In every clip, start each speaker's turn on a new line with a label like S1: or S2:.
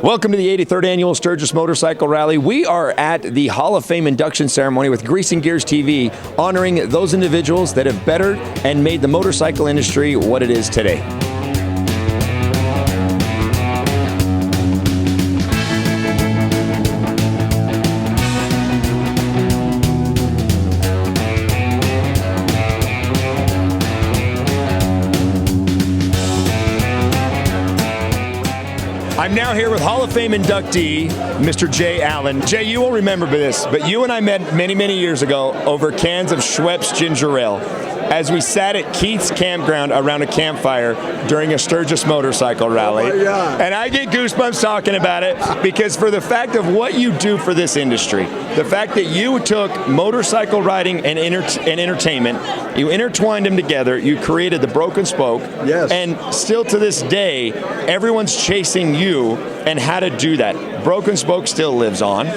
S1: Welcome to the 83rd Annual Sturgis Motorcycle Rally. We are at the Hall of Fame induction ceremony with Grease and Gears TV, honoring those individuals that have bettered and made the motorcycle industry what it is today. I'm now here with Hall of Fame inductee, Mr. Jay Allen. Jay, you will remember this, but you and I met many, many years ago over cans of Schweppes ginger ale as we sat at Keith's campground around a campfire during a Sturgis motorcycle rally.
S2: Oh my God.
S1: And I get goosebumps talking about it because for the fact of what you do for this industry, the fact that you took motorcycle riding and entertainment, you intertwined them together, you created the Broken Spoke,
S2: yes.
S1: And still to this day, everyone's chasing you and how to do that. Broken Spoke still lives on.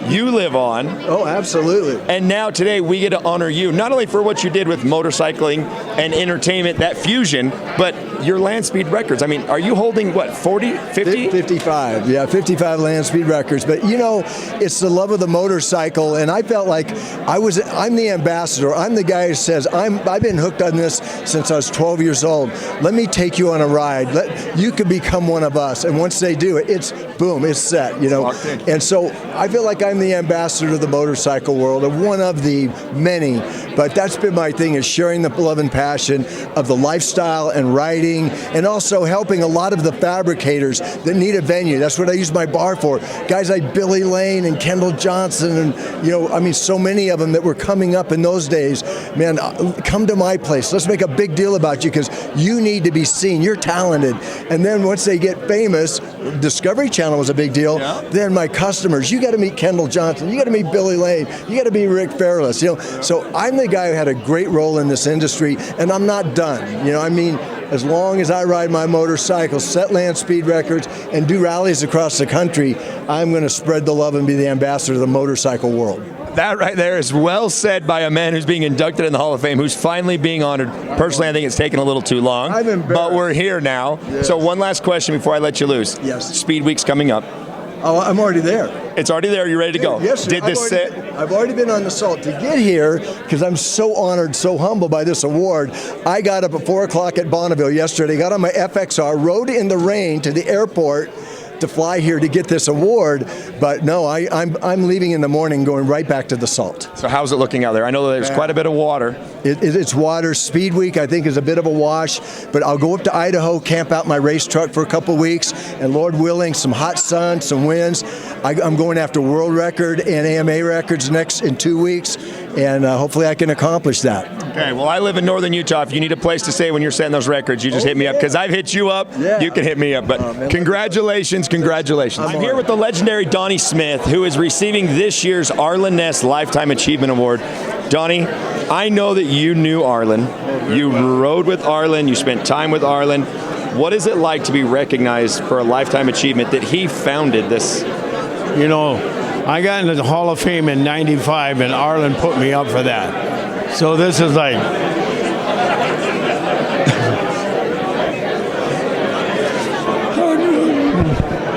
S1: You live on.
S2: Oh, absolutely.
S1: And now today we get to honor you, not only for what you did with motorcycling and entertainment, that fusion, but your land speed records. I mean, are you holding, what, 40, 50?
S2: 55, yeah, 55 land speed records. But, you know, it's the love of the motorcycle, and I felt like I'm the ambassador. I'm the guy who says, I've been hooked on this since I was 12 years old. Let me take you on a ride. You could become one of us. And once they do it, it's boom, it's set, you know. And so I feel like I'm the ambassador of the motorcycle world, and one of the many, but that's been my thing, is sharing the love and passion of the lifestyle and riding, and also helping a lot of the fabricators that need a venue. That's what I use my bar for. Guys like Billy Lane and Kendall Johnson, and, you know, I mean, so many of them that were coming up in those days. Man, come to my place. Let's make a big deal about you, because you need to be seen. You're talented. And then once they get famous, Discovery Channel was a big deal. Yeah. Then my customers, you got to meet Kendall Johnson, you got to meet Billy Lane, you got to meet Rick Fairless. You know, so I'm the guy who had a great role in this industry, and I'm not done. You know, I mean, as long as I ride my motorcycle, set land speed records, and do rallies across the country, I'm going to spread the love and be the ambassador of the motorcycle world.
S1: That right there is well said by a man who's being inducted in the Hall of Fame, who's finally being honored. Personally, I think it's taken a little too long, but we're here now. Yes. So one last question before I let you loose.
S2: Yes.
S1: Speed Week's coming up.
S2: Oh, I'm already there.
S1: It's already there. You're ready to go?
S2: Yes, sir. I've already been on the salt. To get here, because I'm so honored, so humbled by this award, I got up at 4 o'clock at Bonneville yesterday, got on my FXR, rode in the rain to the airport to fly here to get this award, but no, I'm leaving in the morning, going right back to the salt.
S1: So how's it looking out there? I know there's quite a bit of water.
S2: It's water. Speed Week, I think, is a bit of a wash, but I'll go up to Idaho, camp out my race truck for a couple weeks, and Lord willing, some hot sun, some winds. I'm going after world record and AMA records in 2 weeks, and hopefully I can accomplish that.
S1: Okay, well, I live in northern Utah. If you need a place to stay when you're setting those records, you just hit me up, because I've hit you up. Yeah. You can hit me up, but congratulations. Congratulations. I'm here with the legendary Donnie Smith, who is receiving this year's Arlen Ness Lifetime Achievement Award. Donnie, I know that you knew Arlen. You rode with Arlen. You spent time with Arlen. What is it like to be recognized for a lifetime achievement that he founded this?
S3: You know, I got into the Hall of Fame in '95, and Arlen put me up for that. So this is like...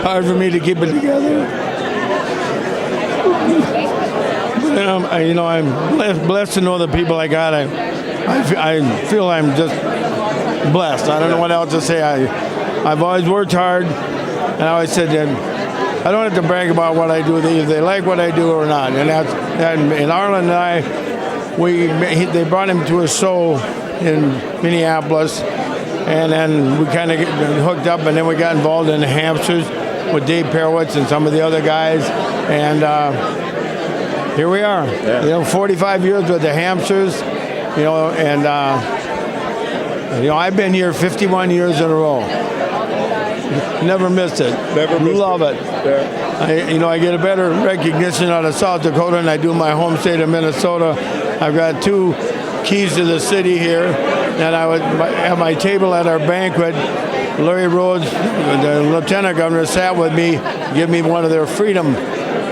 S3: hard for me to keep it together. But, you know, I'm blessed to know the people I got. I feel I'm just blessed. I don't know what else to say. I've always worked hard, and I always said that I don't have to brag about what I do. If they like what I do or not. And Arlen and I, they brought him to a show in Minneapolis, and then we kind of hooked up, and then we got involved in the Hamsters with Dave Perowitz and some of the other guys, and here we are. Yeah. You know, 45 years with the Hamsters, you know, and you know, I've been here 51 years in a row. Never missed it.
S2: Never missed
S3: Love it.
S2: Yeah.
S3: I get a better recognition out of South Dakota than I do my home state of Minnesota. I've got 2 keys to the city here, and I would at my table at our banquet. Larry Rhodes, the lieutenant governor, sat with me, give me one of their freedom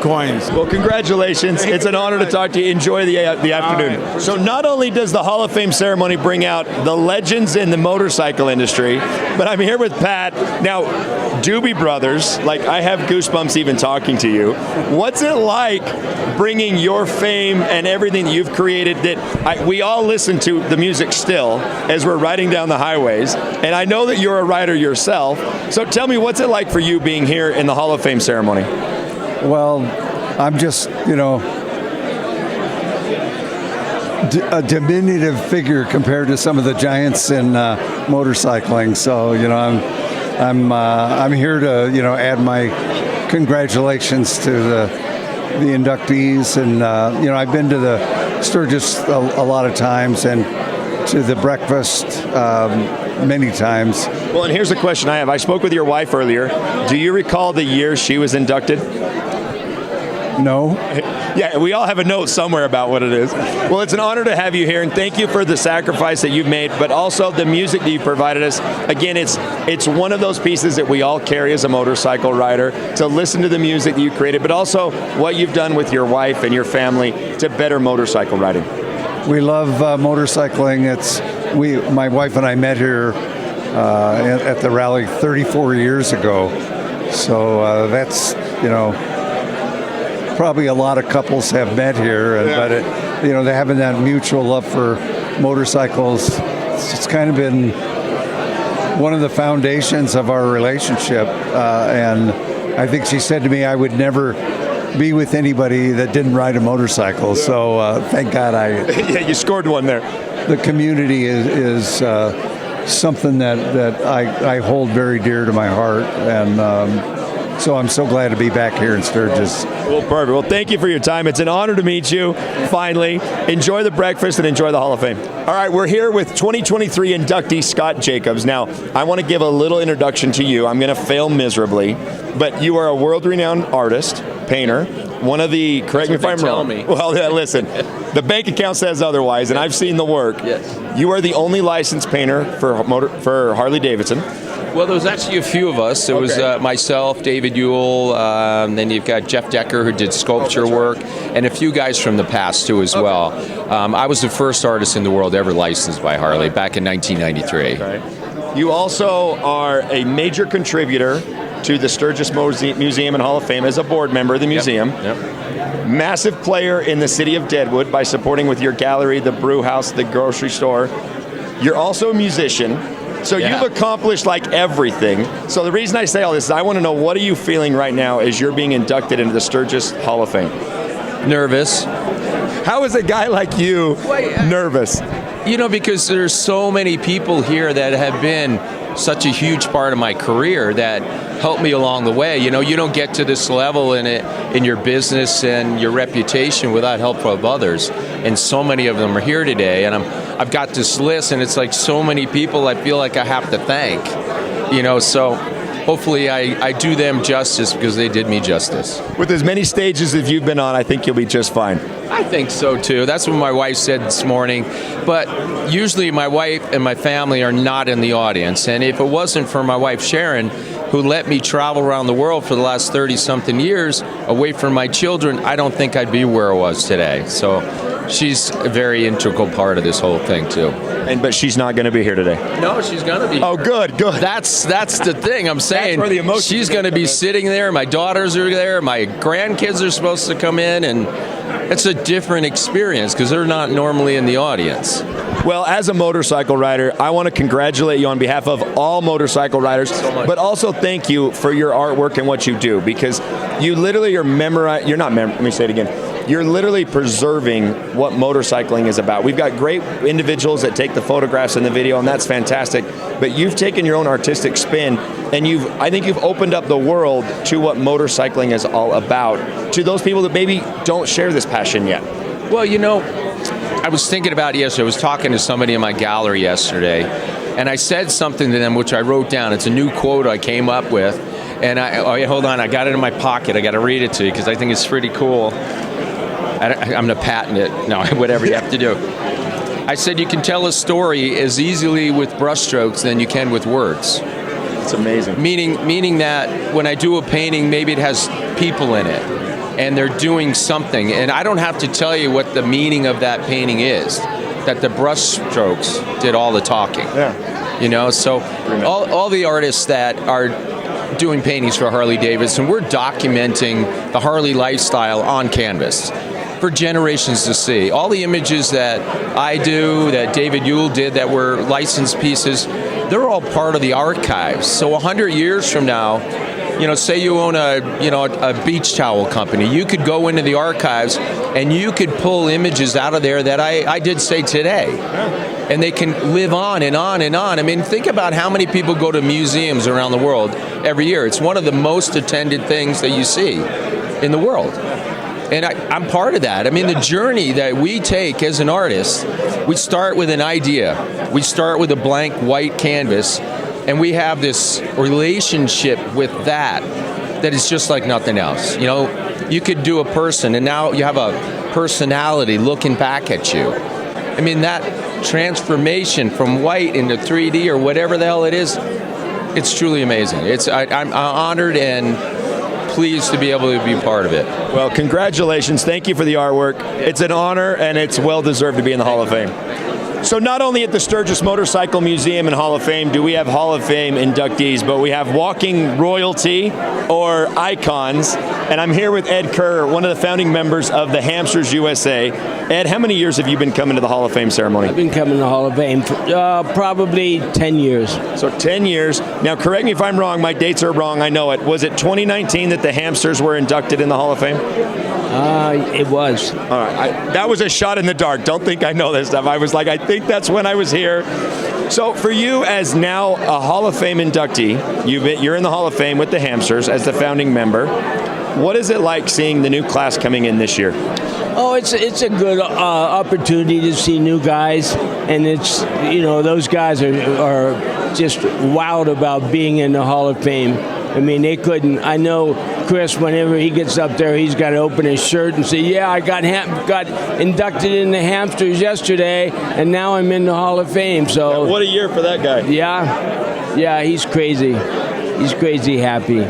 S3: coins.
S1: Well, congratulations. It's an honor to talk to you. Enjoy the afternoon.
S3: Right.
S1: So not only does the Hall of Fame ceremony bring out the legends in the motorcycle industry, but I'm here with Pat. Now, Doobie Brothers, like I have goosebumps even talking to you. What's it like bringing your fame and everything that you've created that we all listen to the music still as we're riding down the highways, and I know that you're a rider yourself, so tell me, what's it like for you being here in the Hall of Fame ceremony?
S4: Well, I'm just, a diminutive figure compared to some of the giants in motorcycling. So, I'm here to, add my congratulations to the inductees, and I've been to the Sturgis a lot of times, and to the breakfast many times.
S1: Well, and here's a question I have. I spoke with your wife earlier. Do you recall the year she was inducted?
S4: No.
S1: Yeah, we all have a note somewhere about what it is. Well, it's an honor to have you here, and thank you for the sacrifice that you've made, but also the music that you've provided us. Again, it's one of those pieces that we all carry as a motorcycle rider, to listen to the music that you created, but also what you've done with your wife and your family to better motorcycle riding.
S4: We love motorcycling. My wife and I met here at the rally 34 years ago. So that's, probably a lot of couples have met here, but they're having that mutual love for motorcycles. It's kind of been one of the foundations of our relationship. And I think she said to me, I would never be with anybody that didn't ride a motorcycle. So thank God
S1: yeah, you scored one there.
S4: The community is something that I hold very dear to my heart, and so I'm so glad to be back here in Sturgis.
S1: Well, perfect. Well, thank you for your time. It's an honor to meet you, finally. Enjoy the breakfast and enjoy the Hall of Fame. All right, we're here with 2023 inductee Scott Jacobs. Now, I want to give a little introduction to you. I'm going to fail miserably, but you are a world-renowned artist, painter, one of the, correct me if I'm wrong. Well, yeah, listen, the bank account says otherwise, and I've seen the work.
S5: Yes.
S1: You are the only licensed painter for Harley-Davidson.
S5: Well, there was actually a few of us. There was myself, David Ewell, then you've got Jeff Decker, who did sculpture work, and a few guys from the past, too, as well. I was the first artist in the world ever licensed by Harley back in 1993.
S1: Okay. You also are a major contributor to the Sturgis Museum and Hall of Fame as a board member of the museum.
S5: Yep.
S1: Massive player in the city of Deadwood by supporting with your gallery, the brew house, the grocery store. You're also a musician. So you've accomplished like everything. So the reason I say all this is I want to know, what are you feeling right now as you're being inducted into the Sturgis Hall of Fame?
S5: Nervous.
S1: How is a guy like you nervous?
S5: Because there's so many people here that have been such a huge part of my career that helped me along the way. You don't get to this level in your business and your reputation without help of others. And so many of them are here today. And I've got this list, and it's like so many people I feel like I have to thank. So hopefully I do them justice because they did me justice.
S1: With as many stages as you've been on, I think you'll be just fine.
S5: I think so, too. That's what my wife said this morning. But usually my wife and my family are not in the audience. And if it wasn't for my wife, Sharon, who let me travel around the world for the last 30-something years away from my children, I don't think I'd be where I was today. So she's a very integral part of this whole thing, too.
S1: But she's not going to be here today.
S5: No, she's going to be here.
S1: Oh, good.
S5: That's the thing. I'm saying
S1: That's where the emotion
S5: she's going to be sitting there. My daughters are there. My grandkids are supposed to come in, and it's a different experience because they're not normally in the audience.
S1: Well, as a motorcycle rider, I want to congratulate you on behalf of all motorcycle riders, but also thank you for your artwork and what you do, because you literally are let me say it again. You're literally preserving what motorcycling is about. We've got great individuals that take the photographs and the video, and that's fantastic. But you've taken your own artistic spin, and I think you've opened up the world to what motorcycling is all about, to those people that maybe don't share this passion yet.
S5: Well, I was thinking about it yesterday. I was talking to somebody in my gallery yesterday, and I said something to them which I wrote down. It's a new quote I came up with, and hold on, I got it in my pocket. I got to read it to you because I think it's pretty cool. I'm going to patent it. No, whatever you have to do. I said you can tell a story as easily with brushstrokes than you can with words.
S1: It's amazing.
S5: Meaning that when I do a painting, maybe it has people in it. and they're doing something. And I don't have to tell you what the meaning of that painting is, that the brush strokes did all the talking.
S1: Yeah.
S5: You know, so all the artists that are doing paintings for Harley-Davidson, we're documenting the Harley lifestyle on canvas for generations to see. All the images that I do, that David Yule did, that were licensed pieces, they're all part of the archives. So 100 years from now, you know, say you own a beach towel company, you could go into the archives and you could pull images out of there that I did say today. And they can live on and on and on. I mean, think about how many people go to museums around the world every year. It's one of the most attended things that you see in the world. And I'm part of that. I mean, the journey that we take as an artist, we start with an idea. We start with a blank white canvas, and we have this relationship with that is just like nothing else. You know, you could do a person, and now you have a personality looking back at you. I mean, that transformation from white into 3D or whatever the hell it is, it's truly amazing. I'm honored and pleased to be able to be part of it.
S1: Well, congratulations. Thank you for the artwork. It's an honor, and it's well-deserved to be in the Hall of Fame. So not only at the Sturgis Motorcycle Museum and Hall of Fame do we have Hall of Fame inductees, but we have walking royalty or icons. And I'm here with Ed Kerr, one of the founding members of the Hamsters USA. Ed, how many years have you been coming to the Hall of Fame ceremony?
S6: I've been coming to the Hall of Fame for probably 10 years.
S1: So 10 years. Now, correct me if I'm wrong. My dates are wrong. I know it. Was it 2019 that the Hamsters were inducted in the Hall of Fame?
S6: It was.
S1: All right. That was a shot in the dark. Don't think I know this stuff. I was like, I think that's when I was here. So for you as now a Hall of Fame inductee, you're in the Hall of Fame with the Hamsters as the founding member. What is it like seeing the new class coming in this year?
S6: Oh, it's a good opportunity to see new guys, and it's, you know, those guys are just wowed about being in the Hall of Fame. I mean, they couldn't. I know Chris, whenever he gets up there, he's got to open his shirt and say, yeah, I got inducted in the Hamsters yesterday, and now I'm in the Hall of Fame. So
S1: what a year for that guy.
S6: Yeah, he's crazy. He's crazy happy.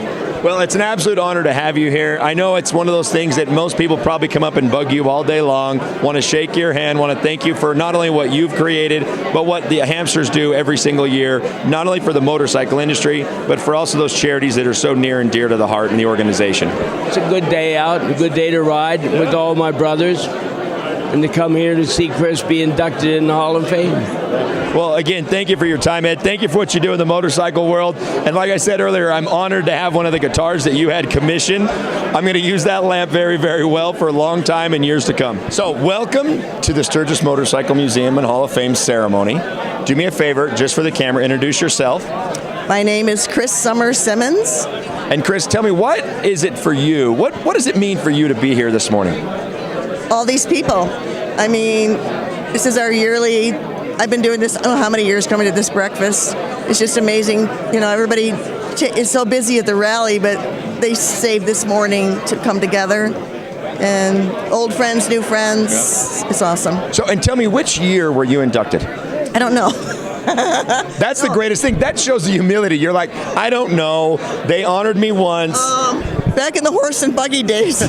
S1: Well, it's an absolute honor to have you here. I know it's one of those things that most people probably come up and bug you all day long, want to shake your hand, want to thank you for not only what you've created, but what the Hamsters do every single year, not only for the motorcycle industry, but for also those charities that are so near and dear to the heart and the organization.
S6: It's a good day out, a good day to ride with all my brothers, and to come here to see Chris be inducted in the Hall of Fame.
S1: Well, again, thank you for your time, Ed. Thank you for what you do in the motorcycle world. And like I said earlier, I'm honored to have one of the guitars that you had commissioned. I'm going to use that lamp very, very well for a long time and years to come. So welcome to the Sturgis Motorcycle Museum and Hall of Fame ceremony. Do me a favor, just for the camera, introduce yourself.
S7: My name is Chris Summer Simmons.
S1: And Chris, tell me, what is it for you? What does it mean for you to be here this morning?
S7: All these people. I mean, this is our yearly. I've been doing this, I don't know how many years, coming to this breakfast. It's just amazing. You know, everybody is so busy at the rally, but they saved this morning to come together. And old friends, new friends, it's awesome.
S1: So, and tell me, which year were you inducted?
S7: I don't know.
S1: That's the greatest thing. That shows the humility. You're like, I don't know. They honored me once.
S7: Back in the horse and buggy days.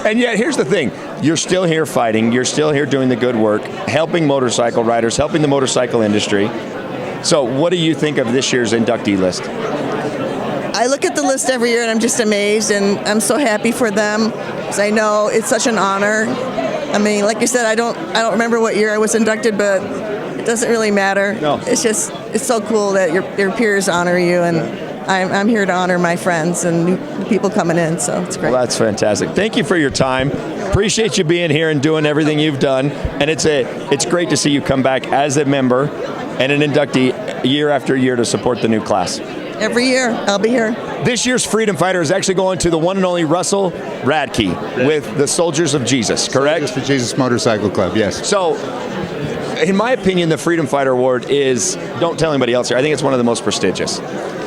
S1: And yet, here's the thing. You're still here fighting. You're still here doing the good work, helping motorcycle riders, helping the motorcycle industry. So what do you think of this year's inductee list?
S7: I look at the list every year and I'm just amazed, and I'm so happy for them because I know it's such an honor. I mean, like you said, I don't remember what year I was inducted, but it doesn't really matter.
S1: No.
S7: It's so cool that your peers honor you, and I'm here to honor my friends and new people coming in, so it's great.
S1: Well, that's fantastic. Thank you for your time. Appreciate you being here and doing everything you've done. And it's great to see you come back as a member and an inductee year after year to support the new class.
S7: Every year, I'll be here.
S1: This year's Freedom Fighter is actually going to the one and only Russel Radke with the Soldiers of Jesus, correct?
S8: Soldiers for Jesus Motorcycle Club, yes.
S1: So, in my opinion, the Freedom Fighter Award is, don't tell anybody else here, I think it's one of the most prestigious.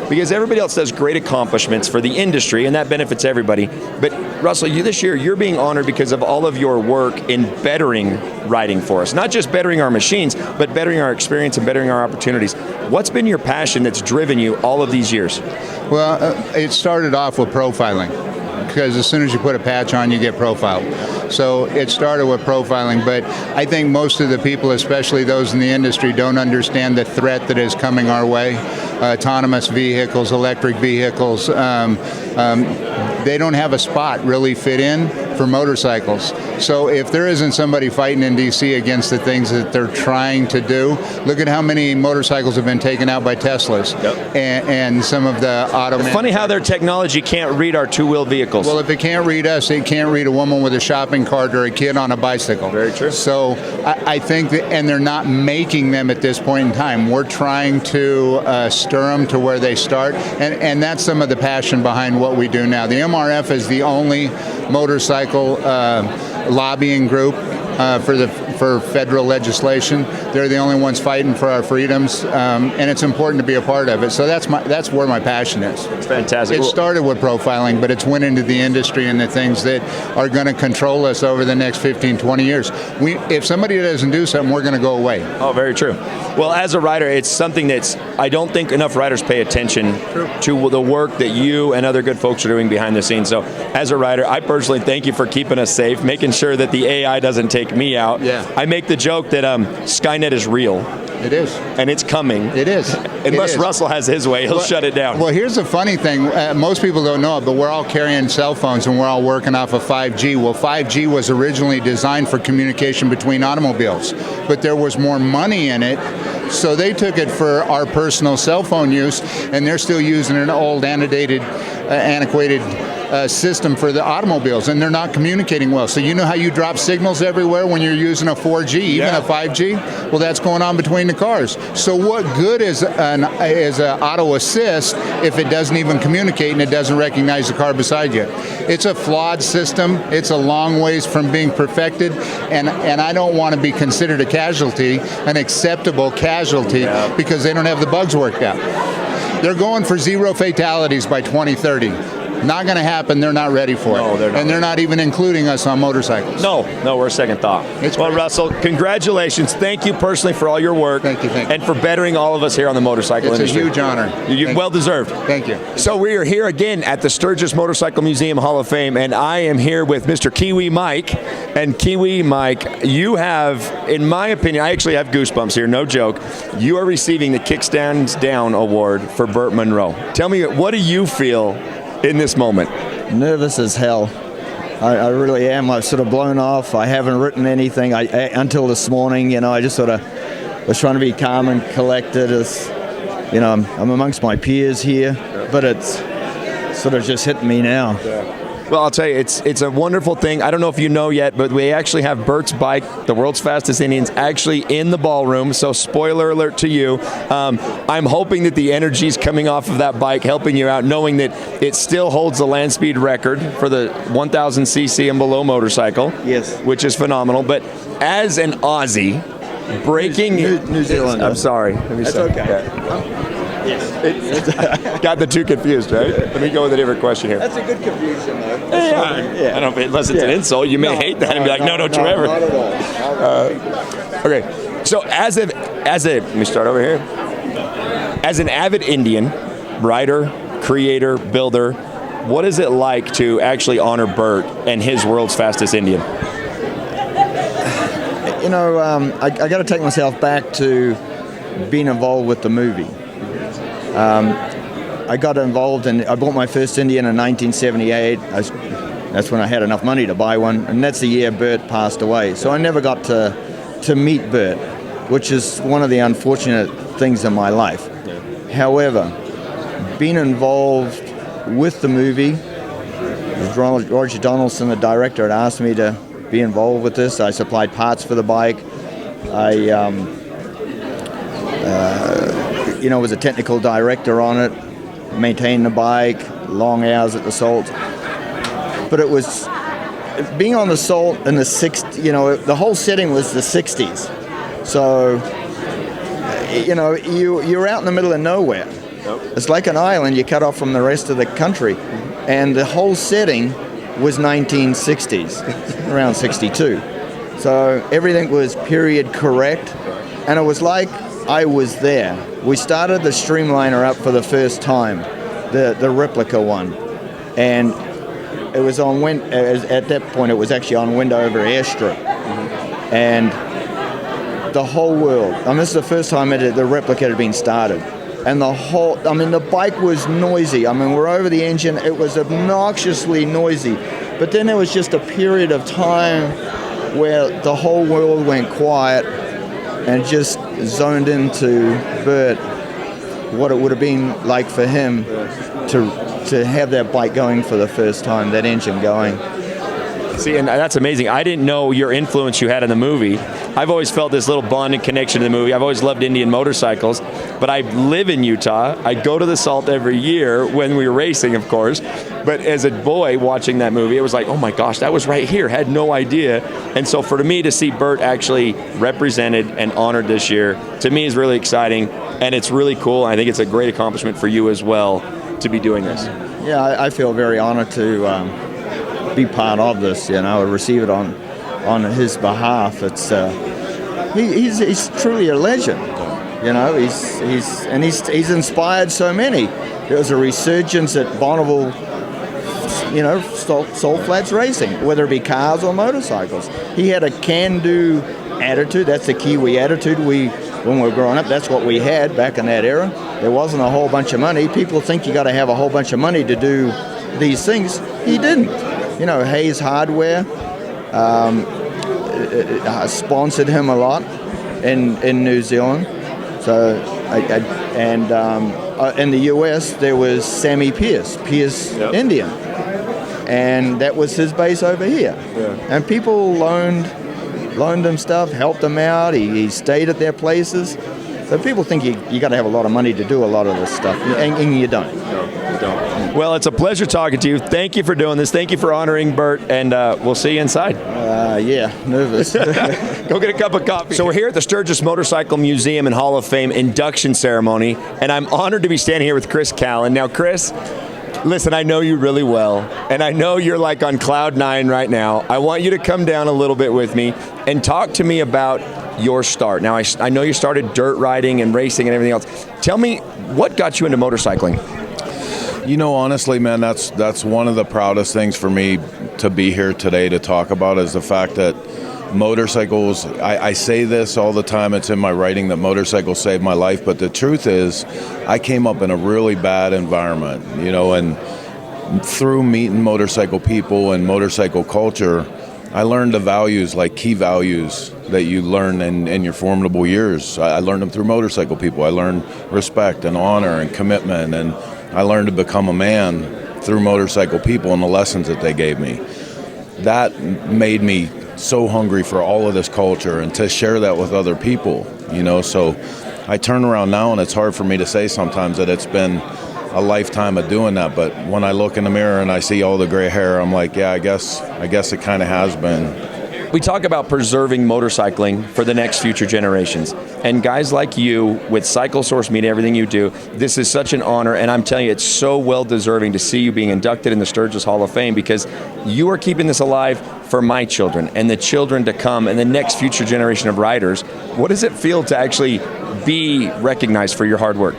S1: Because everybody else does great accomplishments for the industry, and that benefits everybody. But Russell, this year, you're being honored because of all of your work in bettering riding for us. Not just bettering our machines, but bettering our experience and bettering our opportunities. What's been your passion that's driven you all of these years?
S8: Well, it started off with profiling. because as soon as you put a patch on, you get profiled. So it started with profiling, but I think most of the people, especially those in the industry, don't understand the threat that is coming our way. Autonomous vehicles, electric vehicles, they don't have a spot really fit in for motorcycles. So if there isn't somebody fighting in DC against the things that they're trying to do, look at how many motorcycles have been taken out by Teslas and some of the auto.
S1: It's funny how their technology can't read our two-wheel vehicles.
S8: Well, if it can't read us, it can't read a woman with a shopping cart or a kid on a bicycle.
S1: Very true.
S8: So I think that, and they're not making them at this point in time. We're trying to stir them to where they start, and that's some of the passion behind what we do now. The MRF is the only motorcycle lobbying group for federal legislation. They're the only ones fighting for our freedoms, and it's important to be a part of it. So that's where my passion is.
S1: It's fantastic.
S8: It started with profiling, but it's went into the industry and the things that are going to control us over the next 15, 20 years. If somebody doesn't do something, we're going to go away.
S1: Oh, very true. Well, as a rider, it's something that's, I don't think enough riders pay attention to the work that you and other good folks are doing behind the scenes. So as a rider, I personally thank you for keeping us safe, making sure that the AI doesn't take me out.
S8: Yeah.
S1: I make the joke that Skynet is real.
S8: It is.
S1: And it's coming.
S8: It is.
S1: Unless Russell has his way, he'll shut it down.
S8: Well, here's the funny thing. Most people don't know it, but we're all carrying cell phones and we're all working off of 5G. Well, 5G was originally designed for communication between automobiles, but there was more money in it, so they took it for our personal cell phone use, and they're still using an old, antiquated system for the automobiles, and they're not communicating well. So you know how you drop signals everywhere when you're using a 4G, even a 5G? Well, that's going on between the cars. So what good is an auto assist if it doesn't even communicate and it doesn't recognize the car beside you? It's a flawed system. It's a long ways from being perfected, and I don't want to be considered a casualty, an acceptable casualty, because they don't have the bugs worked out. They're going for 0 fatalities by 2030. Not going to happen. They're not ready for it. And they're not even including us on motorcycles.
S1: No, we're second thought. Well, Russell, congratulations. Thank you personally for all your work.
S8: Thank you.
S1: And for bettering all of us here on the motorcycle industry.
S8: It's a huge honor.
S1: Well deserved.
S8: Thank you.
S1: So we are here again at the Sturgis Motorcycle Museum Hall of Fame, and I am here with Mr. Kiwi Mike. And Kiwi Mike, you have, in my opinion, I actually have goosebumps here, no joke. You are receiving the Kickstands Down Award for Bert Munro. Tell me, what do you feel in this moment?
S9: Nervous as hell. I really am. I've sort of blown off. I haven't written anything until this morning. I just sort of was trying to be calm and collected. As I'm amongst my peers here, but it's sort of just hitting me now.
S1: Well, I'll tell you, it's a wonderful thing. I don't know if you know yet, but we actually have Bert's bike, the world's fastest Indians, actually in the ballroom. So spoiler alert to you. I'm hoping that the energy is coming off of that bike, helping you out, knowing that it still holds the land speed record for the 1,000 cc and below motorcycle.
S9: Yes.
S1: Which is phenomenal. But as an Aussie, breaking...
S9: New Zealand.
S1: I'm sorry.
S9: That's okay.
S1: Yes. Got the two confused, right? Let me go with a different question here.
S9: That's a good confusion, though.
S1: I don't know, unless it's an insult, you may hate that and be like, no, don't you ever.
S9: Not at all.
S1: Okay, so as a, let me start over here. As an avid Indian, writer, creator, builder, what is it like to actually honor Burt and his world's fastest Indian?
S9: I got to take myself back to being involved with the movie. I got involved and I bought my first Indian in 1978. That's when I had enough money to buy one, and that's the year Burt passed away. So I never got to meet Burt, which is one of the unfortunate things in my life. Yeah. However, being involved with the movie, Roger Donaldson, the director, had asked me to be involved with this. I supplied parts for the bike. I was a technical director on it, maintained the bike, long hours at the Salt. But it was, being on the Salt in the 60s, the whole setting was the 60s. So, you're out in the middle of nowhere. It's like an island you cut off from the rest of the country. And the whole setting was 1960s, around 62. So everything was period correct. And it was like I was there. We started the Streamliner up for the first time, the replica one. And it was on at that point it was actually on Wendover airstrip, and the whole world. I mean, this is the first time the replica had been started, and the bike was noisy. I mean, we're over the engine. It was obnoxiously noisy, but then there was just a period of time where the whole world went quiet and just zoned into Burt, what it would have been like for him to have that bike going for the first time, that engine going.
S1: See, and that's amazing. I didn't know your influence you had in the movie. I've always felt this little bond and connection to the movie. I've always loved Indian motorcycles, but I live in Utah. I go to the Salt every year when we were racing, of course. But as a boy watching that movie, it was like, oh my gosh, that was right here. Had no idea. And so for me to see Burt actually represented and honored this year, to me is really exciting, and it's really cool. I think it's a great accomplishment for you as well to be doing this.
S9: Yeah, I feel very honored to be part of this, receive it on his behalf. It's he's truly a legend, he's inspired so many. There was a resurgence at Bonneville, Salt Flats racing, whether it be cars or motorcycles. He had a can-do attitude. That's the Kiwi attitude. When we were growing up, that's what we had back in that era. There wasn't a whole bunch of money. People think you got to have a whole bunch of money to do these things. He didn't. Hayes Hardware sponsored him a lot in New Zealand. So, in the U.S. there was Sammy Pierce yep. Indian, and that was his base over here. Yeah. And people loaned him stuff, helped him out. He stayed at their places. So people think you got to have a lot of money to do a lot of this stuff, and you don't.
S1: No, you don't. Well, it's a pleasure talking to you. Thank you for doing this. Thank you for honoring Burt, and we'll see you inside.
S9: Yeah, nervous.
S1: Go get a cup of coffee. So we're here at the Sturgis Motorcycle Museum and Hall of Fame induction ceremony, and I'm honored to be standing here with Chris Callen. Now, Chris, listen, I know you really well, and I know you're like on cloud 9 right now. I want you to come down a little bit with me and talk to me about your start. Now, I know you started dirt riding and racing and everything else. Tell me, what got you into motorcycling?
S10: Honestly, man, that's one of the proudest things for me to be here today to talk about is the fact that motorcycles, I say this all the time, it's in my writing that motorcycles saved my life, but the truth is I came up in a really bad environment, and through meeting motorcycle people and motorcycle culture, I learned the values, like key values that you learn in your formidable years. I learned them through motorcycle people. I learned respect and honor and commitment, and I learned to become a man through motorcycle people and the lessons that they gave me. That made me so hungry for all of this culture and to share that with other people, so I turn around now and it's hard for me to say sometimes that it's been a lifetime of doing that, but when I look in the mirror and I see all the gray hair, I'm like, yeah, I guess it kind of has been.
S1: We talk about preserving motorcycling for the next future generations. And guys like you, with Cycle Source Media, everything you do, this is such an honor, and I'm telling you, it's so well deserving to see you being inducted in the Sturgis Hall of Fame, because you are keeping this alive for my children and the children to come and the next future generation of riders. What does it feel to actually be recognized for your hard work?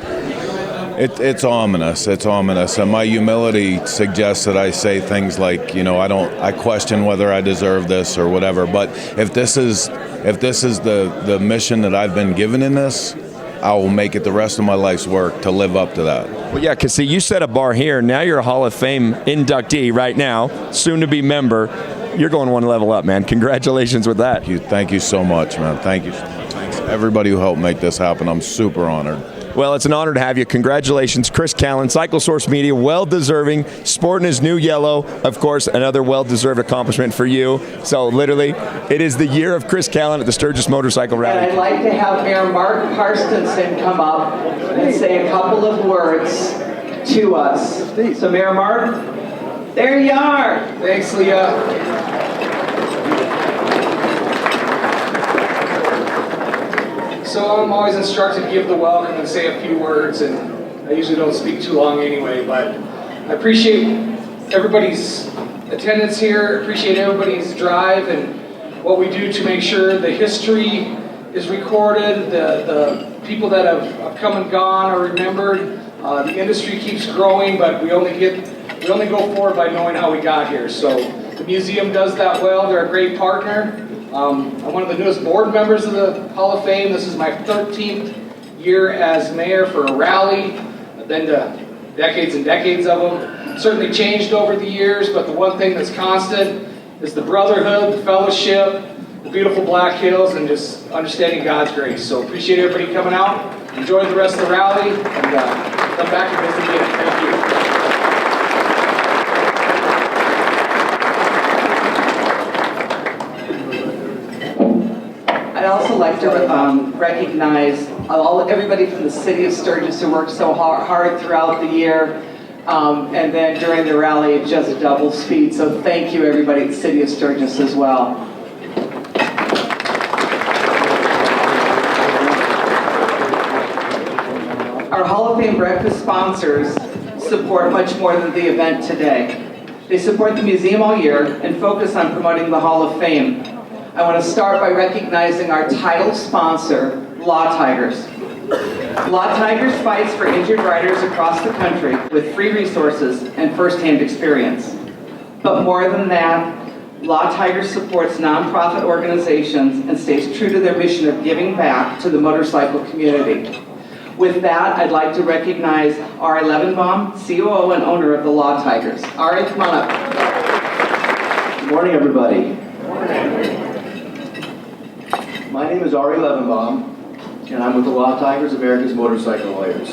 S10: It's ominous. It's ominous, and my humility suggests that I say things like, I question whether I deserve this or whatever. But if this is the mission that I've been given in this, I will make it the rest of my life's work to live up to that.
S1: Well, yeah, because see, you set a bar here. Now you're a Hall of Fame inductee right now, soon to be member. You're going one level up, man. Congratulations with that.
S10: Thank you so much, man. Thank you so much. Thanks to everybody who helped make this happen. I'm super honored.
S1: Well, it's an honor to have you. Congratulations, Chris Callen, Cycle Source Media, well-deserving, sporting his new yellow. Of course, another well-deserved accomplishment for you. So, literally, it is the year of Chris Callen at the Sturgis Motorcycle Rally.
S11: And I'd like to have Mayor Mark Karstensen come up and say a couple of words to us. So, Mayor Mark, there you are.
S12: Thanks, Leah. So I'm always instructed to give the welcome and say a few words, and I usually don't speak too long anyway, but I appreciate everybody's attendance here, appreciate everybody's drive and what we do to make sure the history is recorded, the people that have come and gone are remembered. The industry keeps growing, but we only go forward by knowing how we got here. So the museum does that well. They're a great partner. I'm one of the newest board members of the Hall of Fame. This is my 13th year as mayor for a rally. I've been to decades and decades of them. Certainly changed over the years, but the one thing that's constant is the brotherhood, the fellowship, the beautiful Black Hills, and just understanding God's grace. So appreciate everybody coming out. Enjoy the rest of the rally, and come back and visit again. Thank you.
S11: I'd also like to recognize everybody from the city of Sturgis who worked so hard throughout the year, and then during the rally it just double speed. So thank you everybody at the city of Sturgis as well. Our Hall of Fame breakfast sponsors support much more than the event today. They support the museum all year and focus on promoting the Hall of Fame. I want to start by recognizing our title sponsor, Law Tigers. Law Tigers fights for injured riders across the country with free resources and first-hand experience. But more than that, Law Tigers supports nonprofit organizations and stays true to their mission of giving back to the motorcycle community. With that, I'd like to recognize Ari Levenbaum, COO and owner of the Law Tigers. Ari, come on up.
S13: Good morning, everybody. My name is Ari Levenbaum, and I'm with the Law Tigers, America's Motorcycle Lawyers.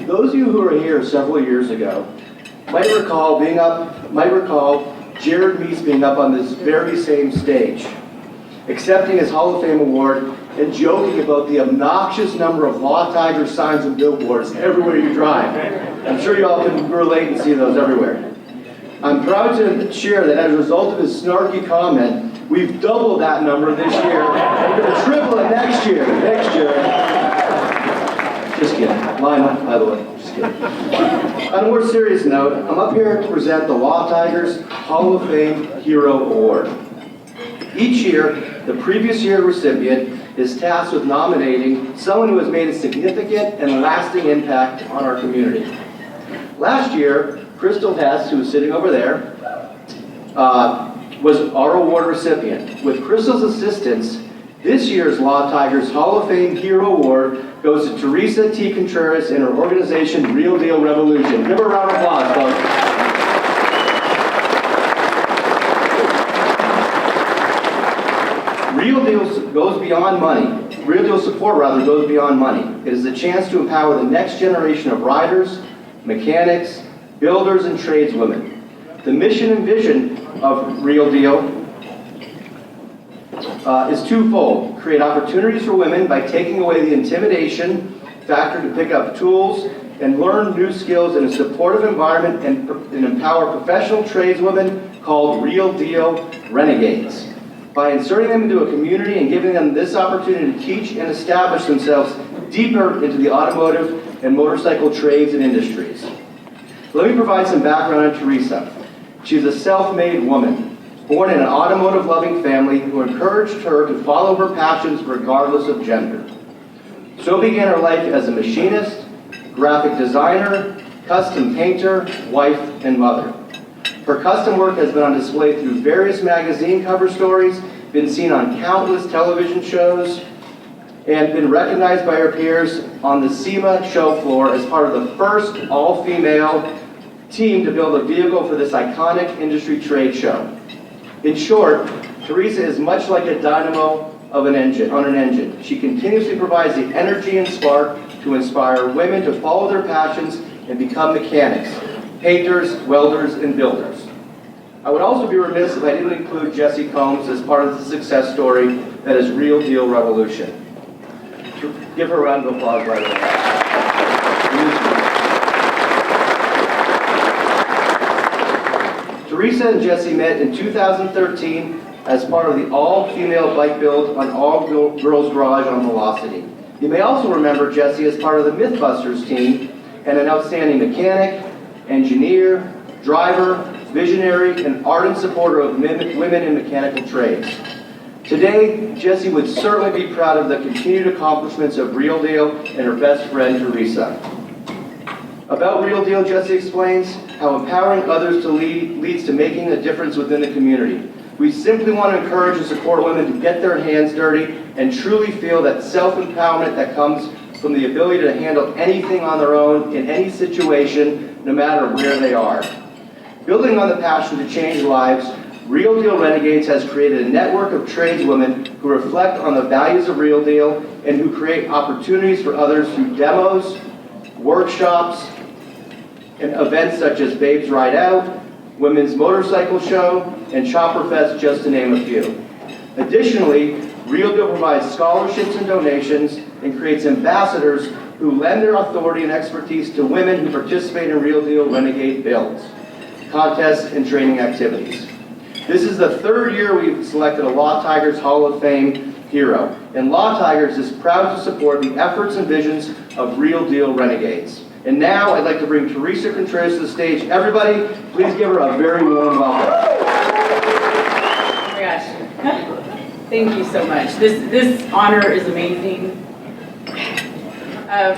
S13: Those of you who were here several years ago might recall Jared Meese being up on this very same stage, accepting his Hall of Fame award and joking about the obnoxious number of Law Tigers signs and billboards everywhere you drive. I'm sure you all can relate and see those everywhere. I'm proud to share that as a result of his snarky comment, we've doubled that number this year. We're going to triple it next year. Just kidding. Line up, by the way. Just kidding. On a more serious note, I'm up here to present the Law Tigers Hall of Fame Hero Award. Each year, the previous year recipient is tasked with nominating someone who has made a significant and lasting impact on our community. Last year, Crystal Hess, who is sitting over there, was our award recipient. With Crystal's assistance, this year's Law Tigers Hall of Fame Hero Award goes to Teresa T. Contreras and her organization, Real Deal Revolution. Give her a round of applause, folks. Real Deal goes beyond money. Real Deal support, rather, goes beyond money. It is a chance to empower the next generation of riders, mechanics, builders, and tradeswomen. The mission and vision of Real Deal is twofold. Create opportunities for women by taking away the intimidation factor to pick up tools and learn new skills in a supportive environment and empower professional tradeswomen called Real Deal Renegades. By inserting them into a community and giving them this opportunity to teach and establish themselves deeper into the automotive and motorcycle trades and industries. Let me provide some background on Teresa. She's a self-made woman, born in an automotive-loving family who encouraged her to follow her passions regardless of gender. So began her life as a machinist, graphic designer, custom painter, wife, and mother. Her custom work has been on display through various magazine cover stories, been seen on countless television shows, and been recognized by her peers on the SEMA show floor as part of the first all-female team to build a vehicle for this iconic industry trade show. In short, Teresa is much like a dynamo on an engine. She continuously provides the energy and spark to inspire women to follow their passions and become mechanics, painters, welders, and builders. I would also be remiss if I didn't include Jessie Combs as part of the success story that is Real Deal Revolution. Give her a round of applause right away. Teresa and Jessie met in 2013 as part of the all-female bike build on All Girls Garage on Velocity. You may also remember Jessie as part of the Mythbusters team and an outstanding mechanic, engineer, driver, visionary, and ardent supporter of women in mechanical trades. Today, Jessie would certainly be proud of the continued accomplishments of Real Deal and her best friend, Teresa. About Real Deal, Jessie explains how empowering others to lead leads to making a difference within the community. We simply want to encourage and support women to get their hands dirty and truly feel that self-empowerment that comes from the ability to handle anything on their own in any situation, no matter where they are. Building on the passion to change lives, Real Deal Renegades has created a network of tradeswomen who reflect on the values of Real Deal and who create opportunities for others through demos, workshops, and events such as Babes Ride Out, Women's Motorcycle Show, and Chopper Fest, just to name a few. Additionally, Real Deal provides scholarships and donations and creates ambassadors who lend their authority and expertise to women who participate in Real Deal Renegade builds, contests, and training activities. This is the third year we've selected a Law Tigers Hall of Fame hero, and Law Tigers is proud to support the efforts and visions of Real Deal Renegades. And now I'd like to bring Teresa Contreras to the stage. Everybody, please give her a very warm welcome.
S14: Oh my gosh. Thank you so much. This honor is amazing.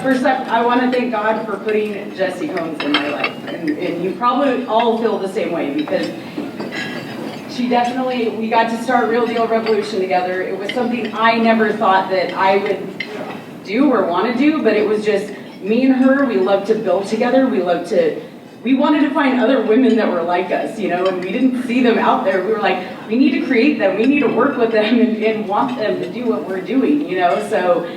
S14: First up, I want to thank God for putting Jessie Holmes in my life. And you probably all feel the same way because we got to start Real Deal Revolution together. It was something I never thought that I would do or want to do, but it was just me and her. We love to build together. We wanted to find other women that were like us, and we didn't see them out there. We were like, we need to create them. We need to work with them and want them to do what we're doing, So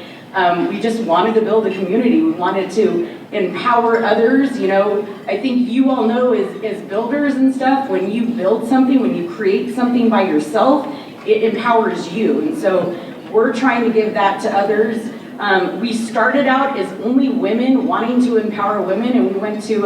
S14: we just wanted to build a community. We wanted to empower others. I think you all know as builders and stuff, when you build something, when you create something by yourself, it empowers you. And so we're trying to give that to others. We started out as only women wanting to empower women, and we went to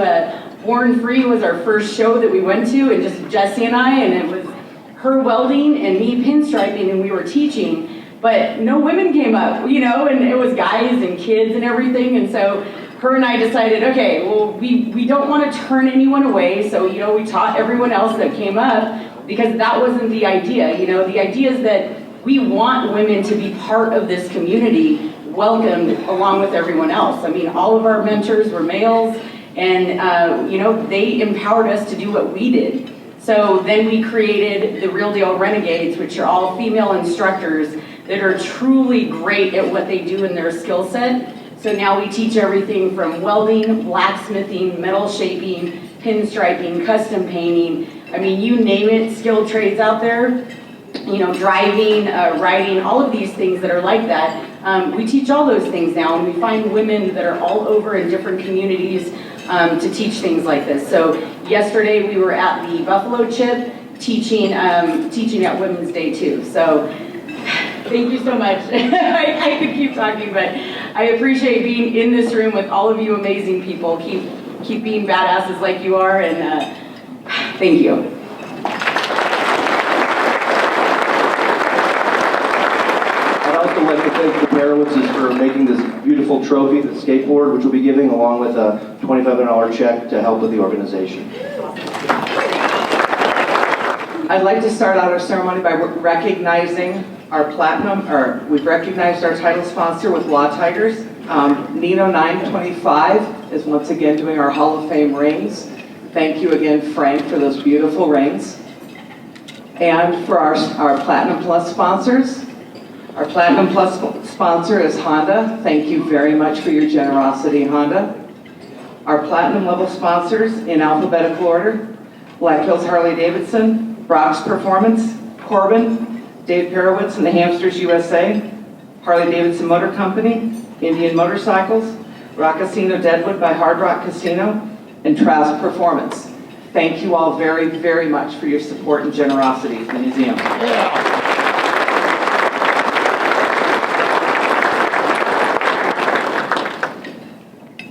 S14: Born Free was our first show that we went to, and just Jessie and I, and it was her welding and me pinstriping, and we were teaching, but no women came up, and it was guys and kids and everything, and so her and I decided, okay, well, we don't want to turn anyone away, so, we taught everyone else that came up, because that wasn't the idea, the idea is that we want women to be part of this community, welcomed along with everyone else. I mean, all of our mentors were males, and they empowered us to do what we did. So then we created the Real Deal Renegades, which are all female instructors that are truly great at what they do in their skill set. So now we teach everything from welding, blacksmithing, metal shaping, pinstriping, custom painting. I mean, you name it, skilled trades out there. Driving, riding, all of these things that are like that. We teach all those things now, and we find women that are all over in different communities to teach things like this. So yesterday we were at the Buffalo Chip teaching at Women's Day too. So thank you so much. I could keep talking, but I appreciate being in this room with all of you amazing people. Keep being badasses like you are, and thank you.
S13: I'd like to thank the Parawitzes for making this beautiful trophy, the skateboard, which we'll be giving along with a $2,500 check to help with the organization.
S11: I'd like to start out our ceremony by recognizing our we've recognized our title sponsor with Law Tigers. Nino 925 is once again doing our Hall of Fame rings. Thank you again, Frank, for those beautiful rings. And for our Platinum Plus sponsors, our Platinum Plus sponsor is Honda. Thank you very much for your generosity, Honda. Our Platinum level sponsors in alphabetical order, Black Hills Harley-Davidson, Brock's Performance, Corbin, Dave Perowitz and the Hamsters USA, Harley-Davidson Motor Company, Indian Motorcycles, Rock Casino Deadwood by Hard Rock Casino, and Trask Performance. Thank you all very, very much for your support and generosity at the museum.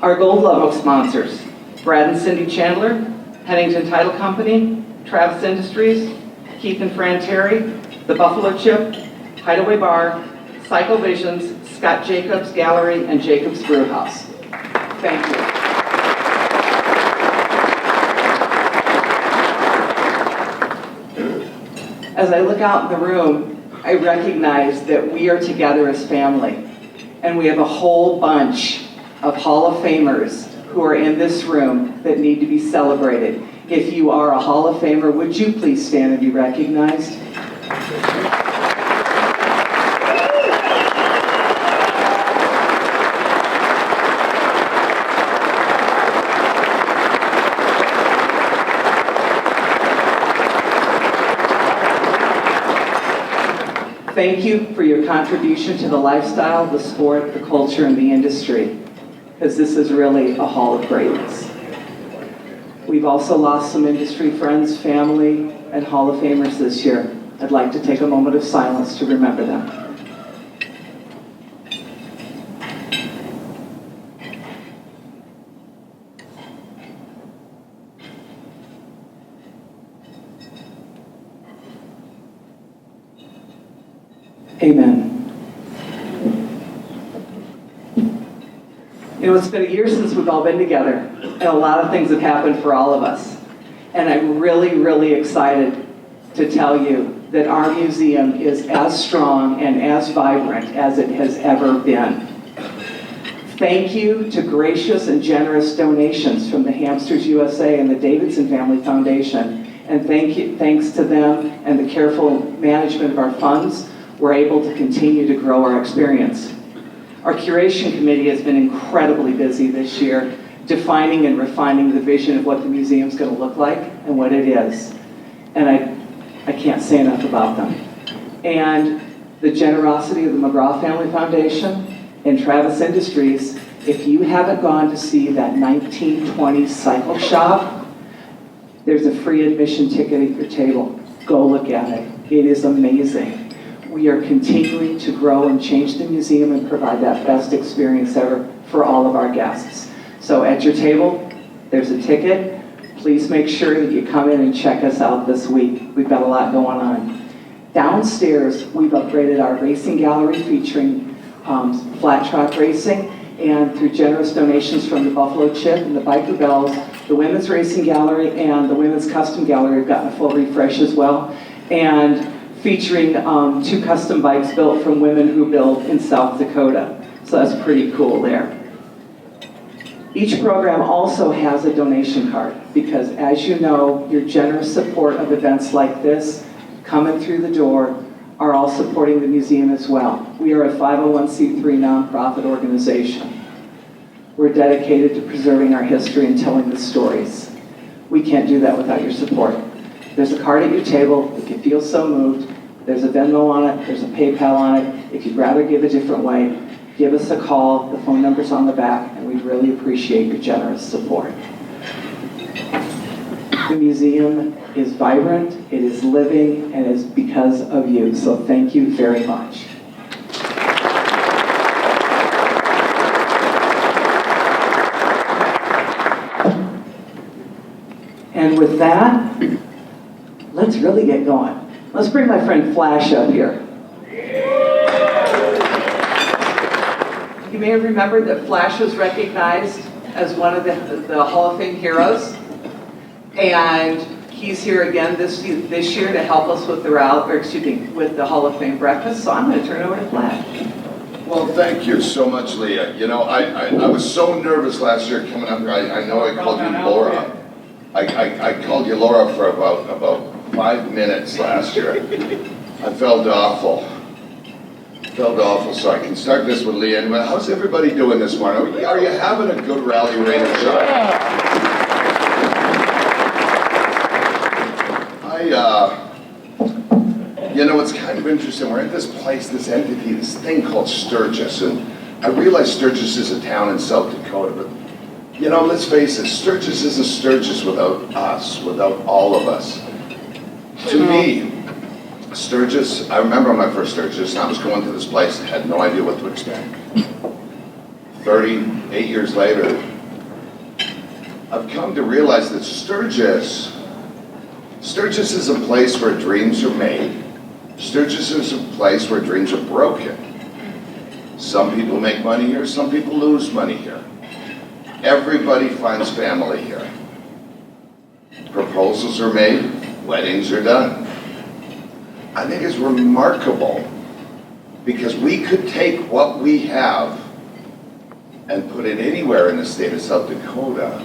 S11: Our gold level sponsors, Brad and Cindy Chandler, Pennington Title Company, Travis Industries, Keith and Fran Terry, The Buffalo Chip, Hideaway Bar, Cycle Visions, Scott Jacobs Gallery, and Jacobs Brew House. Thank you. As I look out in the room, I recognize that we are together as family, and we have a whole bunch of Hall of Famers who are in this room that need to be celebrated. If you are a Hall of Famer, would you please stand and be recognized? Thank you for your contribution to the lifestyle, the sport, the culture, and the industry, because this is really a hall of greatness. We've also lost some industry friends, family, and Hall of Famers this year. I'd like to take a moment of silence to remember them. Amen. You know, it's been a year since we've all been together, and a lot of things have happened for all of us. And I'm really, really excited to tell you that our museum is as strong and as vibrant as it has ever been. Thank you to gracious and generous donations from the Hamsters USA and the Davidson Family Foundation. And thanks to them and the careful management of our funds, we're able to continue to grow our experience. Our curation committee has been incredibly busy this year, defining and refining the vision of what the museum's going to look like and what it is. And I can't say enough about them. And the generosity of the McGraw Family Foundation and Travis Industries, if you haven't gone to see that 1920 cycle shop, there's a free admission ticket at your table. Go look at it. It is amazing. We are continuing to grow and change the museum and provide that best experience ever for all of our guests. So at your table, there's a ticket. Please make sure that you come in and check us out this week. We've got a lot going on. Downstairs, we've upgraded our racing gallery featuring flat track racing, and through generous donations from the Buffalo Chip and the Biker Bells, the women's racing gallery and the women's custom gallery have gotten a full refresh as well. And featuring 2 custom bikes built from women who build in South Dakota. So that's pretty cool there. Each program also has a donation card because, as you know, your generous support of events like this, coming through the door, are all supporting the museum as well. We are a 501c3 nonprofit organization. We're dedicated to preserving our history and telling the stories. We can't do that without your support. There's a card at your table if you feel so moved. There's a Venmo on it. There's a PayPal on it. If you'd rather give a different way, give us a call. The phone number's on the back, and we'd really appreciate your generous support. The museum is vibrant, it is living, and it's because of you. So thank you very much. And with that, let's really get going. Let's bring my friend Flash up here. You may have remembered that Flash was recognized as one of the Hall of Fame heroes. And he's here again this year to help us with with the Hall of Fame breakfast. So I'm going to turn it over to Flash.
S15: Well, thank you so much, Leah. You know, I was so nervous last year coming up here. I know I called you Laura. I called you Laura for about 5 minutes last year. I felt awful. So I can start this with Leah. Well, how's everybody doing this morning? Are you having a good Rally Raider show? You know, it's kind of interesting. We're at this place, this entity, this thing called Sturgis, and I realize Sturgis is a town in South Dakota, but you know, let's face it, Sturgis isn't Sturgis without us, without all of us. To me, Sturgis, I remember my first Sturgis, and I was going to this place and had no idea what to expect. 38 years later, I've come to realize that Sturgis is a place where dreams are made. Sturgis is a place where dreams are broken. Some people make money here, some people lose money here. Everybody finds family here. Proposals are made, weddings are done. I think is remarkable, because we could take what we have and put it anywhere in the state of South Dakota,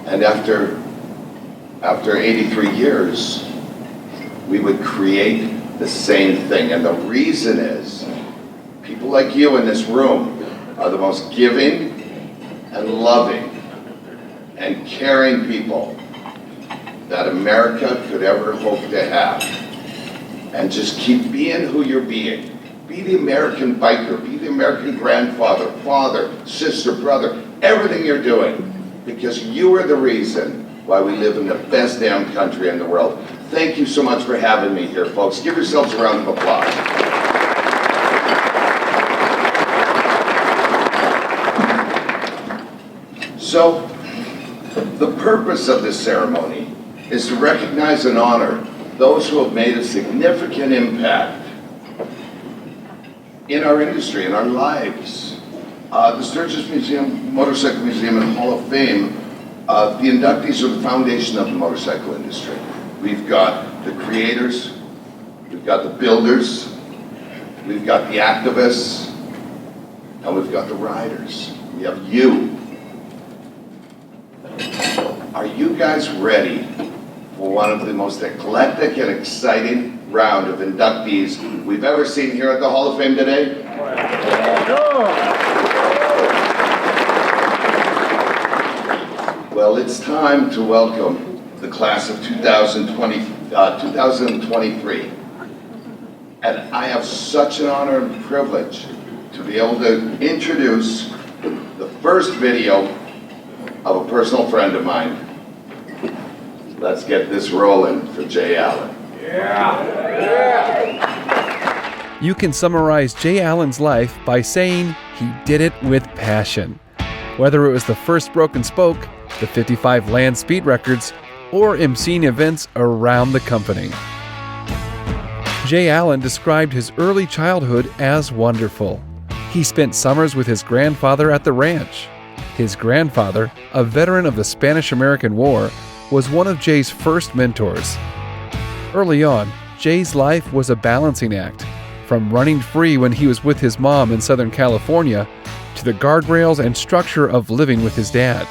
S15: and after 83 years, we would create the same thing. And the reason is, people like you in this room are the most giving and loving and caring people that America could ever hope to have. And just keep being who you're being. Be the American biker, be the American grandfather, father, sister, brother, everything you're doing, because you are the reason why we live in the best damn country in the world. Thank you so much for having me here, folks. Give yourselves a round of applause. So, the purpose of this ceremony is to recognize and honor those who have made a significant impact in our industry, in our lives. The Sturgis Museum, Motorcycle Museum and Hall of Fame, the inductees are the foundation of the motorcycle industry. We've got the creators, we've got the builders, we've got the activists, and we've got the riders. We have you. Are you guys ready for one of the most eclectic and exciting round of inductees we've ever seen here at the Hall of Fame today? Well, it's time to welcome the class of 2023. And I have such an honor and privilege to be able to introduce the first video of a personal friend of mine. Let's get this rolling for Jay Allen.
S16: You can summarize Jay Allen's life by saying he did it with passion. Whether it was the first broken spoke, the 55 land speed records, or emceeing events around the company. Jay Allen described his early childhood as wonderful. He spent summers with his grandfather at the ranch. His grandfather, a veteran of the Spanish-American War, was one of Jay's first mentors. Early on, Jay's life was a balancing act, from running free when he was with his mom in Southern California to the guardrails and structure of living with his dad.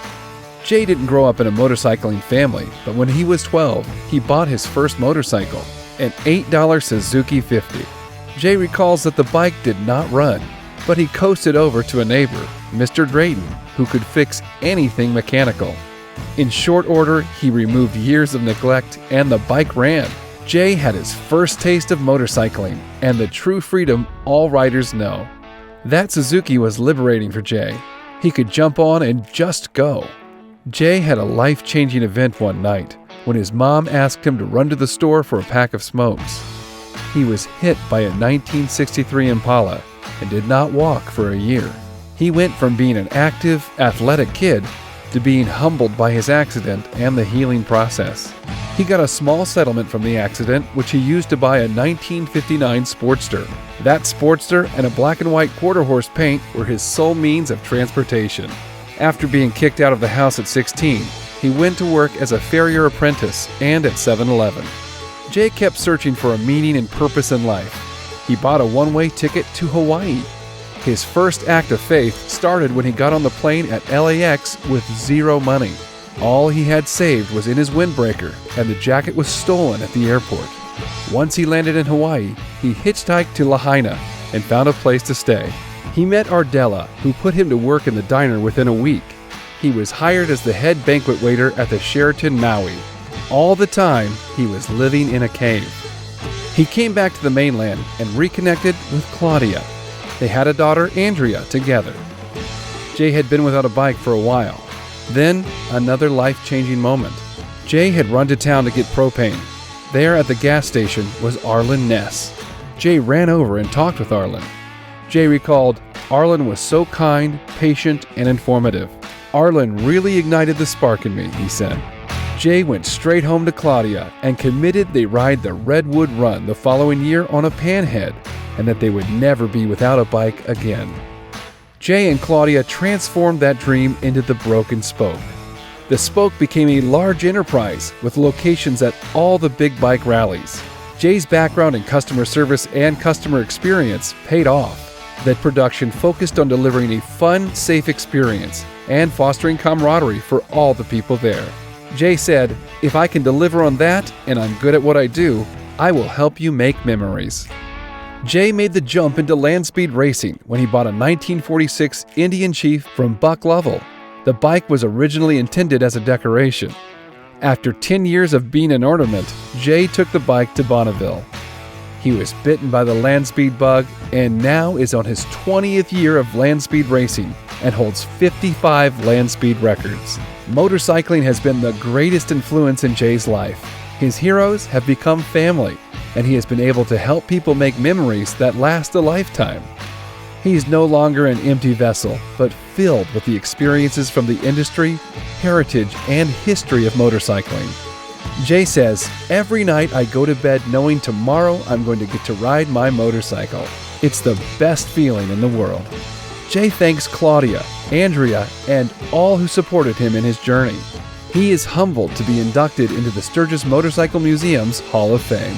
S16: Jay didn't grow up in a motorcycling family, but when he was 12, he bought his first motorcycle, an $8 Suzuki 50. Jay recalls that the bike did not run, but he coasted over to a neighbor, Mr. Drayton, who could fix anything mechanical. In short order, he removed years of neglect and the bike ran. Jay had his first taste of motorcycling and the true freedom all riders know. That Suzuki was liberating for Jay. He could jump on and just go. Jay had a life-changing event one night when his mom asked him to run to the store for a pack of smokes. He was hit by a 1963 Impala and did not walk for a year. He went from being an active, athletic kid to being humbled by his accident and the healing process. He got a small settlement from the accident, which he used to buy a 1959 Sportster. That Sportster and a black and white quarter-horse paint were his sole means of transportation. After being kicked out of the house at 16, he went to work as a farrier apprentice and at 7-Eleven. Jay kept searching for a meaning and purpose in life. He bought a one-way ticket to Hawaii. His first act of faith started when he got on the plane at LAX with zero money. All he had saved was in his windbreaker, and the jacket was stolen at the airport. Once he landed in Hawaii, he hitchhiked to Lahaina and found a place to stay. He met Ardella, who put him to work in the diner within a week. He was hired as the head banquet waiter at the Sheraton Maui. All the time, he was living in a cave. He came back to the mainland and reconnected with Claudia. They had a daughter, Andrea, together. Jay had been without a bike for a while. Then, another life-changing moment. Jay had run to town to get propane. There at the gas station was Arlen Ness. Jay ran over and talked with Arlen. Jay recalled, Arlen was so kind, patient, and informative. Arlen really ignited the spark in me, he said. Jay went straight home to Claudia and committed they ride the Redwood Run the following year on a Panhead, and that they would never be without a bike again. Jay and Claudia transformed that dream into the Broken Spoke. The Spoke became a large enterprise with locations at all the big bike rallies. Jay Jay's background in customer service and customer experience paid off. That production focused on delivering a fun, safe experience and fostering camaraderie for all the people there. Jay said, "If I can deliver on that and I'm good at what I do, I will help you make memories." Jay made the jump into land speed racing when he bought a 1946 Indian Chief from Buck Lovell. The bike was originally intended as a decoration. After 10 years of being an ornament, Jay took the bike to Bonneville. He was bitten by the land speed bug and now is on his 20th year of land speed racing and holds 55 land speed records. Motorcycling has been the greatest influence in Jay's life. His heroes have become family, and he has been able to help people make memories that last a lifetime. He's no longer an empty vessel, but filled with the experiences from the industry, heritage, and history of motorcycling. Jay says, "Every night I go to bed knowing tomorrow I'm going to get to ride my motorcycle. It's the best feeling in the world." Jay thanks Claudia, Andrea, and all who supported him in his journey. He is humbled to be inducted into the Sturgis Motorcycle Museum's Hall of Fame.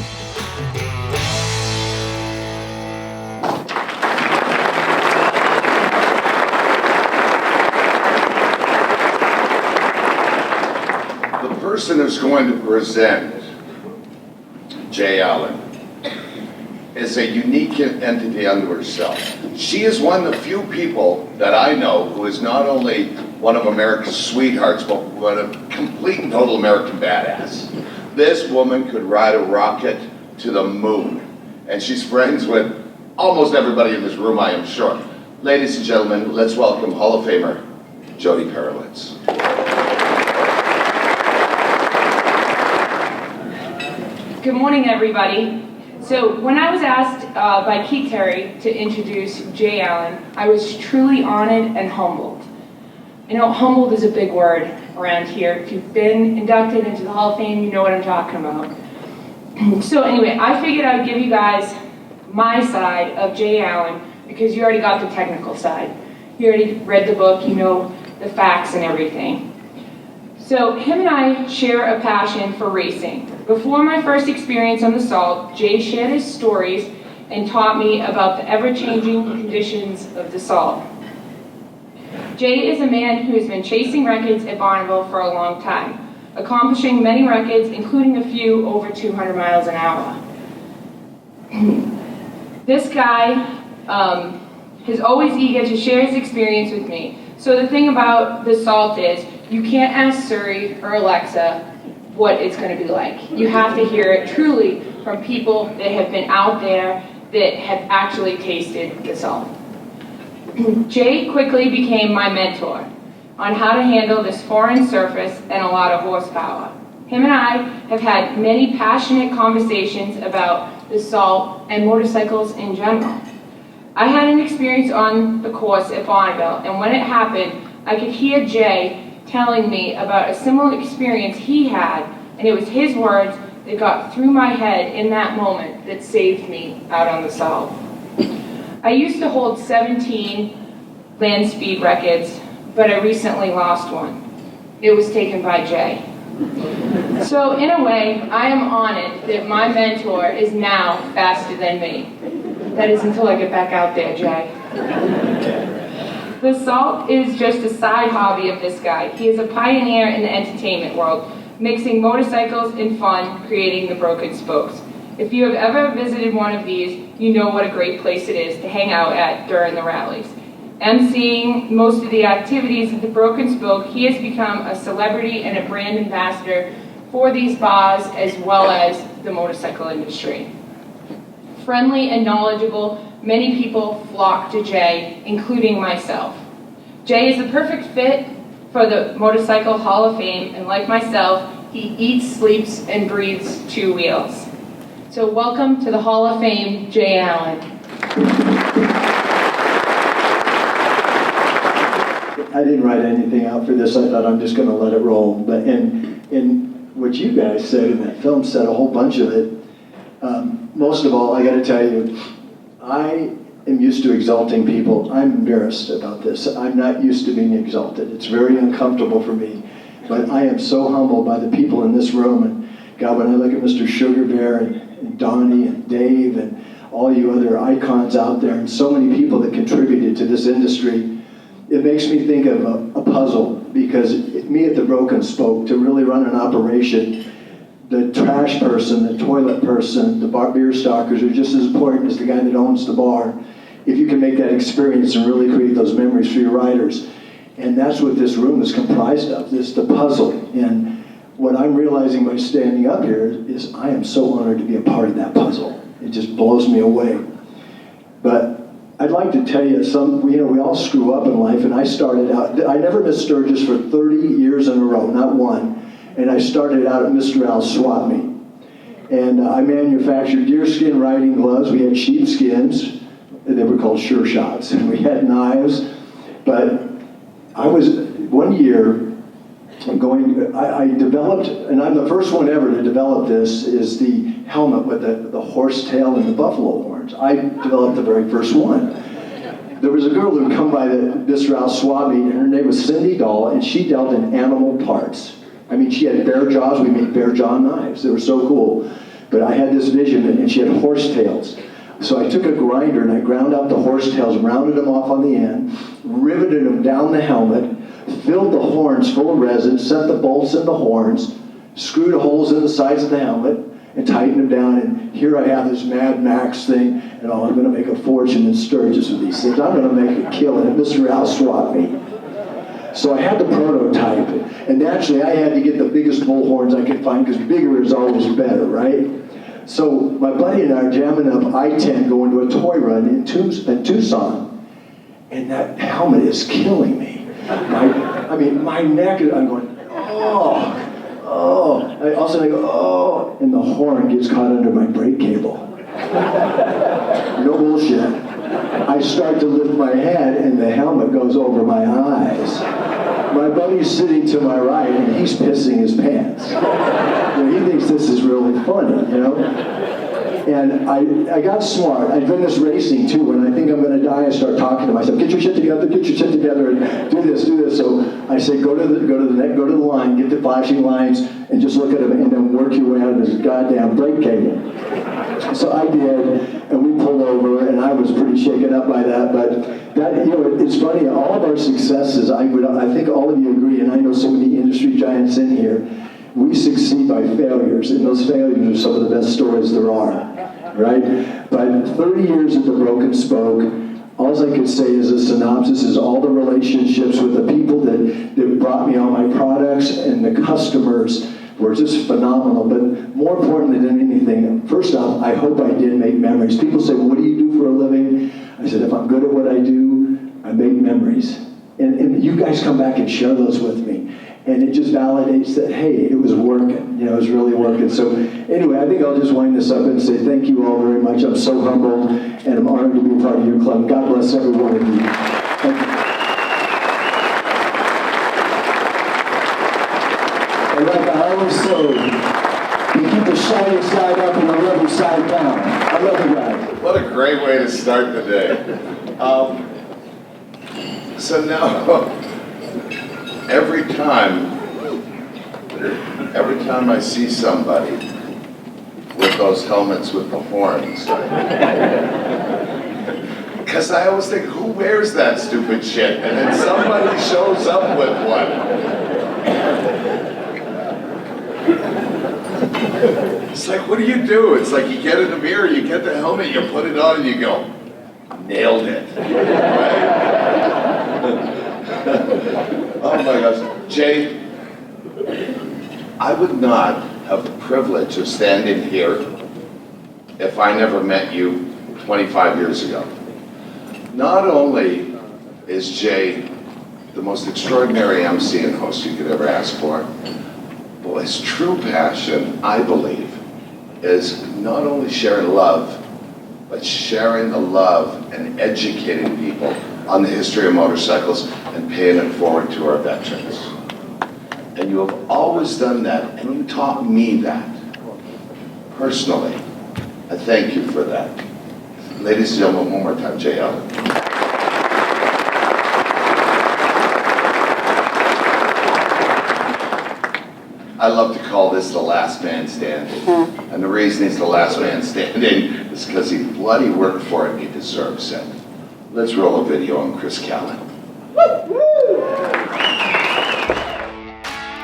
S15: The person who's going to present Jay Allen is a unique entity unto herself. She is one of the few people that I know who is not only one of America's sweethearts, but a complete and total American badass. This woman could ride a rocket to the moon, and she's friends with almost everybody in this room, I am sure. Ladies and gentlemen, let's welcome Hall of Famer Jody Perowitz.
S17: Good morning, everybody. So when I was asked by Keith Terry to introduce Jay Allen, I was truly honored and humbled. You know, humbled is a big word around here. If you've been inducted into the Hall of Fame, you know what I'm talking about. So anyway, I figured I'd give you guys my side of Jay Allen because you already got the technical side. You already read the book, you know the facts and everything. So him and I share a passion for racing. Before my first experience on the salt, Jay shared his stories and taught me about the ever-changing conditions of the salt. Jay is a man who has been chasing records at Bonneville for a long time, accomplishing many records, including a few over 200 miles an hour. This guy is always eager to share his experience with me. So the thing about the salt is, you can't ask Siri or Alexa what it's going to be like. You have to hear it truly from people that have been out there that have actually tasted the salt. Jay quickly became my mentor on how to handle this foreign surface and a lot of horsepower. Him and I have had many passionate conversations about the salt and motorcycles in general. I had an experience on the course at Bonneville, and when it happened, I could hear Jay telling me about a similar experience he had, and it was his words that got through my head in that moment that saved me out on the salt. I used to hold 17 land speed records, but I recently lost one. It was taken by Jay. So in a way, I am honored that my mentor is now faster than me. That is until I get back out there, Jay. The salt is just a side hobby of this guy. He is a pioneer in the entertainment world, mixing motorcycles and fun, creating the broken spokes. If you have ever visited one of these, you know what a great place it is to hang out at during the rallies. emceeing most of the activities at the Broken Spoke, he has become a celebrity and a brand ambassador for these bars as well as the motorcycle industry. Friendly and knowledgeable, many people flock to Jay, including myself. Jay is the perfect fit for the Motorcycle Hall of Fame, and like myself, he eats, sleeps, and breathes two wheels. So welcome to the Hall of Fame, Jay Allen.
S18: I didn't write anything out for this. I thought I'm just going to let it roll. But in what you guys said in that film said a whole bunch of it. Most of all, I got to tell you, I am used to exalting people. I'm embarrassed about this. I'm not used to being exalted. It's very uncomfortable for me. But I am so humbled by the people in this room. And God, when I look at Mr. Sugar Bear and Donnie and Dave and all you other icons out there, and so many people that contributed to this industry. It makes me think of a puzzle, because me at the Broken Spoke, to really run an operation, the trash person, the toilet person, the beer stockers are just as important as the guy that owns the bar, if you can make that experience and really create those memories for your riders. And that's what this room is comprised of, the puzzle. And what I'm realizing by standing up here is I am so honored to be a part of that puzzle. It just blows me away. But I'd like to tell you, we all screw up in life, and I started out, I never missed Sturgis for 30 years in a row, not one. And I started out at Mr. Al's Swap Meet. And I manufactured deerskin riding gloves. We had sheepskins. They were called Sure Shots. And we had knives. But I was, one year, I developed, and I'm the first one ever to develop this, is the helmet with the horse tail and the buffalo horns. I developed the very first one. There was a girl who would come by the Mr. Al's Swap Meet, and her name was Cindy Dahl, and she dealt in animal parts. I mean, she had bear jaws. We made bear jaw knives. They were so cool. But I had this vision, and she had horse tails. So I took a grinder, and I ground out the horse tails, rounded them off on the end, riveted them down the helmet, filled the horns full of resin, set the bolts in the horns, screwed holes in the sides of the helmet, and tightened them down. And here I have this Mad Max thing, and I'm going to make a fortune in Sturgis with these things. I'm going to make a killing at Mr. Al's Swap Meet. So I had the prototype, and naturally I had to get the biggest bull horns I could find, because bigger is always better, right? So my buddy and I are jamming up I-10 going to a toy run in Tucson, and that helmet is killing me. My neck, I'm going, oh. All of a sudden I go, oh, and the horn gets caught under my brake cable. No bullshit. I start to lift my head, and the helmet goes over my eyes. My buddy's sitting to my right, and he's pissing his pants. He thinks this is really funny, And I got smart. I've been this racing too. When I think I'm going to die, I start talking to myself. Get your shit together, and do this. So I say, go to the line, get the flashing lines, and just look at them, and then work your way out of this goddamn brake cable. So I did, and we pulled over, and I was pretty shaken up by that. But that, it's funny. All of our successes, I think all of you agree, and I know so many industry giants in here. We succeed by failures, and those failures are some of the best stories there are, right? But 30 years at the Broken Spoke, all I could say is a synopsis is all the relationships with the people that brought me all my products, and the customers were just phenomenal. But more importantly than anything, first off, I hope I did make memories. People say, well, what do you do for a living? I said, if I'm good at what I do, I make memories. And you guys come back and share those with me. And it just validates that, hey, it was working. It was really working. So anyway, I think I'll just wind this up and say thank you all very much. I'm so humbled, and I'm honored to be a part of your club. God bless every one of you. Thank you. And like I always say, you keep the shiny side up and the rubber side down. I love you guys.
S15: What a great way to start the day. So now, every time I see somebody with those helmets with the horns, because I always think, who wears that stupid shit? And then somebody shows up with one. It's like, what do? It's like you get in the mirror, you get the helmet, you put it on, and you go, nailed it. Right? Oh my gosh. Jay, I would not have the privilege of standing here if I never met you 25 years ago. Not only is Jay the most extraordinary MC and host you could ever ask for, but his true passion, I believe, is not only sharing love, but sharing the love and educating people on the history of motorcycles and paying it forward to our veterans. And you have always done that, and you taught me that. Personally, I thank you for that. Ladies and gentlemen, one more time, Jay Allen. I I love to call this the last man standing. And the reason he's the last man standing is because he bloody worked for it and he deserves it. Let's roll a video on Chris Callen.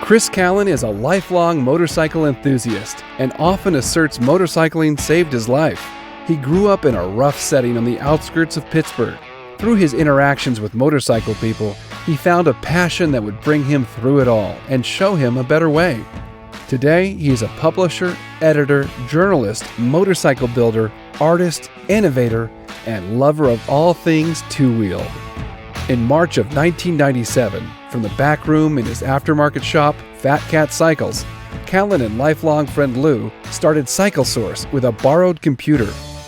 S16: Chris Callen is a lifelong motorcycle enthusiast and often asserts motorcycling saved his life. He grew up in a rough setting on the outskirts of Pittsburgh. Through his interactions with motorcycle people, he found a passion that would bring him through it all and show him a better way. Today, he is a publisher, editor, journalist, motorcycle builder, artist, innovator, and lover of all things two-wheeled. In March of 1997, from the back room in his aftermarket shop, Fat Cat Cycles, Callen and lifelong friend Lou started Cycle Source with a borrowed computer.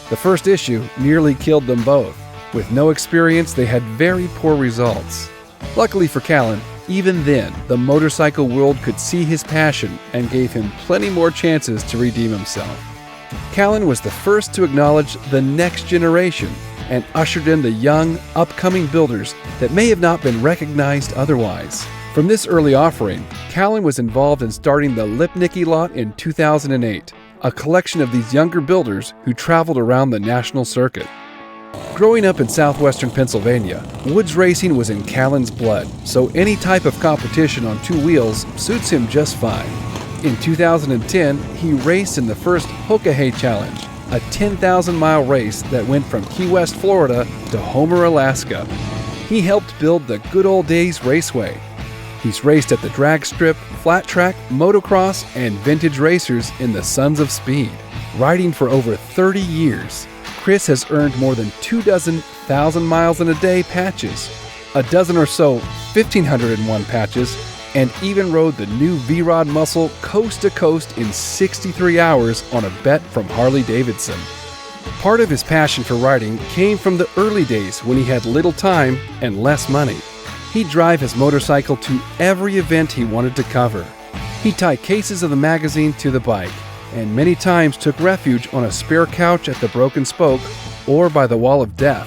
S16: The first issue nearly killed them both. With no experience, they had very poor results. Luckily for Callen, even then, the motorcycle world could see his passion and gave him plenty more chances to redeem himself. Callen was the first to acknowledge the next generation and ushered in the young, upcoming builders that may have not been recognized otherwise. From this early offering, Callen was involved in starting the Lipnicki Lot in 2008, a collection of these younger builders who traveled around the national circuit. Growing up in southwestern Pennsylvania, woods racing was in Callen's blood, so any type of competition on two wheels suits him just fine. In 2010, he raced in the first Hokahay Challenge, a 10,000-mile race that went from Key West, Florida to Homer, Alaska. He helped build the Good Old Days Raceway. He's raced at the drag strip, flat track, motocross, and vintage racers in the Sons of Speed. Riding for over 30 years, Chris has earned more than 24 1,000 miles in a day patches, a dozen or so 1,501 patches, and even rode the new V-Rod muscle coast to coast in 63 hours on a bet from Harley-Davidson. Part of his passion for riding came from the early days when he had little time and less money. He'd drive his motorcycle to every event he wanted to cover. He'd tie cases of the magazine to the bike, and many times took refuge on a spare couch at the Broken Spoke or by the Wall of Death.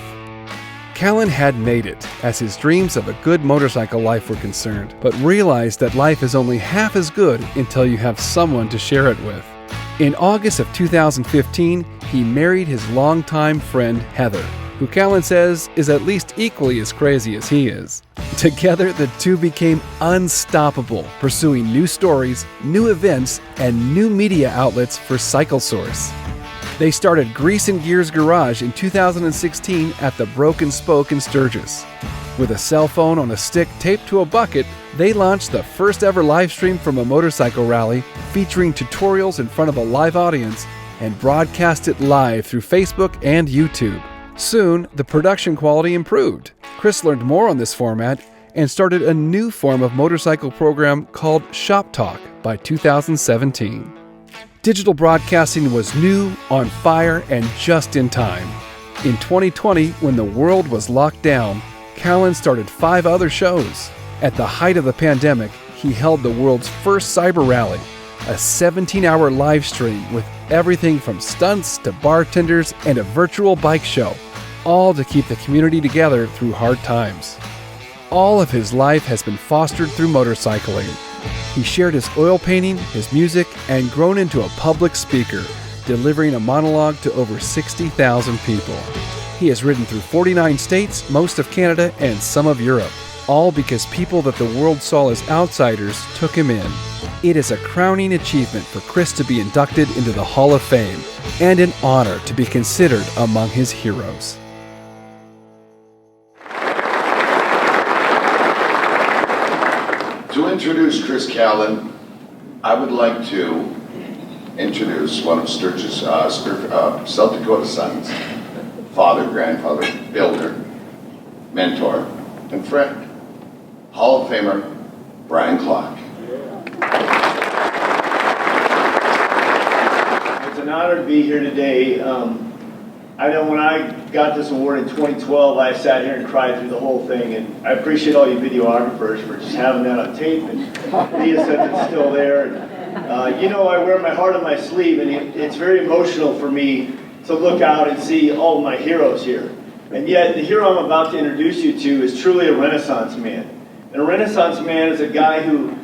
S16: Callen had made it, as his dreams of a good motorcycle life were concerned, but realized that life is only half as good until you have someone to share it with. In August of 2015, he married his longtime friend Heather, who Callen says is at least equally as crazy as he is. Together, the two became unstoppable, pursuing new stories, new events, and new media outlets for Cycle Source. They started Grease and Gears Garage in 2016 at the Broken Spoke in Sturgis. With a cell phone on a stick taped to a bucket, they launched the first ever live stream from a motorcycle rally, featuring tutorials in front of a live audience, and broadcast it live through Facebook and YouTube. Soon, the production quality improved. Chris learned more on this format and started a new form of motorcycle program called Shop Talk by 2017. Digital broadcasting was new, on fire, and just in time. In 2020, when the world was locked down, Callen started 5 other shows. At the height of the pandemic, he held the world's first cyber rally, a 17-hour live stream with everything from stunts to bartenders and a virtual bike show, all to keep the community together through hard times. All of his life has been fostered through motorcycling. He shared his oil painting, his music, and grown into a public speaker, delivering a monologue to over 60,000 people. He has ridden through 49 states, most of Canada, and some of Europe, all because people that the world saw as outsiders took him in. It is a crowning achievement for Chris to be inducted into the Hall of Fame, and an honor to be considered among his heroes.
S15: To introduce Chris Callen, I would like to introduce one of Sturgis, South Dakota sons, father, grandfather, builder, mentor, and friend, Hall of Famer, Brian Clock.
S19: It's an honor to be here today. I know when I got this award in 2012, I sat here and cried through the whole thing, and I appreciate all you videographers for just having that on tape, and Leah said it's still there. You know, I wear my heart on my sleeve, and it's very emotional for me to look out and see all my heroes here. And yet, the hero I'm about to introduce you to is truly a Renaissance man. And a Renaissance man is a guy who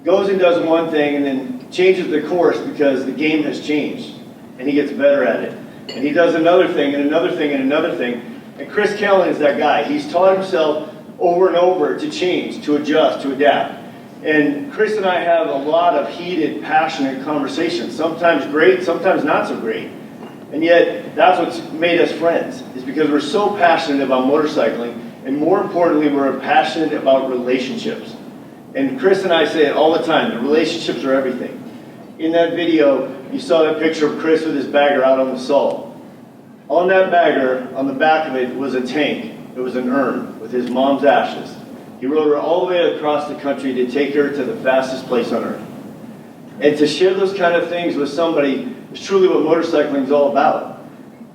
S19: goes and does one thing and then changes the course because the game has changed and he gets better at it. And he does another thing and another thing and another thing. And Chris Callen is that guy. He's taught himself over and over to change, to adjust, to adapt. And Chris and I have a lot of heated, passionate conversations, sometimes great, sometimes not so great. And yet, that's what's made us friends, is because we're so passionate about motorcycling, and more importantly, we're passionate about relationships. And Chris and I say it all the time, that relationships are everything. In that video, you saw that picture of Chris with his bagger out on the salt. On that bagger, on the back of it, was a tank. It was an urn with his mom's ashes. He rode her all the way across the country to take her to the fastest place on earth. And to share those kind of things with somebody is truly what motorcycling is all about.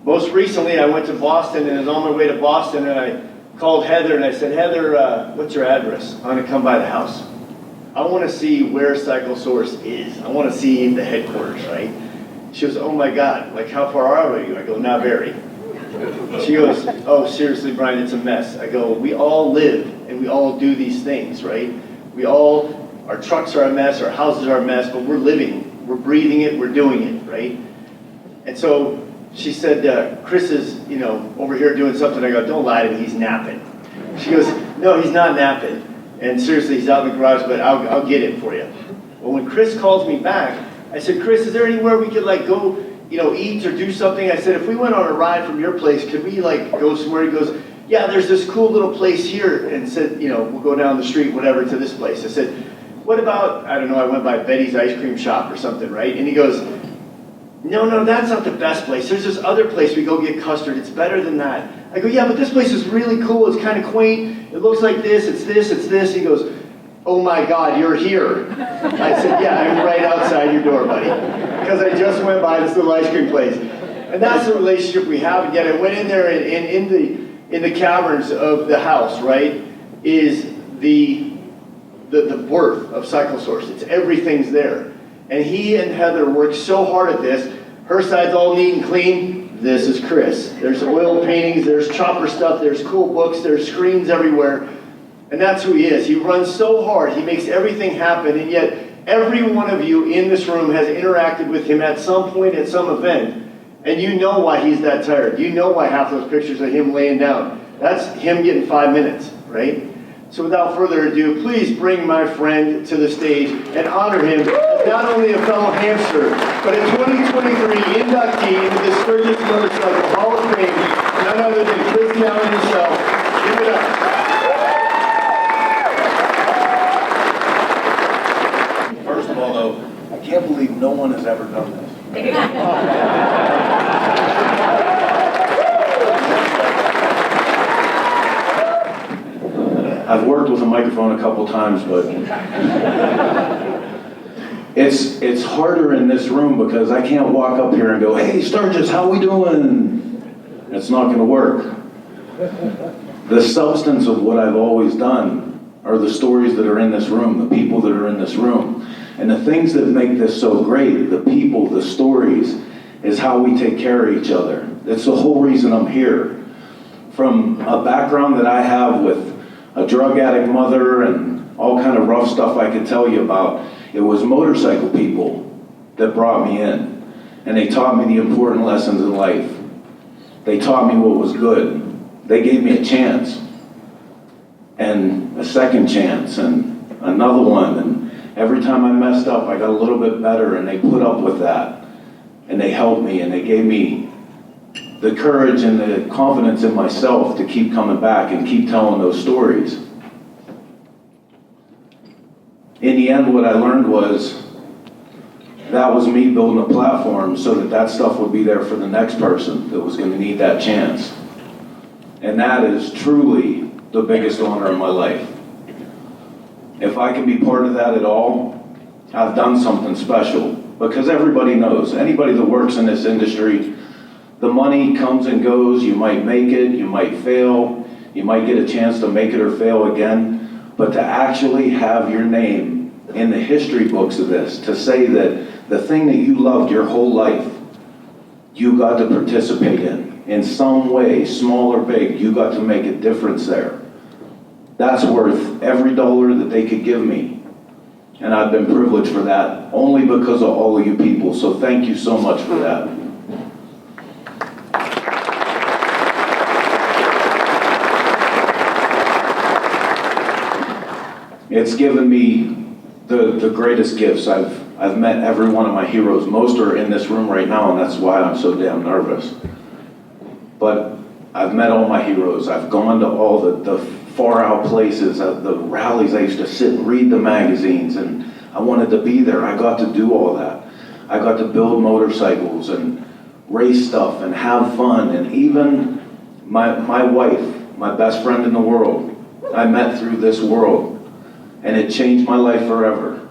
S19: Most recently, I went to Boston and was on my way to Boston and I called Heather and I said, Heather, what's your address? I want to come by the house. I want to see where Cycle Source is. I want to see the headquarters, right? She goes, oh my God, like how far are you? I go, not very. She goes, oh, seriously, Brian, it's a mess. I go, we all live and we all do these things, right? Our trucks are a mess, our houses are a mess, but we're living, we're breathing it, we're doing it, right? And so she said, Chris is, over here doing something. I go, don't lie to me, he's napping. She goes, no, he's not napping. And seriously, he's out in the garage, but I'll get it for you. Well, when Chris calls me back, I said, Chris, is there anywhere we could go, eat or do something? I said, if we went on a ride from your place, could we go somewhere? He goes, yeah, there's this cool little place here. And said, we'll go down the street, whatever, to this place. I said, what about, I don't know, I went by Betty's ice cream shop or something, right? And he goes, no, that's not the best place. There's this other place we go get custard. It's better than that. I go, yeah, but this place is really cool. It's kind of quaint. It looks like this. It's this. It's this. He goes, oh my God, you're here. I said, yeah, I'm right outside your door, buddy. Because I just went by this little ice cream place. And that's the relationship we have. And yet I went in there and in the caverns of the house, right, is the birth of Cycle Source. It's everything's there. And he and Heather worked so hard at this. Her side's all neat and clean. This is Chris. There's oil paintings, there's chopper stuff, there's cool books, there's screens everywhere. And that's who he is. He runs so hard. He makes everything happen. And yet, every one of you in this room has interacted with him at some point at some event. And you know why he's that tired. You know why half those pictures are him laying down. That's him getting 5 minutes, right? So without further ado, please bring my friend to the stage and honor him as not only a fellow hamster, but a 2023 inductee into the Sturgis Motorcycle Hall of Fame, none other than Chris Callen himself. Give it up.
S20: First of all, though, I can't believe no one has ever done this. I've worked with a microphone a couple times, but it's harder in this room because I can't walk up here and go, hey, Sturgis, how we doing? It's not going to work. The substance of what I've always done are the stories that are in this room, the people that are in this room. And the things that make this so great, the people, the stories, is how we take care of each other. That's the whole reason I'm here. From a background that I have with a drug addict mother and all kind of rough stuff I could tell you about, it was motorcycle people that brought me in. And they taught me the important lessons in life. They taught me what was good. They gave me a chance. And a second chance and another one. And every time I messed up, I got a little bit better, and they put up with that. And they helped me, and they gave me the courage and the confidence in myself to keep coming back and keep telling those stories. In the end, what I learned was that was me building a platform so that stuff would be there for the next person that was going to need that chance. And that is truly the biggest honor in my life. If I can be part of that at all, I've done something special. Because everybody knows, anybody that works in this industry, the money comes and goes. You might make it, you might fail, you might get a chance to make it or fail again. But to actually have your name in the history books of this, to say that the thing that you loved your whole life, you got to participate in some way, small or big, you got to make a difference there. That's worth every dollar that they could give me. And I've been privileged for that, only because of all of you people. So thank you so much for that. It's given me the greatest gifts. I've met every one of my heroes. Most are in this room right now, and that's why I'm so damn nervous. But I've met all my heroes. I've gone to all the far out places, the rallies. I used to sit and read the magazines, and I wanted to be there. I got to do all that. I got to build motorcycles and race stuff and have fun. And even my wife, my best friend in the world, I met through this world. And it changed my life forever.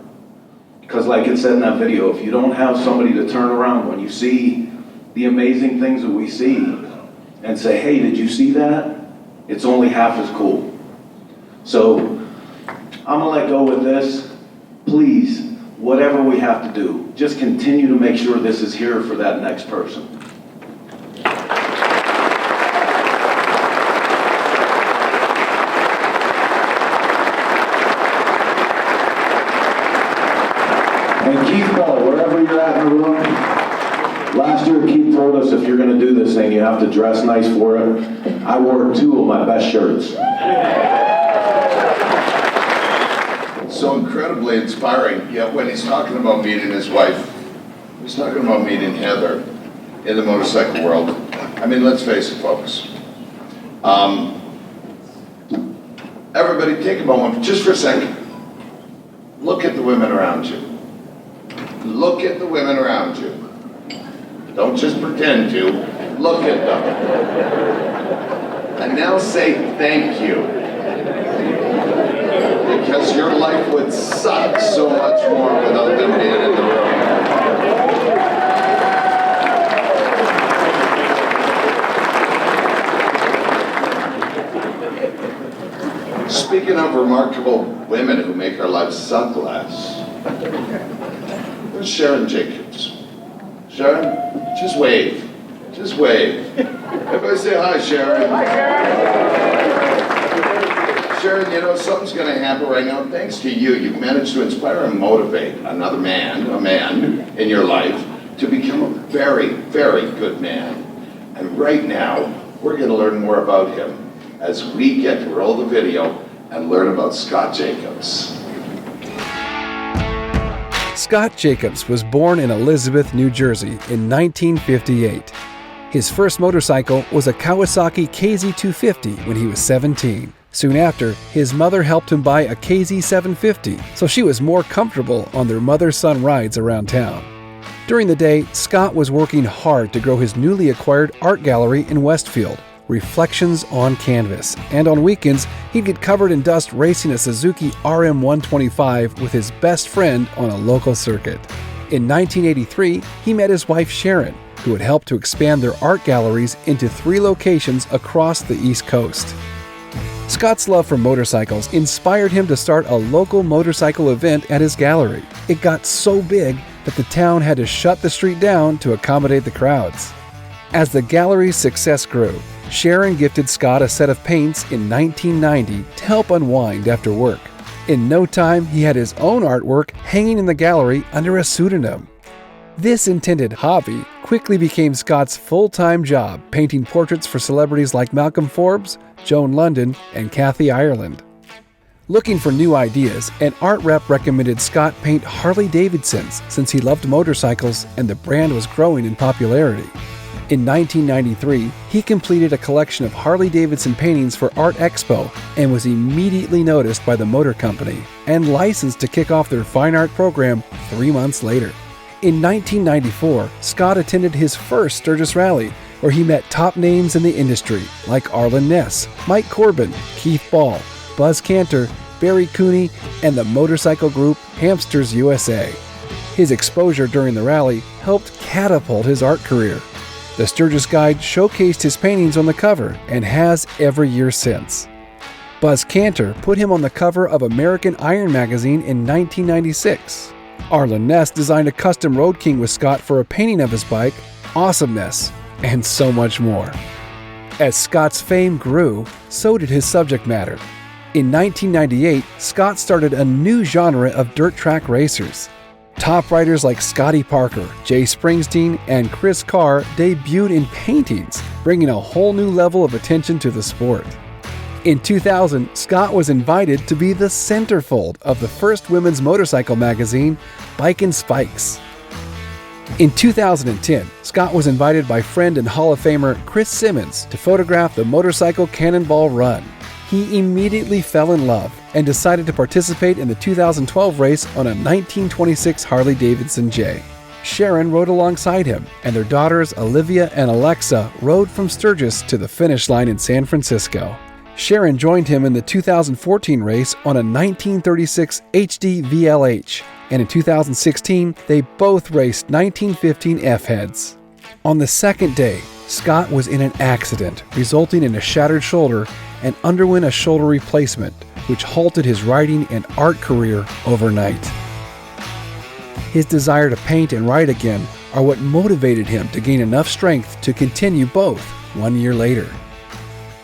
S20: Because like it said in that video, if you don't have somebody to turn around when you see the amazing things that we see and say, hey, did you see that? It's only half as cool. So I'm gonna let go with this. Please, whatever we have to do, just continue to make sure this is here for that next person. And Keith Bell, wherever you're at in the room, last year Keith told us if you're going to do this thing, you have to dress nice for it. I wore 2 of my best shirts.
S15: So incredibly inspiring. Yet when he's talking about meeting his wife, he's talking about meeting Heather in the motorcycle world. I mean, let's face it, folks. Everybody take a moment, just for a second. Look at the women around you. Look at the women around you. Don't just pretend to. Look at them. And now say thank you. Because your life would suck so much more without them being in the room. Speaking of remarkable women who make our lives suck less, where's Sharon Jacobs? Sharon, just wave. Just wave. Everybody say hi, Sharon. Hi, Sharon. Sharon, you know, something's going to happen right now. Thanks to you, you've managed to inspire and motivate another man, a man in your life, to become a very, very good man. And right now, we're going to learn more about him as we get to roll the video and learn about Scott Jacobs.
S16: Scott Jacobs was born in Elizabeth, New Jersey in 1958. His first motorcycle was a Kawasaki KZ250 when he was 17. Soon after, his mother helped him buy a KZ750, so she was more comfortable on their mother-son rides around town. During the day, Scott was working hard to grow his newly acquired art gallery in Westfield, Reflections on Canvas, and on weekends, he'd get covered in dust racing a Suzuki RM125 with his best friend on a local circuit. In 1983, he met his wife Sharon, who had helped to expand their art galleries into 3 locations across the East Coast. Scott's love for motorcycles inspired him to start a local motorcycle event at his gallery. It got so big that the town had to shut the street down to accommodate the crowds. As the gallery's success grew, Sharon gifted Scott a set of paints in 1990 to help unwind after work. In no time, he had his own artwork hanging in the gallery under a pseudonym. This intended hobby quickly became Scott's full-time job, painting portraits for celebrities like Malcolm Forbes, Joan London, and Kathy Ireland. Looking for new ideas, an art rep recommended Scott paint Harley-Davidsons since he loved motorcycles and the brand was growing in popularity. In 1993, he completed a collection of Harley-Davidson paintings for Art Expo and was immediately noticed by the motor company and licensed to kick off their fine art program 3 months later. In 1994, Scott attended his first Sturgis rally, where he met top names in the industry like Arlen Ness, Mike Corbin, Keith Ball, Buzz Cantor, Barry Cooney, and the motorcycle group Hamsters USA. His exposure during the rally helped catapult his art career. The Sturgis Guide showcased his paintings on the cover and has every year since. Buzz Cantor put him on the cover of American Iron magazine in 1996. Arlen Ness designed a custom Road King with Scott for a painting of his bike, Awesomeness, and so much more. As Scott's fame grew, so did his subject matter. In 1998, Scott started a new genre of dirt track racers. Top riders like Scotty Parker, Jay Springsteen, and Chris Carr debuted in paintings, bringing a whole new level of attention to the sport. In 2000, Scott was invited to be the centerfold of the first women's motorcycle magazine, Bike and Spikes. In 2010, Scott was invited by friend and Hall of Famer Chris Simmons to photograph the motorcycle Cannonball Run. He immediately fell in love and decided to participate in the 2012 race on a 1926 Harley-Davidson J. Sharon rode alongside him, and their daughters Olivia and Alexa rode from Sturgis to the finish line in San Francisco. Sharon joined him in the 2014 race on a 1936 HD VLH, and in 2016, they both raced 1915 F-heads. On the second day, Scott was in an accident, resulting in a shattered shoulder, and underwent a shoulder replacement, which halted his riding and art career overnight. His desire to paint and ride again are what motivated him to gain enough strength to continue both 1 year later.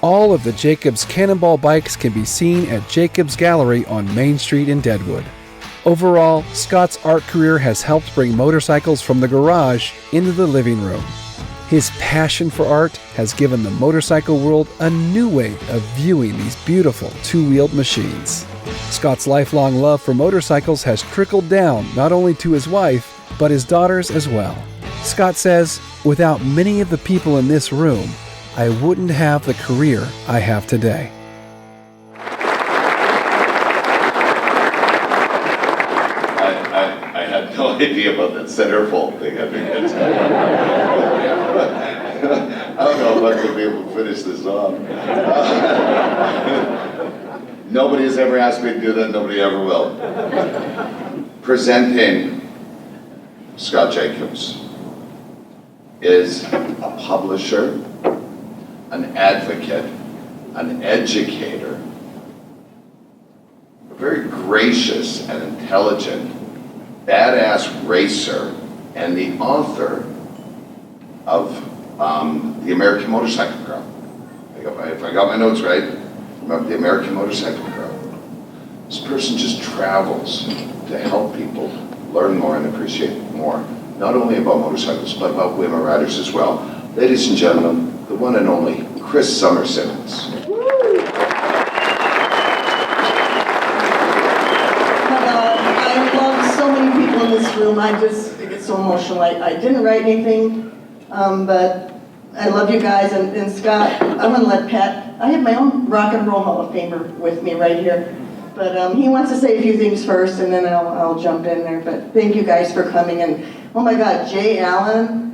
S16: All of the Jacobs Cannonball bikes can be seen at Jacobs Gallery on Main Street in Deadwood. Overall, Scott's art career has helped bring motorcycles from the garage into the living room. His passion for art has given the motorcycle world a new way of viewing these beautiful two-wheeled machines. Scott's lifelong love for motorcycles has trickled down not only to his wife, but his daughters as well. Scott says, "Without many of the people in this room, I wouldn't have the career I have today."
S15: I had no idea about that centerfold thing. I mean, I don't know if I'm going to be able to finish this off. Nobody has ever asked me to do that. Nobody ever will. Presenting Scott Jacobs is a publisher, an advocate, an educator, a very gracious and intelligent, badass racer, and the author of The American Motorcycle Girl. If I got my notes right, remember The American Motorcycle Girl. This person just travels to help people learn more and appreciate more, not only about motorcycles, but about women riders as well. Ladies and gentlemen, the one and only Chris Simmons.
S7: I love so many people in this room. I get so emotional. I didn't write anything, but I love you guys. And Scott, I'm going to let Pat, I have my own Rock and Roll Hall of Famer with me right here. But he wants to say a few things first, and then I'll jump in there. But thank you guys for coming. And oh my God, Jay Allen.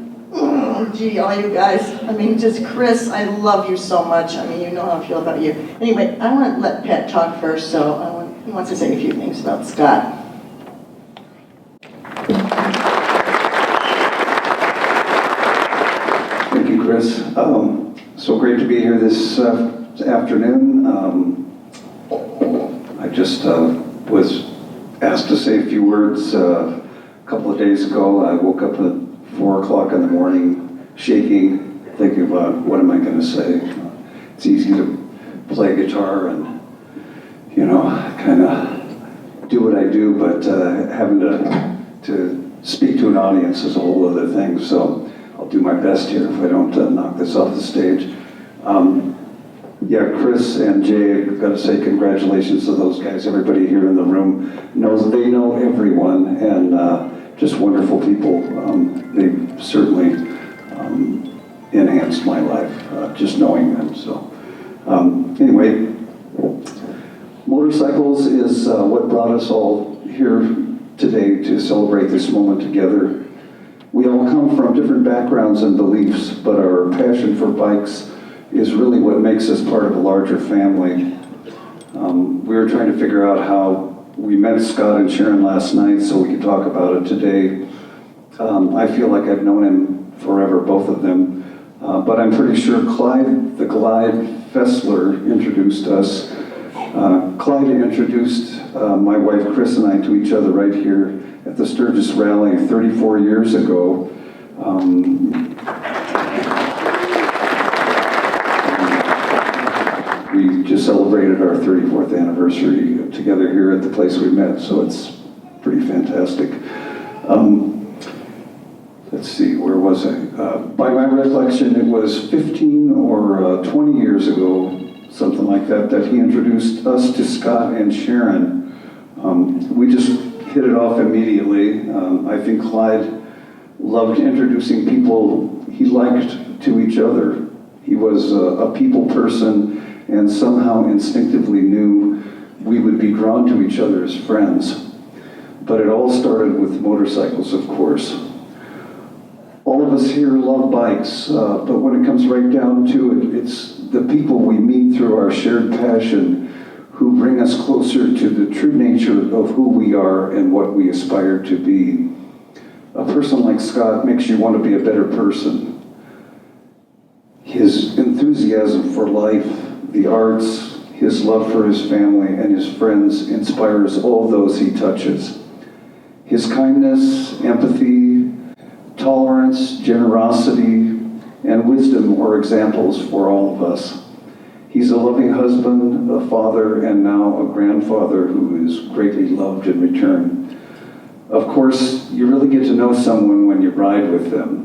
S7: Gee, all you guys. I mean, just Chris, I love you so much. I mean, you know how I feel about you. Anyway, I want to let Pat talk first, so he wants to say a few things about Scott.
S4: Thank you, Chris. So great to be here this afternoon. I just was asked to say a few words a couple of days ago. I woke up at 4 o'clock in the morning, shaking, thinking about what am I going to say. It's easy to play guitar and, kind of do what I do, but having to speak to an audience is a whole other thing. So I'll do my best here if I don't knock this off the stage. Chris and Jay, I've got to say congratulations to those guys. Everybody here in the room knows they know everyone, and just wonderful people. They've certainly enhanced my life, just knowing them. So anyway, motorcycles is what brought us all here today to celebrate this moment together. We all come from different backgrounds and beliefs, but our passion for bikes is really what makes us part of a larger family. We were trying to figure out how we met Scott and Sharon last night so we could talk about it today. I feel like I've known him forever, both of them, but I'm pretty sure Clyde, the Glide Fessler, introduced us. Clyde introduced my wife Chris and I to each other right here at the Sturgis Rally 34 years ago. We just celebrated celebrated our 34th anniversary together here at the place we met, so it's pretty fantastic. Let's see, where was I? By my recollection, it was 15 or 20 years ago, something like that, that he introduced us to Scott and Sharon. We just hit it off immediately. I think Clyde loved introducing people he liked to each other. He was a people person and somehow instinctively knew we would be drawn to each other as friends. But it all started with motorcycles, of course. All of us here love bikes, but when it comes right down to it, it's the people we meet through our shared passion who bring us closer to the true nature of who we are and what we aspire to be. A person like Scott makes you want to be a better person. His enthusiasm for life, the arts, his love for his family and his friends inspires all those he touches. His kindness, empathy, tolerance, generosity, and wisdom are examples for all of us. He's a loving husband, a father, and now a grandfather who is greatly loved in return. Of course, you really get to know someone when you ride with them.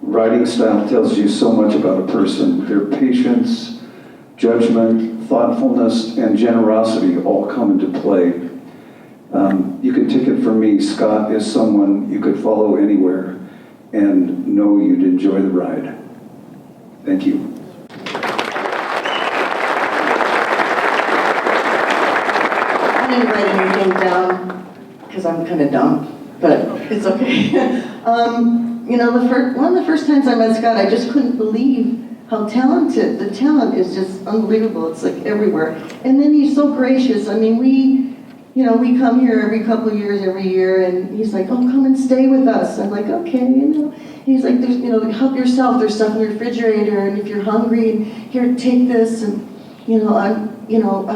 S4: Riding style tells you so much about a person. Their patience, judgment, thoughtfulness, and generosity all come into play. You can take it from me, Scott is someone you could follow anywhere and know you'd enjoy the ride. Thank you.
S7: I didn't write anything down because I'm kind of dumb, but it's okay. You know, one of the first times I met Scott, I just couldn't believe how talented. The talent is just unbelievable. It's like everywhere. And then he's so gracious. I mean, we come here every couple of years, every year, and he's like, oh, come and stay with us. I'm like, okay, you know. He's like, there's, you know, help yourself. There's stuff in the refrigerator, and if you're hungry, and here, take this. And, I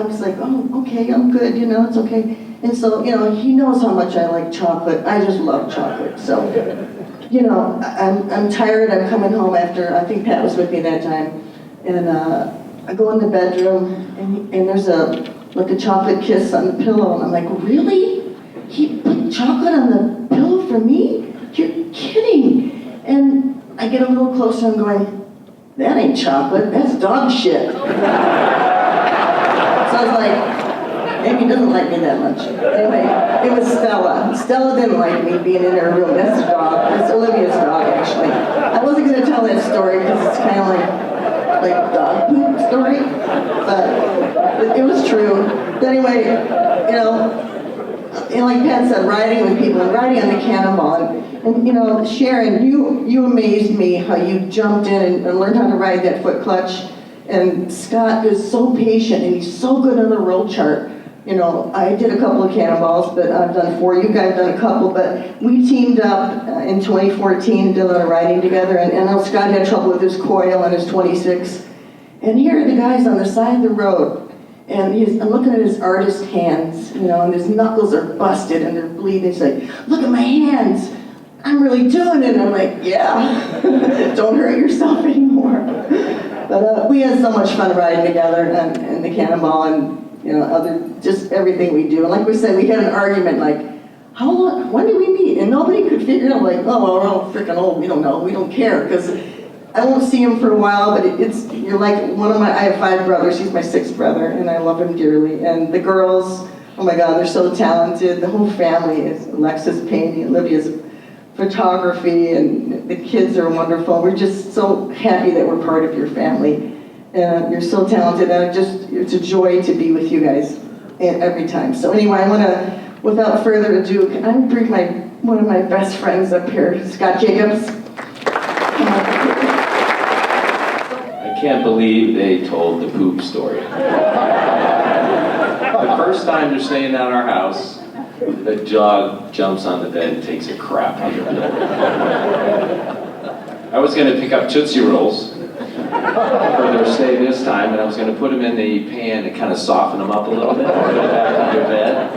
S7: was like, oh, okay, I'm good, you know, it's okay. And so, you know, he knows how much I like chocolate. I just love chocolate. So, you know, I'm tired. I'm coming home after, I think Pat was with me that time. And I go in the bedroom, and there's a chocolate kiss on the pillow. And I'm like, really? He put chocolate on the pillow for me? You're kidding. And I get a little closer and going, that ain't chocolate, that's dog shit. So I was like, maybe he doesn't like me that much. Anyway, it was Stella. Stella didn't like me being in her room. That's the dog. It's Olivia's dog, actually. I wasn't going to tell that story because it's kind of like dog poop story, but it was true. But anyway, you know, and like Pat said, riding with people and riding on the Cannonball. And you know, Sharon, you amazed me how you jumped in and learned how to ride that foot clutch. And Scott is so patient and he's so good on the roll chart. You know, I did a couple of Cannonballs, but I've done 4. You guys have done a couple, but we teamed up in 2014 and did a lot of riding together. And I know Scott had trouble with his coil and his 26. And here are the guys on the side of the road. And I'm looking at his artist hands, you know, and his knuckles are busted and they're bleeding. He's like, look at my hands. I'm really doing it. And I'm like, yeah, don't hurt yourself anymore. But we had so much fun riding together and the Cannonball and, you know, just everything we do. And like we said, we had an argument like, how long, when did we meet? And nobody could figure it out, like, oh, well, we're all freaking old. We don't know. We don't care. Because I won't see him for a while, but you're like I have 5 brothers. He's my 6th brother, and I love him dearly. And the girls, oh my God, they're so talented. The whole family is Alexis painting, Olivia's photography, and the kids are wonderful. We're just so happy that we're part of your family. And you're so talented, and it's a joy to be with you guys every time. So anyway, I want to, without further ado, can I bring one of my best friends up here, Scott Jacobs.
S21: I can't believe they told the poop story. The first time they're staying at our house, the dog jumps on the bed and takes a crap on the pillow. I was going to pick up Tootsie Rolls for their stay this time, and I was going to put them in the pan and kind of soften them up a little bit, put it back on their bed.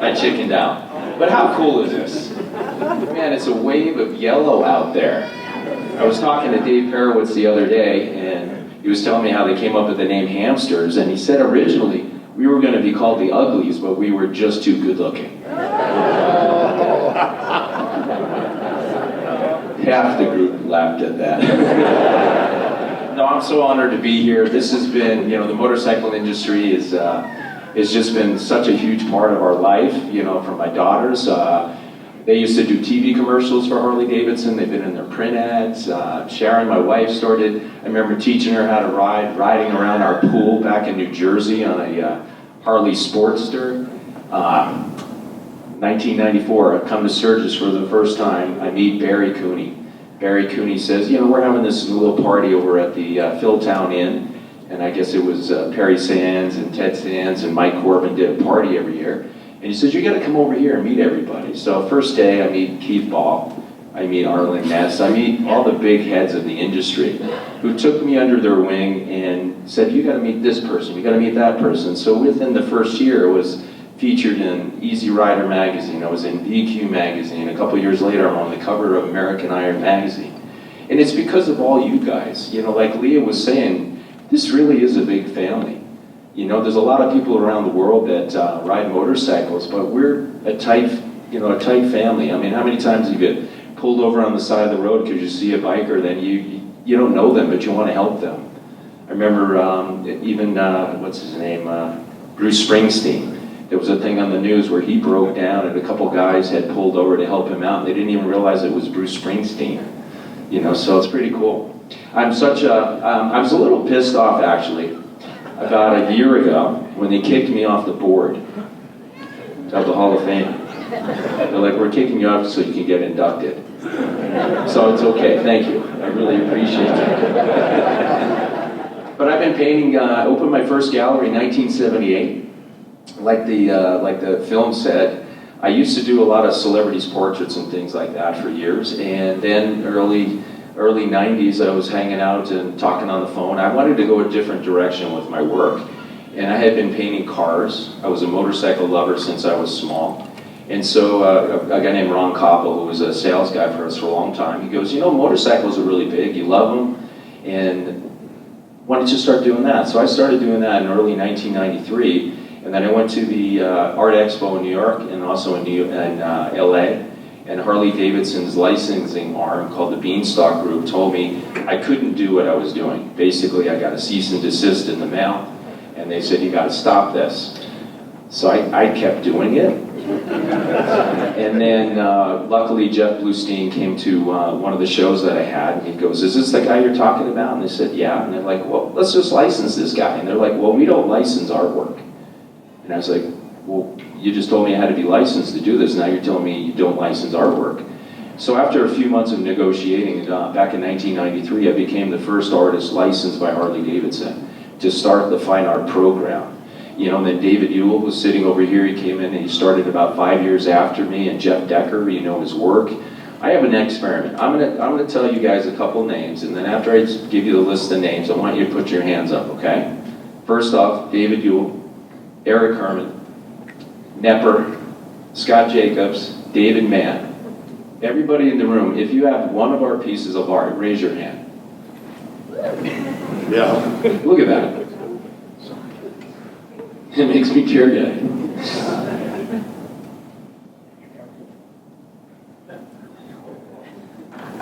S21: I chickened out. But how cool is this? Man, it's a wave of yellow out there. I was talking to Dave Perowitz the other day, and he was telling me how they came up with the name Hamsters, and he said originally we were going to be called the Uglies, but we were just too good looking. Half the group laughed at that. No, I'm so honored to be here. This has been, you know, the motorcycle industry is it's just been such a huge part of our life, you know, for my daughters. They used to do TV commercials for Harley-Davidson. They've been in their print ads. Sharon, my wife, started, I remember teaching her how to riding around our pool back in New Jersey on a Harley Sportster. 1994, I come to Sturgis for the first time. I meet Barry Cooney. Barry Cooney says, you know, we're having this little party over at the Philtown Inn. And I guess it was Perry Sands and Ted Sands and Mike Corbin did a party every year. And he says, you got to come over here and meet everybody. So first day, I meet Keith Ball. I meet Arlen Ness. I meet all the big heads of the industry who took me under their wing and said, you got to meet this person. You got to meet that person. So within the first year, it was featured in Easy Rider magazine. I was in VQ magazine. A couple years later, I'm on the cover of American Iron magazine. And it's because of all you guys. You know, like Leah was saying, this really is a big family. You know, there's a lot of people around the world that ride motorcycles, but we're a tight family. I mean, how many times you get pulled over on the side of the road because you see a biker, then you don't know them, but you want to help them. I remember even, what's his name, Bruce Springsteen. There was a thing on the news where he broke down and a couple guys had pulled over to help him out, and they didn't even realize it was Bruce Springsteen. You know, so it's pretty cool. I was a little pissed off actually about a year ago when they kicked me off the board of the Hall of Fame. They're like, we're kicking you off so you can get inducted. So it's okay, thank you. I really appreciate it. But I've been painting, I opened my first gallery in 1978. Like the film said, I used to do a lot of celebrities' portraits and things like that for years, and then early 90s I was hanging out and talking on the phone. I wanted to go a different direction with my work, and I had been painting cars. I was a motorcycle lover since I was small, and so a guy named Ron Koppel, who was a sales guy for us for a long time, he goes, you know, motorcycles are really big, you love them, and why don't you start doing that? So I started doing that in early 1993. And then I went to the Art Expo in New York and also in LA. And Harley-Davidson's licensing arm called the Beanstalk Group told me I couldn't do what I was doing. Basically, I got a cease and desist in the mail. And they said, you got to stop this. So I kept doing it. And then luckily Jeff Bluestein came to one of the shows that I had. And he goes, is this the guy you're talking about? And they said, yeah. And they're like, well, let's just license this guy. And they're like, well, we don't license artwork. And I was like, well, you just told me I had to be licensed to do this. Now you're telling me you don't license artwork. So after a few months of negotiating, back in 1993, I became the first artist licensed by Harley-Davidson to start the fine art program. You know, and then David Ewell was sitting over here. He came in and he started about 5 years after me. And Jeff Decker, you know his work. I have an experiment. I'm gonna tell you guys a couple names, and then after I give you the list of names, I want you to put your hands up, okay? First off, David Ewell, Eric Herman, Nepper, Scott Jacobs, David Mann. Everybody in the room, if you have one of our pieces of art, raise your hand. Yeah. Look at that. It makes me teary-eyed.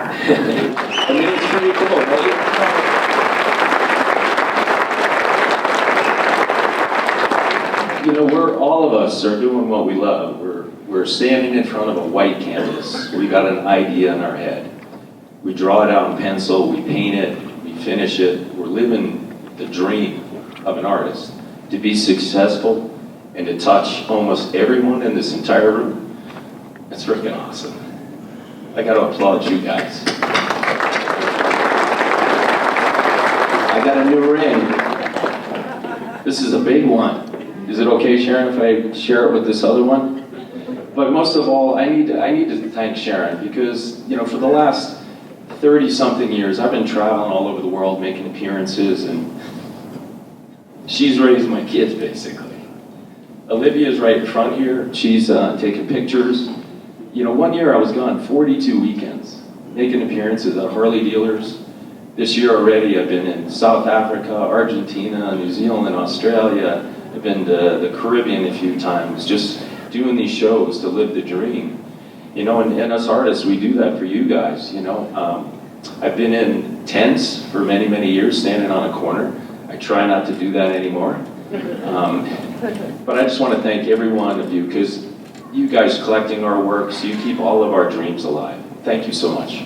S21: I mean, it's pretty cool, right? You know, all of us are doing what we love. We're standing in front of a white canvas. We got an idea in our head. We draw it out in pencil, we paint it, we finish it. We're living the dream of an artist. To be successful and to touch almost everyone in this entire room, that's freaking awesome. I gotta applaud you guys. I got a new ring. This is a big one. Is it okay, Sharon, if I share it with this other one? But most of all, I need to thank Sharon because, you know, for the last 30-something years, I've been traveling all over the world making appearances, and she's raised my kids, basically. Olivia's right in front here. She's taking pictures. You know, one year I was gone 42 weekends, making appearances at Harley dealers, This year already, I've been in South Africa, Argentina, New Zealand, Australia. I've been to the Caribbean a few times, just doing these shows to live the dream. You know, and us artists, we do that for you guys, you know. I've been in tents for many, many years, standing on a corner. I try not to do that anymore. But I just want to thank every one of you, because you guys collecting our work, so you keep all of our dreams alive. Thank you so much.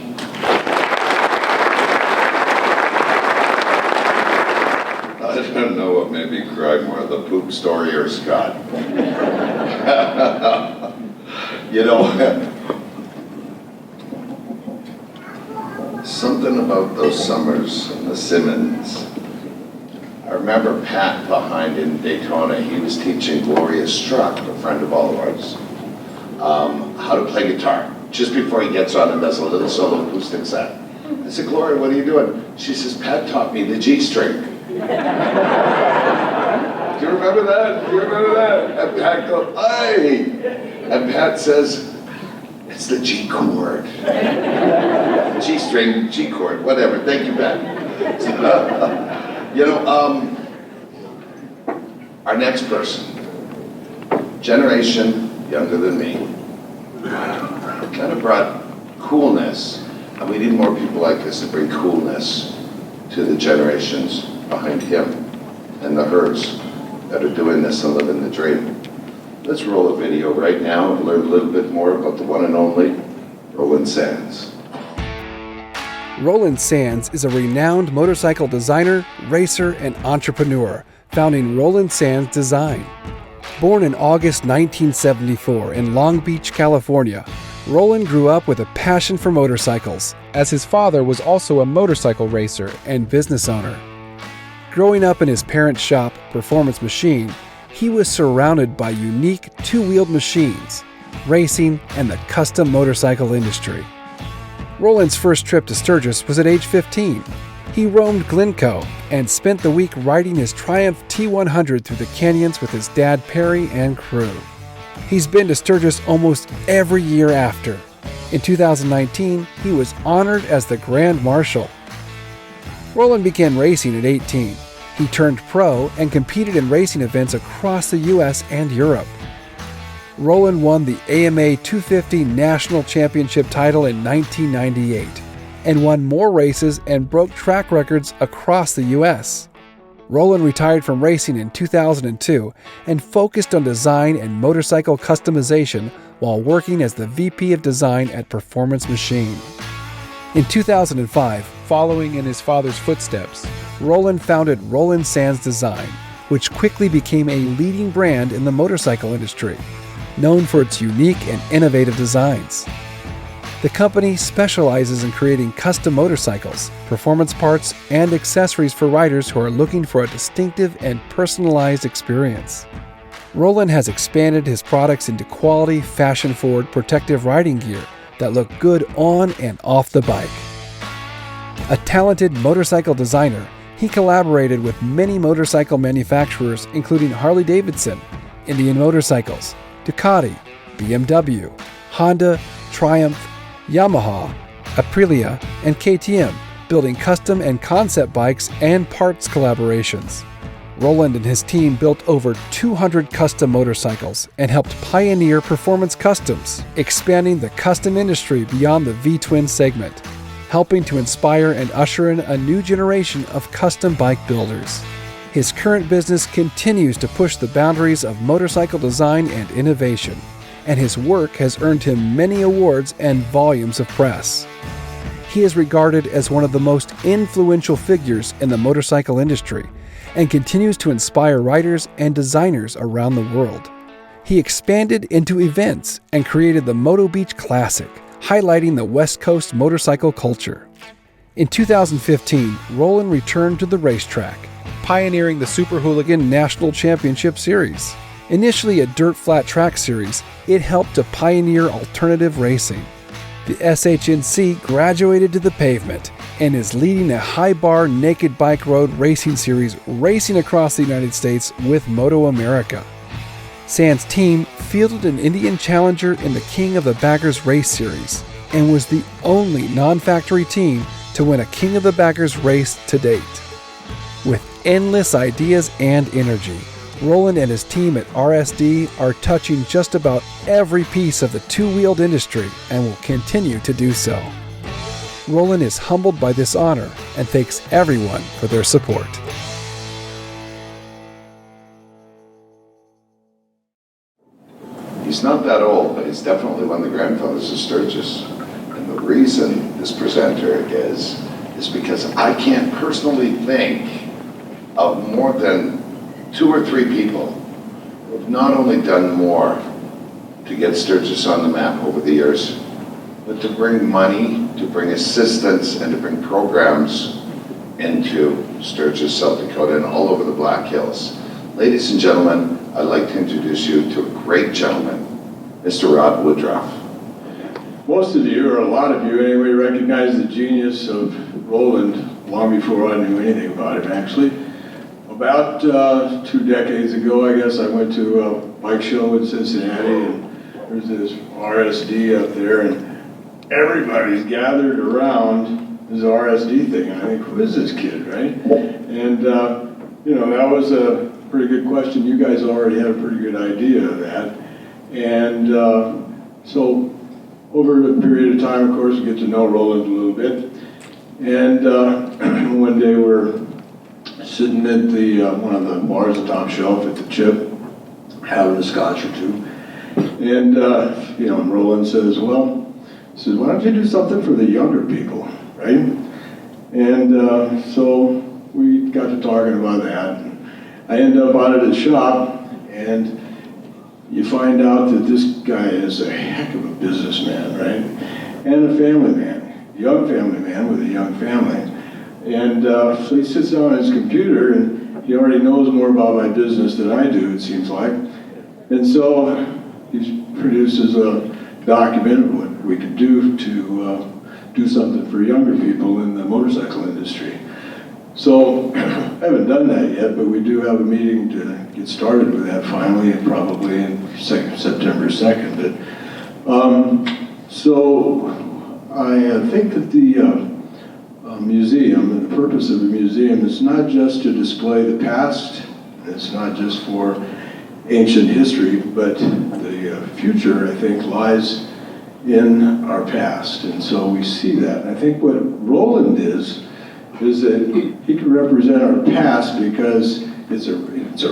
S15: I don't know what made me cry more, the poop story or Scott. You know, something about those summers in the Simmons. I remember Pat behind in Daytona, he was teaching Gloria Struck, a friend of all of ours, how to play guitar, just before he gets on and does a little solo acoustic set. I said, Gloria, what are you doing? She says, Pat taught me the G string. Do you remember that? Do you remember that? And Pat goes, "Hey!" And Pat says, "It's the G chord." G string, G chord, whatever. Thank you, Pat. You know, our next person, generation younger than me, kind of brought coolness, and we need more people like this to bring coolness to the generations behind him and the hers that are doing this and living the dream. Let's roll a video right now and learn a little bit more about the one and only Roland Sands.
S16: Roland Sands is a renowned motorcycle designer, racer, and entrepreneur, founding Roland Sands Design. Born in August 1974 in Long Beach, California, Roland grew up with a passion for motorcycles, as his father was also a motorcycle racer and business owner. Growing up in his parents' shop, Performance Machine, he was surrounded by unique two-wheeled machines, racing, and the custom motorcycle industry. Roland's first trip to Sturgis was at age 15. He roamed Glencoe and spent the week riding his Triumph T100 through the canyons with his dad Perry and crew. He's been to Sturgis almost every year after. In 2019, he was honored as the Grand Marshal. Roland began racing at 18. He turned pro and competed in racing events across the U.S. and Europe. Roland won the AMA 250 National Championship title in 1998 and won more races and broke track records across the U.S. Roland retired from racing in 2002 and focused on design and motorcycle customization while working as the VP of Design at Performance Machine. In 2005, following in his father's footsteps, Roland founded Roland Sands Design, which quickly became a leading brand in the motorcycle industry, known for its unique and innovative designs. The company specializes in creating custom motorcycles, performance parts, and accessories for riders who are looking for a distinctive and personalized experience. Roland has expanded his products into quality, fashion-forward protective riding gear that look good on and off the bike. A talented motorcycle designer, he collaborated with many motorcycle manufacturers including Harley-Davidson, Indian Motorcycles, Ducati, BMW, Honda, Triumph, Yamaha, Aprilia, and KTM, building custom and concept bikes and parts collaborations. Roland and his team built over 200 custom motorcycles and helped pioneer performance customs, expanding the custom industry beyond the V-twin segment, helping to inspire and usher in a new generation of custom bike builders. His current business continues to push the boundaries of motorcycle design and innovation, and his work has earned him many awards and volumes of press. He is regarded as one of the most influential figures in the motorcycle industry and continues to inspire riders and designers around the world. He expanded into events and created the Moto Beach Classic, highlighting the West Coast motorcycle culture. In 2015, Roland returned to the racetrack, pioneering the Super Hooligan National Championship Series. Initially a dirt flat track series, it helped to pioneer alternative racing. The SHNC graduated to the pavement and is leading a high-bar naked bike road racing series racing across the United States with Moto America. Sands' team fielded an Indian Challenger in the King of the Baggers race series and was the only non-factory team to win a King of the Baggers race to date. With endless ideas and energy, Roland and his team at RSD are touching just about every piece of the two-wheeled industry and will continue to do so. Roland is humbled by this honor and thanks everyone for their support.
S15: He's not that old, but he's definitely one of the grandfathers of Sturgis. And the reason this presenter is because I can't personally think of more than 2 or 3 people who have not only done more to get Sturgis on the map over the years, but to bring money, to bring assistance, and to bring programs into Sturgis, South Dakota, and all over the Black Hills. Ladies and gentlemen, I'd like to introduce you to a great gentleman, Mr. Rod Woodruff.
S2: Most of you, or a lot of you anyway, recognize the genius of Roland long before I knew anything about him, actually. About 2 decades ago, I guess, I went to a bike show in Cincinnati, and there's this RSD up there, and everybody's gathered around this RSD thing. And I think, who is this kid, right? And, you know, that was a pretty good question. You guys already had a pretty good idea of that. And so over a period of time, of course, we get to know Roland a little bit. And one day we're sitting at the one of the bars at Top Shelf at the Chip, having a scotch or two. And, you know, and Roland says, well, he says, why don't you do something for the younger people, right? And so we got to talking about that. I end up out at his shop, and you find out that this guy is a heck of a businessman, right? And a family man, young family man with a young family. And so he sits down on his computer, and he already knows more about my business than I do, it seems like. And so he produces a document of what we could do to do something for younger people in the motorcycle industry. So I haven't done that yet, but we do have a meeting to get started with that finally, and probably in September 2nd. But, so I think that the museum, and the purpose of the museum is not just to display the past, it's not just for ancient history, but the future, I think, lies in our past. And so we see that. And I think what Roland is that he can represent our past because it's a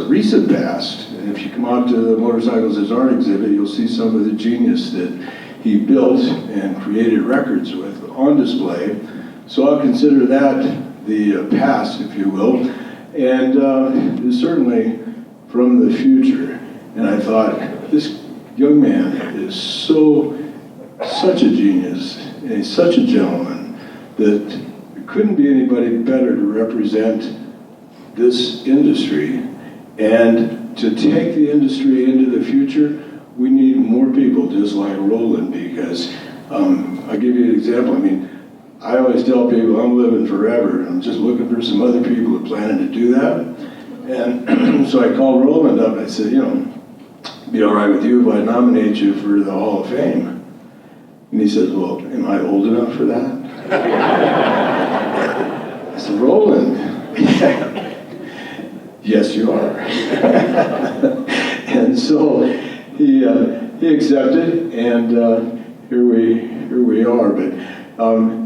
S2: recent past. And if you come out to the Motorcycles as Art exhibit, you'll see some of the genius that he built and created records with on display. So I'll consider that the past, if you will, and certainly from the future. And I thought, this young man is such a genius, and he's such a gentleman that there couldn't be anybody better to represent this industry. And to take the industry into the future, we need more people just like Roland, because I'll give you an example. I mean, I always tell people I'm living forever, and I'm just looking for some other people who are planning to do that. And so I called Roland up, and I said, you know, it'd be all right with you if I nominate you for the Hall of Fame. And he says, well, am I old enough for that? I said, Roland, yes, you are. And so he accepted, and here we are. But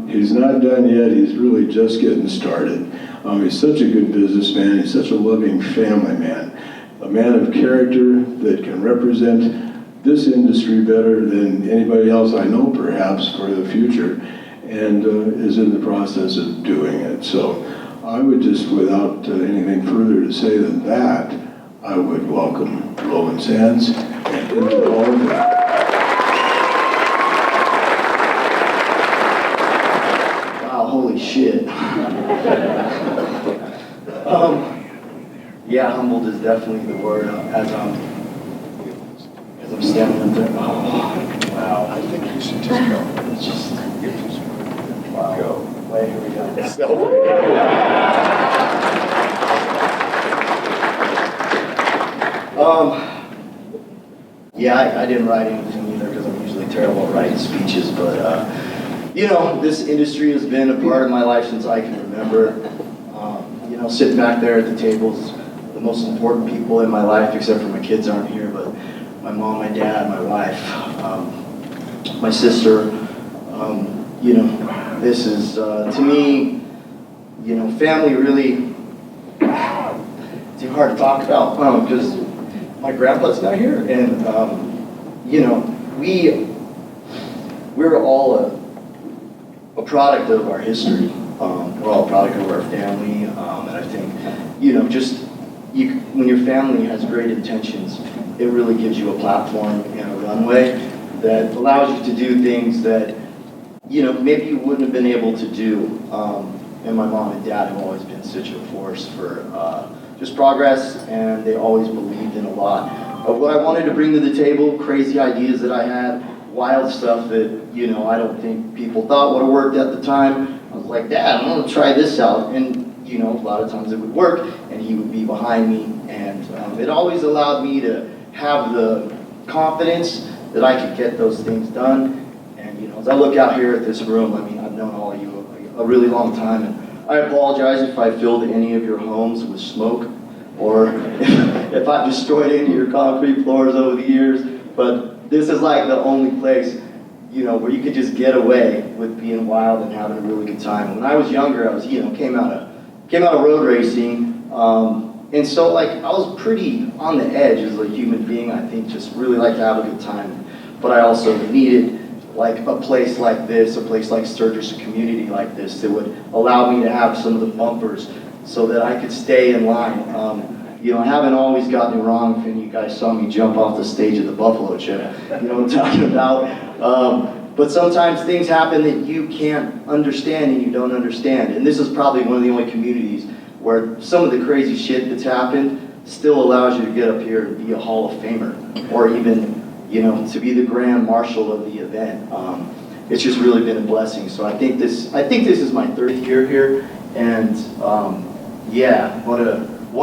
S2: he's not done yet. He's really just getting started. He's such a good businessman. He's such a loving family man, a man of character that can represent this industry better than anybody else I know, perhaps, for the future, and is in the process of doing it. So I would just, without anything further to say than that, I would welcome Roland Sands and into all of that.
S18: Holy shit. Yeah, humbled is definitely the word. As I'm standing there. Oh, wow. I think you should just go. It's just, wow. Go. Wait, here we go. Yeah, I didn't write anything either because I'm usually terrible at writing speeches, but
S19: you know, this industry has been a part of my life since I can remember. You know, sitting back there at the tables, the most important people in my life, except for my kids aren't here, but my mom, my dad, my wife, my sister. You know, this is, to me, you know, family really, it's hard to talk about because my grandpa's not here, and you know, we're all a product of our history. We're all a product of our family, and I think, you know, just when your family has great intentions, it really gives you a platform and a runway that allows you to do things that, you know, maybe you wouldn't have been able to do. And my mom and dad have always been such a force for just progress, and they always believed in a lot of what I wanted to bring to the table, crazy ideas that I had, wild stuff that, you know, I don't think people thought would have worked at the time. I was like, Dad, I'm gonna try this out. And, you know, a lot of times it would work, and he would be behind me. And it always allowed me to have the confidence that I could get those things done. And, you know, as I look out here at this room, I mean, I've known all of you a really long time, and I apologize if I filled any of your homes with smoke, or if I've destroyed any of your concrete floors over the years, but this is like the only place, you know, where you could just get away with being wild and having a really good time. When I was younger, I was, you know, came out of road racing, and so like I was pretty on the edge as a human being. I think just really like to have a good time, but I also needed like a place like this, a place like Sturgis, a community like this that would allow me to have some of the bumpers so that I could stay in line. You know, I haven't always gotten it wrong. If any of you guys saw me jump off the stage of the Buffalo Chip, you know what I'm talking about. But sometimes things happen that you can't understand and you don't understand. And this is probably one of the only communities where some of the crazy shit that's happened still allows you to get up here and be a Hall of Famer, or even, you know, to be the grand marshal of the event. It's just really been a blessing. So I think this is my 30th year here, and yeah, what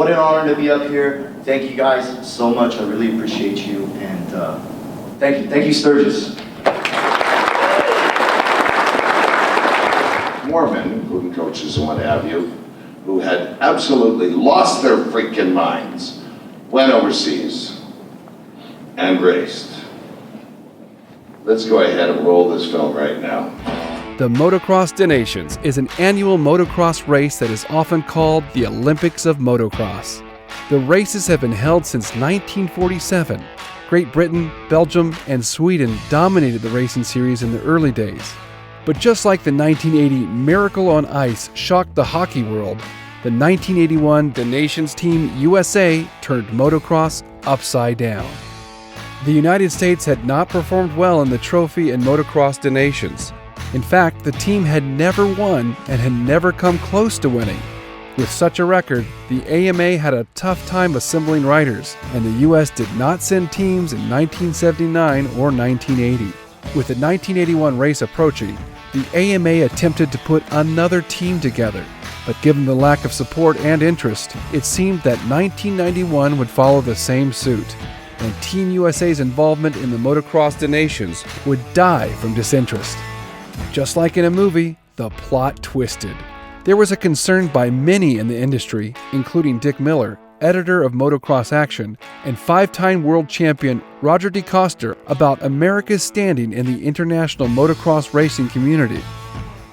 S19: an honor to be up here. Thank you guys so much. I really appreciate you, and thank you, Sturgis.
S15: More men, including coaches and what have you, who had absolutely lost their freaking minds, went overseas and raced. Let's go ahead and roll this film right now.
S16: The Motocross Donations is an annual motocross race that is often called the Olympics of Motocross. The races have been held since 1947. Great Britain, Belgium, and Sweden dominated the racing series in the early days. But just like the 1980 Miracle on Ice shocked the hockey world, the 1981 Donations Team USA turned motocross upside down. The United States had not performed well in the trophy and motocross donations. In fact, the team had never won and had never come close to winning. With such a record, the AMA had a tough time assembling riders, and the U.S. did not send teams in 1979 or 1980. With the 1981 race approaching, the AMA attempted to put another team together, but given the lack of support and interest, it seemed that 1991 would follow the same suit, and Team USA's involvement in the motocross donations would die from disinterest. Just like in a movie, the plot twisted. There was a concern by many in the industry, including Dick Miller, editor of Motocross Action, and five-time world champion Roger DeCoster, about America's standing in the international motocross racing community.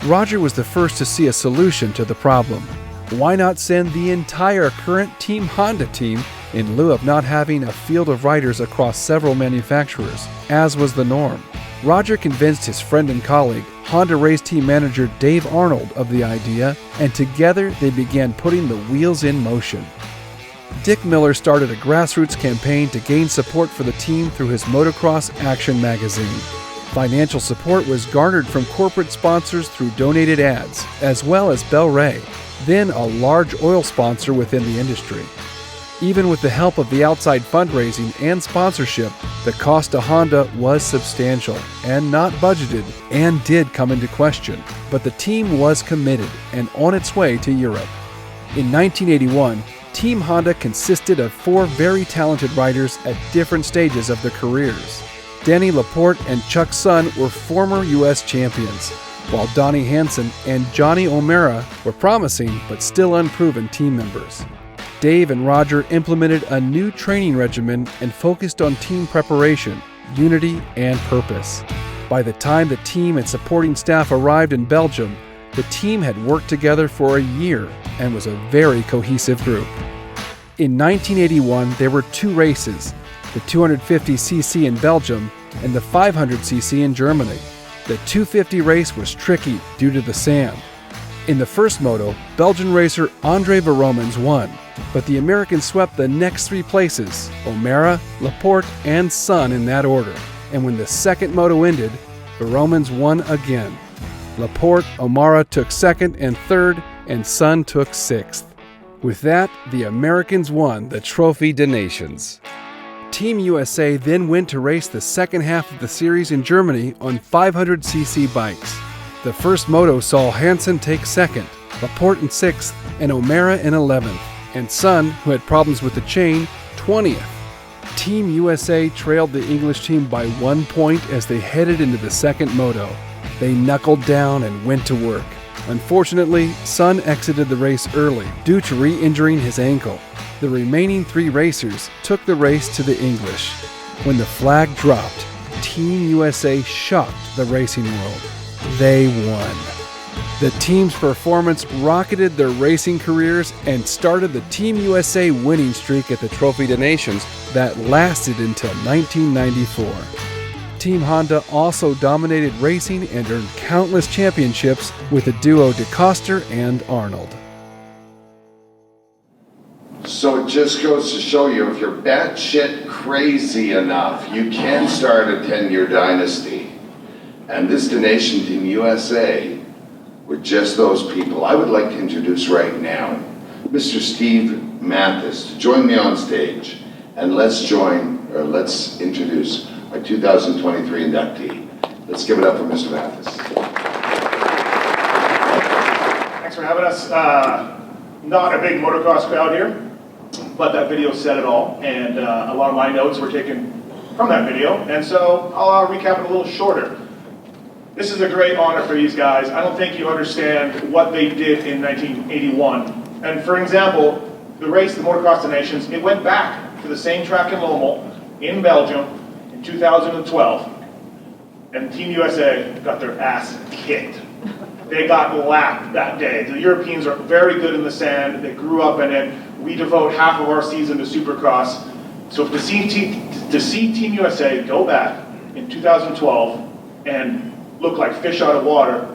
S16: Roger was the first to see a solution to the problem. Why not send the entire current Team Honda team in lieu of not having a field of riders across several manufacturers, as was the norm? Roger convinced his friend and colleague, Honda race team manager Dave Arnold, of the idea, and together they began putting the wheels in motion. Dick Miller started a grassroots campaign to gain support for the team through his Motocross Action magazine. Financial support was garnered from corporate sponsors through donated ads, as well as Bel Ray, then a large oil sponsor within the industry. Even with the help of the outside fundraising and sponsorship, the cost to Honda was substantial and not budgeted, and did come into question. But the team was committed and on its way to Europe. In 1981, Team Honda consisted of 4 very talented riders at different stages of their careers. Danny Laporte and Chuck Sun were former U.S. champions. while Donnie Hansen and Johnny O'Mara were promising but still unproven team members. Dave and Roger implemented a new training regimen and focused on team preparation, unity, and purpose. By the time the team and supporting staff arrived in Belgium, the team had worked together for a year and was a very cohesive group. In 1981, there were 2 races, the 250cc in Belgium and the 500cc in Germany. The 250 race was tricky due to the sand. In the first moto, Belgian racer Andre Veromans won, but the Americans swept the next 3 places, O'Mara, Laporte, and Sun in that order. And when the second moto ended, Veromans won again. Laporte, O'Mara took second and third, and Sun took 6th. With that, the Americans won the Trophy des Nations. Team USA then went to race the second half of the series in Germany on 500cc bikes. The first moto saw Hansen take second, Laporte in 6th, and O'Mara in 11th, and Sun, who had problems with the chain, 20th. Team USA trailed the English team by 1 point as they headed into the second moto. They knuckled down and went to work. Unfortunately, Sun exited the race early due to re-injuring his ankle. The remaining 3 racers took the race to the English. When the flag dropped, Team USA shocked the racing world. They won. The team's performance rocketed their racing careers and started the Team USA winning streak at the Trophy des Nations that lasted until 1994. Team Honda also dominated racing and earned countless championships with the duo DeCoster and Arnold.
S15: So it just goes to show you, if you're batshit crazy enough, you can start a 10-year dynasty. And this Donation Team USA were just those people. I would like to introduce right now Mr. Steve Mathis to join me on stage, and let's introduce our 2023 inductee. Let's give it up for Mr. Mathis.
S3: Thanks for having us. Not a big motocross crowd here, but that video said it all, and a lot of my notes were taken from that video, and so I'll recap it a little shorter. This is a great honor for these guys. I don't think you understand what they did in 1981. And for example, the race, the Motocross des Nations, it went back to the same track in Lommel in Belgium in 2012. And Team USA got their ass kicked. They got lapped that day. The Europeans are very good in the sand. They grew up in it. We devote half of our season to Supercross. So to see Team USA go back in 2012 and look like fish out of water,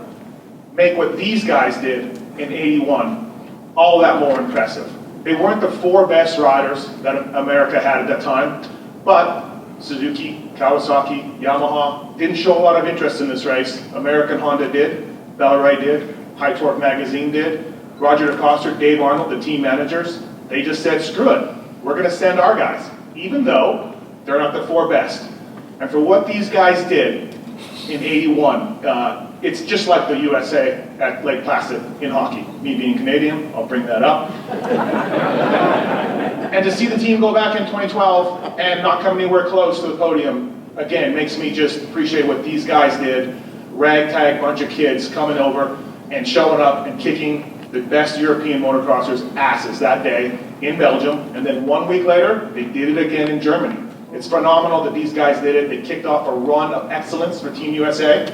S3: make what these guys did in 81 all that more impressive. They weren't the 4 best riders that America had at that time, but Suzuki, Kawasaki, Yamaha didn't show a lot of interest in this race. American Honda did, Bellray did, High Torque Magazine did, Roger DeCoster, Dave Arnold, the team managers, they just said, screw it, we're going to send our guys, even though they're not the 4 best. And for what these guys did in 81, it's just like the USA at Lake Placid in hockey. Me being Canadian, I'll bring that up. And to see the team go back in 2012 and not come anywhere close to the podium, again, makes me just appreciate what these guys did. Ragtag bunch of kids coming over and showing up and kicking the best European motocrossers' asses that day in Belgium. And then 1 week later, they did it again in Germany. It's phenomenal that these guys did it. They kicked off a run of excellence for Team USA.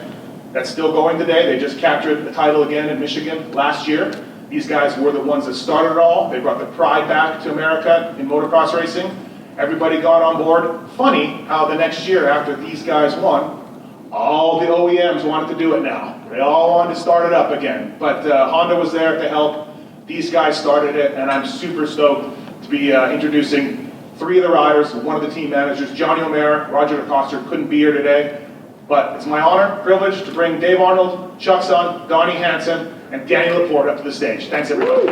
S3: That's still going today. They just captured the title again in Michigan last year. These guys were the ones that started it all. They brought the pride back to America in motocross racing. Everybody got on board. Funny how the next year after these guys won, all the OEMs wanted to do it now. They all wanted to start it up again. But Honda was there to help. These guys started it, and I'm super stoked to be introducing 3 of the riders, one of the team managers, Johnny O'Mara, Roger DeCoster, couldn't be here today. But it's my honor, privilege to bring Dave Arnold, Chuck Sun, Donnie Hansen, and Danny Laporte up to the stage. Thanks, everybody.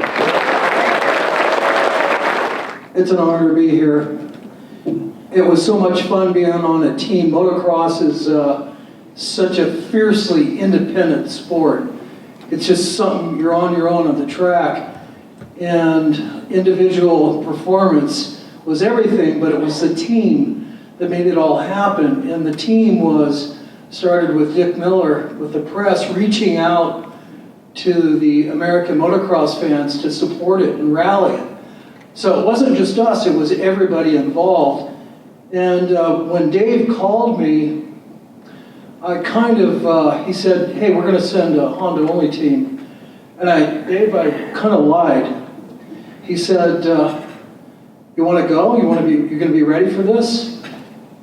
S22: It's an honor to be here. It was so much fun being on a team. Motocross is such a fiercely independent sport. It's just something you're on your own on the track. And individual performance was everything, but it was the team that made it all happen. And the team was started with Dick Miller, with the press reaching out to the American motocross fans to support it and rally it. So it wasn't just us, it was everybody involved. And when Dave called me, I he said, hey, we're gonna send a Honda-only team. And I kind of lied. He said, you wanna go? You're gonna be ready for this?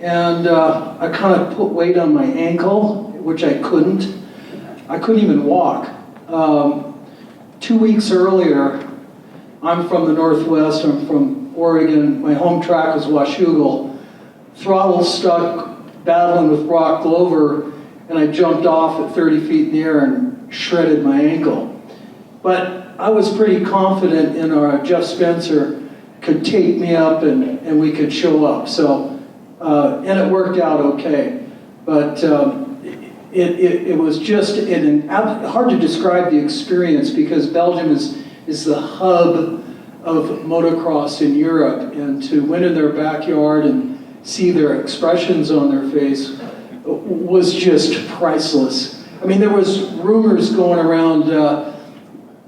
S22: And I kind of put weight on my ankle, which I couldn't. I couldn't even walk. 2 weeks earlier, I'm from the Northwest, I'm from Oregon, my home track was Washougal. Throttle stuck, battling with Brock Glover, and I jumped off at 30 feet in the air and shredded my ankle. But I was pretty confident in our Jeff Spencer could take me up and we could show up. So, and it worked out okay. But it was just hard to describe the experience because Belgium is the hub of motocross in Europe, and to win in their backyard and see their expressions on their face was just priceless. I mean, there was rumors going around, the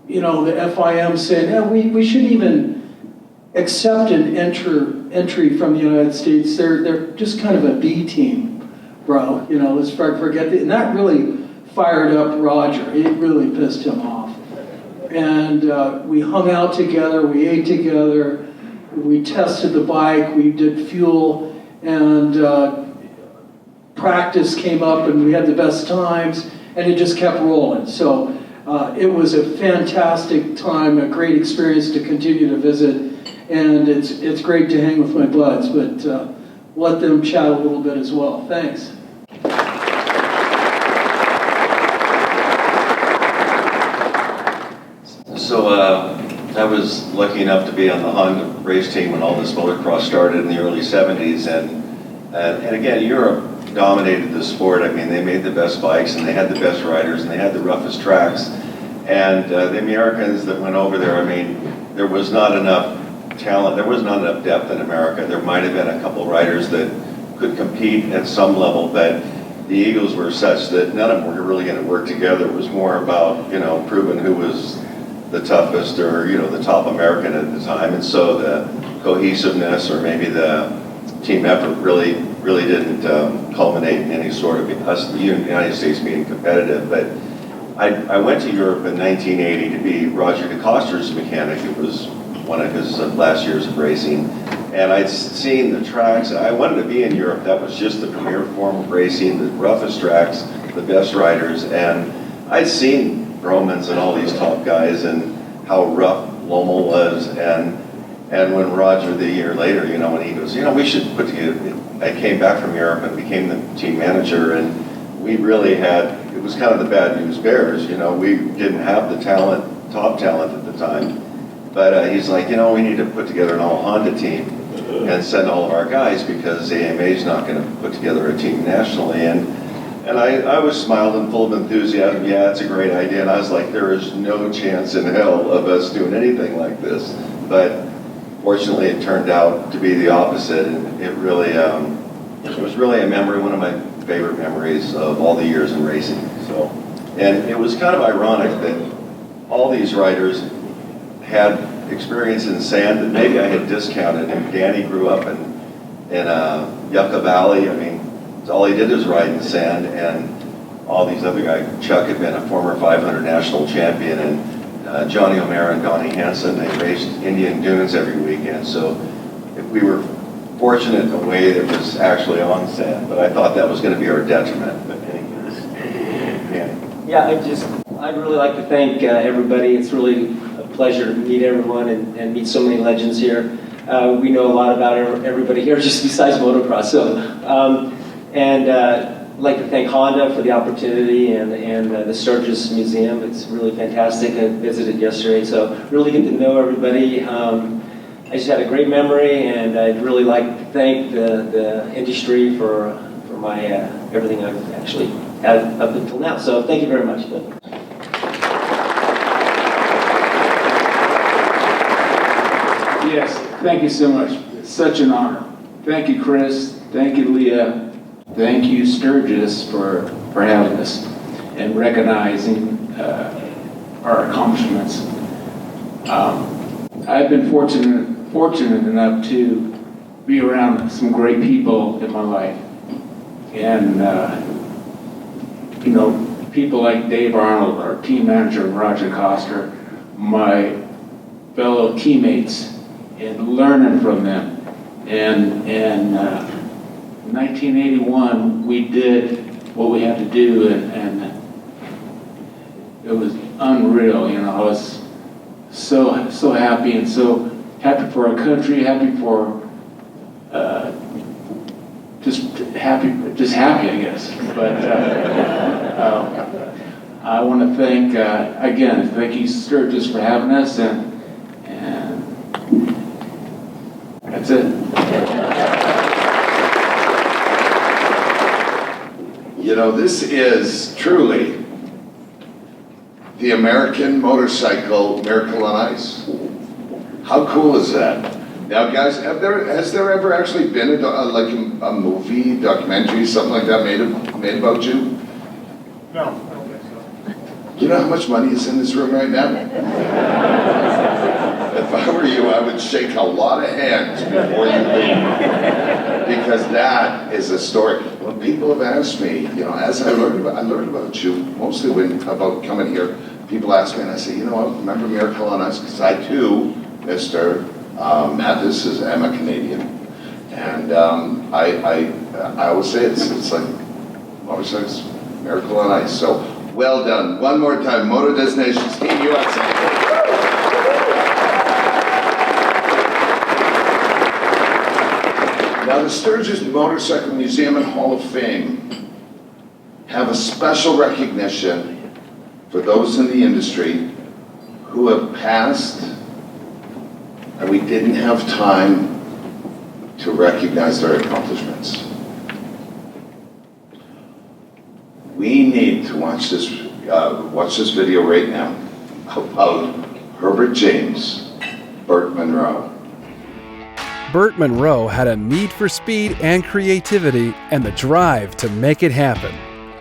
S22: FIM saying, yeah, we shouldn't even accept an entry from the United States. They're just kind of a B team, bro. Let's forget that. And that really fired up Roger. It really pissed him off. And we hung out together, we ate together, we tested the bike, we did fuel, and practice came up and we had the best times, and it just kept rolling. So it was a fantastic time, a great experience to continue to visit, and it's great to hang with my buds, but let them chat a little bit as well. Thanks.
S5: So I was lucky enough to be on the Honda race team when all this motocross started in the early 70s, and again, Europe dominated the sport. I mean, they made the best bikes, and they had the best riders, and they had the roughest tracks. And the Americans that went over there, I mean, there was not enough talent, there was not enough depth in America. There might have been a couple riders that could compete at some level, but the Eagles were such that none of them were really going to work together. It was more about, proving who was the toughest or, the top American at the time. And so the cohesiveness or maybe the team effort really didn't culminate in any sort of us, the United States being competitive. But I went to Europe in 1980 to be Roger DeCoster's mechanic. It was one of his last years of racing. And I'd seen the tracks. I wanted to be in Europe. That was just the premier form of racing, the roughest tracks, the best riders. And I'd seen Romans and all these top guys and how rough Lommel was. And when Roger, the year later, when he goes, we should put together, I came back from Europe and became the team manager, and we really had, it was kind of the bad news bears, we didn't have the top talent at the time. But he's like, we need to put together an all Honda team and send all of our guys because AMA is not going to put together a team nationally. And I was smiling, full of enthusiasm. Yeah, it's a great idea. And I was like, there is no chance in hell of us doing anything like this. But fortunately, it turned out to be the opposite. And it really, it was really a memory, one of my favorite memories of all the years in racing. So, and it was kind of ironic that all these riders had experience in sand that maybe I had discounted. And Danny grew up in Yucca Valley. I mean, all he did was ride in sand, and all these other guys. Chuck had been a former 500 national champion, and Johnny O'Mara and Donnie Hansen, they raced Indian Dunes every weekend. So we were fortunate in a way that was actually on sand, but I thought that was going to be our detriment. But anyways,
S6: yeah, I'd really like to thank everybody. It's really a pleasure to meet everyone and meet so many legends here. We know a lot about everybody here, just besides motocross. So, I'd like to thank Honda for the opportunity and the Sturgis Museum. It's really fantastic. I visited yesterday, so really get to know everybody. I just had a great memory, and I'd really like to thank the industry for my everything I've actually had up until now. So thank you very much.
S23: Yes, thank you so much. It's such an honor. Thank you, Chris. Thank you, Leah.
S8: Thank you, Sturgis, for having us and recognizing our accomplishments. I've been fortunate enough to be around some great people in my life. And, people like Dave Arnold, our team manager, Roger Coster, my fellow teammates, and learning from them. And in 1981, we did what we had to do, and it was unreal. I was so happy, and so happy for our country, happy for just happy, I guess. But I want to thank you, Sturgis, for having us, and that's it.
S15: This is truly the American motorcycle Miracle on Ice. How cool is that? Now, guys, has there ever actually been a movie, documentary, something like that made about you?
S3: No, I don't think so.
S15: You know how much money is in this room right now? If I were you, I would shake a lot of hands before you leave, because that is a story. When people have asked me, as I learned about you, mostly about coming here, people ask me, and I say, remember Miracle on Ice? Because I too, Mr. Mathis, I'm a Canadian, and I always say it's like motorcycles, Miracle on Ice. So well done. One more time, Moto Destinations Team USA. Now, the Sturgis Motorcycle Museum and Hall of Fame have a special recognition for those in the industry who have passed, and we didn't have time to recognize their accomplishments. We need to watch this video right now about Herbert James, Bert Munro.
S16: Bert Munro had a need for speed and creativity and the drive to make it happen.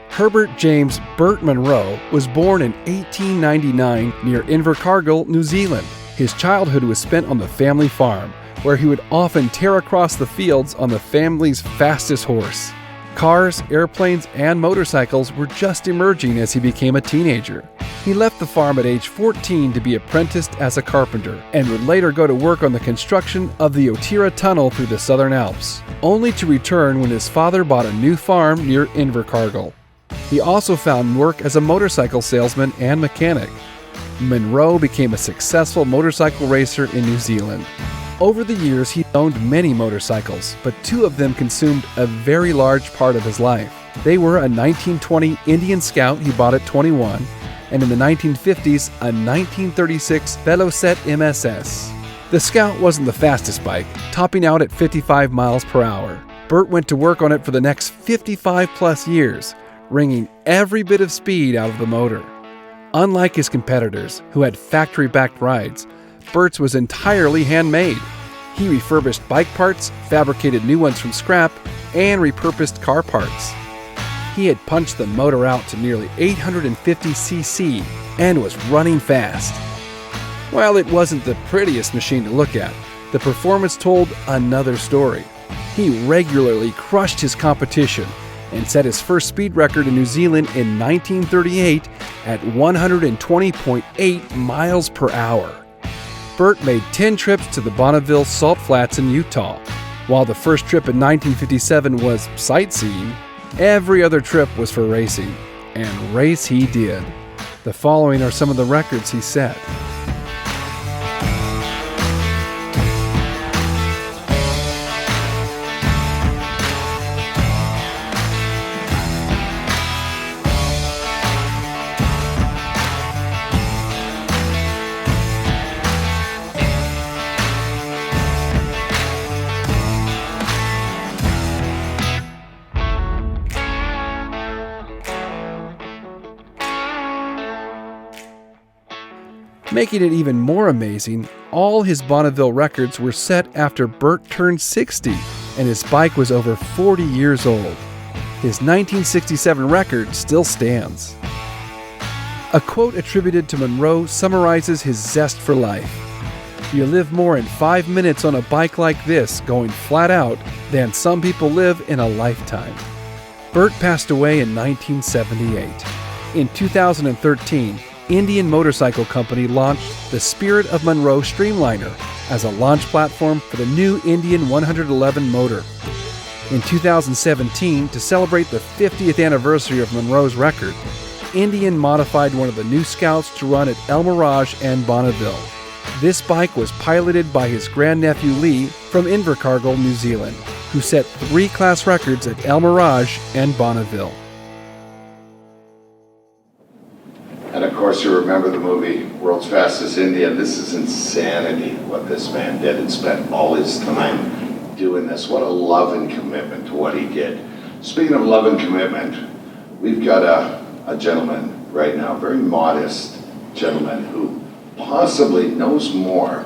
S16: Herbert James Bert Munro was born in 1899 near Invercargill, New Zealand. His childhood was spent on the family farm, where he would often tear across the fields on the family's fastest horse. Cars, airplanes, and motorcycles were just emerging as he became a teenager. He left the farm at age 14 to be apprenticed as a carpenter, and would later go to work on the construction of the Otira Tunnel through the Southern Alps, only to return when his father bought a new farm near Invercargill. He also found work as a motorcycle salesman and mechanic. Munro became a successful motorcycle racer in New Zealand. Over the years, he owned many motorcycles, but two of them consumed a very large part of his life. They were a 1920 Indian Scout he bought at 21, and in the 1950s, a 1936 Velocette MSS. The Scout wasn't the fastest bike, topping out at 55 miles per hour. Bert went to work on it for the next 55 plus years, wringing every bit of speed out of the motor. Unlike his competitors, who had factory-backed rides, Bert's was entirely handmade. He refurbished bike parts, fabricated new ones from scrap, and repurposed car parts. He had punched the motor out to nearly 850 cc and was running fast. While it wasn't the prettiest machine to look at, the performance told another story. He regularly crushed his competition and set his first speed record in New Zealand in 1938 at 120.8 miles per hour. Bert made 10 trips to the Bonneville Salt Flats in Utah. While the first trip in 1957 was sightseeing, every other trip was for racing, and race he did. The following are some of the records he set. Making it even more amazing, all his Bonneville records were set after Bert turned 60 and his bike was over 40 years old. his 1967 record still stands. A quote attributed to Munro summarizes his zest for life. You live more in 5 minutes on a bike like this, going flat out, than some people live in a lifetime. Burt passed away in 1978. In 2013, Indian Motorcycle Company launched the Spirit of Munro Streamliner as a launch platform for the new Indian 111 motor. In 2017, to celebrate the 50th anniversary of Munro's record, Indian modified one of the new Scouts to run at El Mirage and Bonneville. This bike was piloted by his grandnephew Lee from Invercargill, New Zealand, who set 3 class records at El Mirage and Bonneville.
S15: And of course, you remember the movie World's Fastest Indian. This is insanity what this man did and spent all his time doing this. What a love and commitment to what he did. Speaking of love and commitment, we've got a gentleman right now, a very modest gentleman who possibly knows more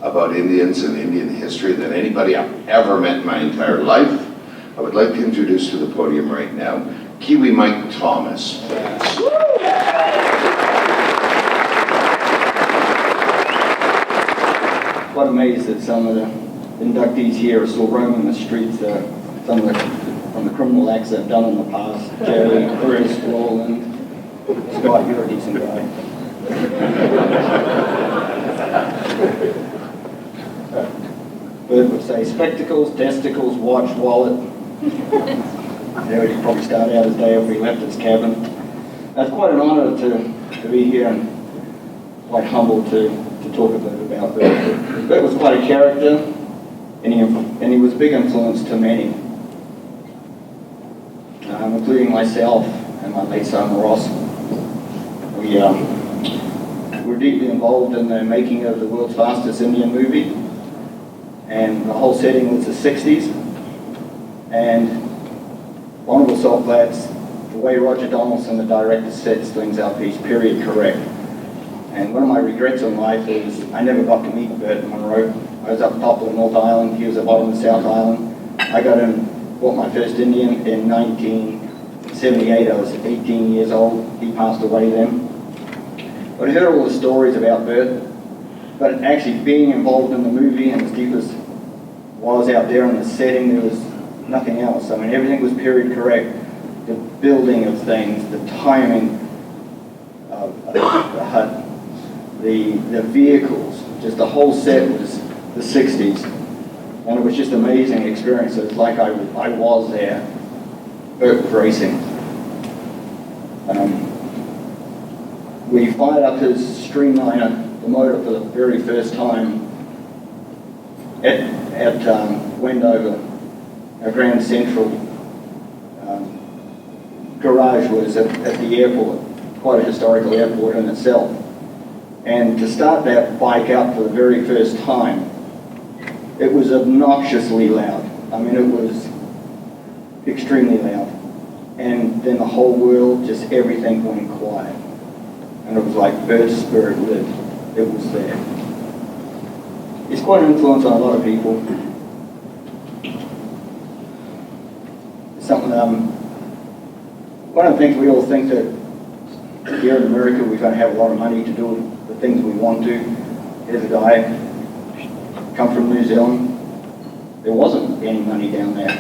S15: about Indians and Indian history than anybody I've ever met in my entire life. I would like to introduce to the podium right now, Kiwi Mike Thomas.
S9: Quite amazed that some of the inductees here are still roaming the streets. Some of the, from the criminal acts they've done in the past. Jerry, Chris, Roland, Scott, you're a decent guy. Bert would say spectacles, testicles, watch, wallet. There he'd probably start out his day if he left his cabin. It's quite an honour to be here and quite humbled to talk a bit about Bert. Bert was quite a character and he was a big influence to many, including myself and my late son Russel. We were deeply involved in the making of the world's fastest Indian movie, and the whole setting was the 60s. And Honourable Salt Lads, the way Roger Donaldson, the director, sets things up, he's period correct. And one of my regrets in life is I never got to meet Bert Munro. I was up top of the North Island, he was at the bottom of the South Island. I got him, bought my first Indian in 1978. I was 18 years old. He passed away then. But I heard all the stories about Bert, but actually being involved in the movie and as deep as was out there in the setting, there was nothing else. I mean, everything was period correct. The building of things, the timing of the hut, the vehicles, just the whole set was the 60s. And it was just an amazing experience. It was like I was there. Bert was racing. We fired up his Streamliner, the motor, for the very first time at Wendover. Our Grand Central garage was at the airport, quite a historical airport in itself. And to start that bike out for the very first time, it was obnoxiously loud. I mean, it was extremely loud. And then the whole world, just everything went quiet. And it was like Bert's spirit lived. It was there. He's quite an influence on a lot of people. Something, one of the things we all think that here in America we're going to have a lot of money to do the things we want to. Here's a guy, come from New Zealand. There wasn't any money down there.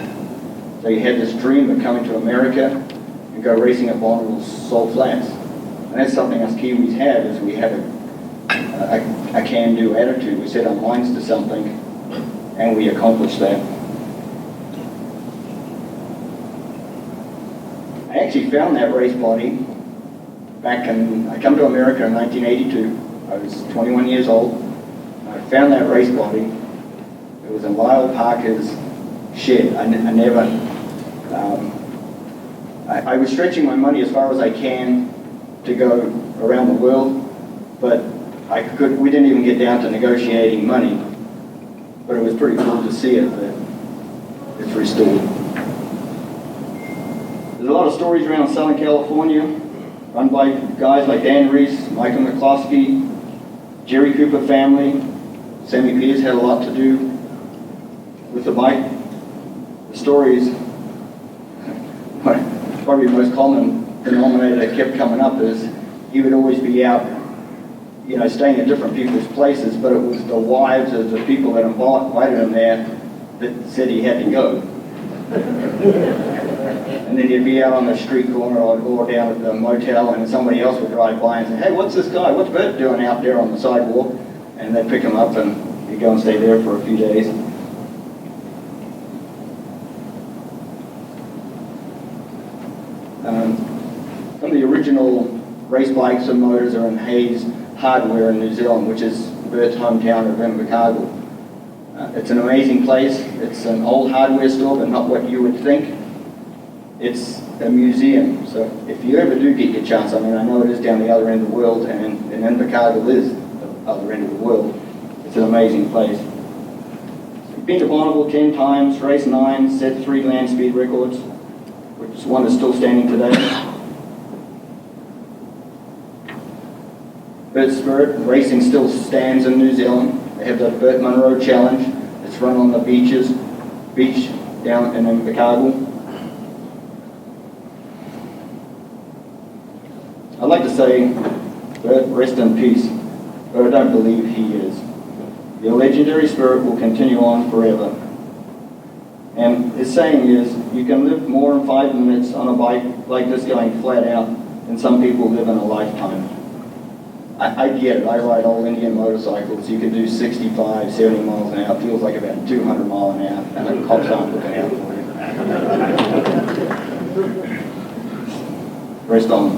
S9: So you had this dream of coming to America and go racing at Bonneville's Salt Flats. And that's something us Kiwis have, is we have a can-do attitude. We set our minds to something and we accomplish that. I actually found that race body I come to America in 1982. I was 21 years old. I found that race body. It was in Lyle Parker's shed. I was stretching my money as far as I can to go around the world, but we didn't even get down to negotiating money. But it was pretty cool to see it that it's restored. There's a lot of stories around Southern California, run by guys like Dan Reese, Michael McCloskey, Jerry Cooper family. Sammy Pierce had a lot to do with the bike. The stories, probably the most common denominator that kept coming up is he would always be out, you know, staying at different people's places, but it was the wives of the people that invited him there that said he had to go. And then he'd be out on the street corner or down at the motel, and somebody else would drive by and say, hey, what's this guy, what's Bert doing out there on the sidewalk? And they'd pick him up and he'd go and stay there for a few days. Some of the original race bikes and motors are in Hayes Hardware in New Zealand, which is Bert's hometown of Invercargill. It's an amazing place. It's an old hardware store, but not what you would think. It's a museum. So if you ever do get your chance, I mean, I know it is down the other end of the world, and Invercargill is the other end of the world. It's an amazing place. Been to Bonneville 10 times, raced 9, set 3 land speed records, which one is still standing today. Bert Spirit racing still stands in New Zealand. They have the Bert Munro Challenge. It's run on the beach down in Invercargill. I'd like to say, Bert, rest in peace, but I don't believe he is. Your legendary spirit will continue on forever. And his saying is, you can live more than 5 minutes on a bike like this going flat out than some people live in a lifetime. I get it. I ride old Indian motorcycles. You can do 65, 70 miles an hour. It feels like about 200 miles an hour, and the cops aren't looking out for you. Rest on.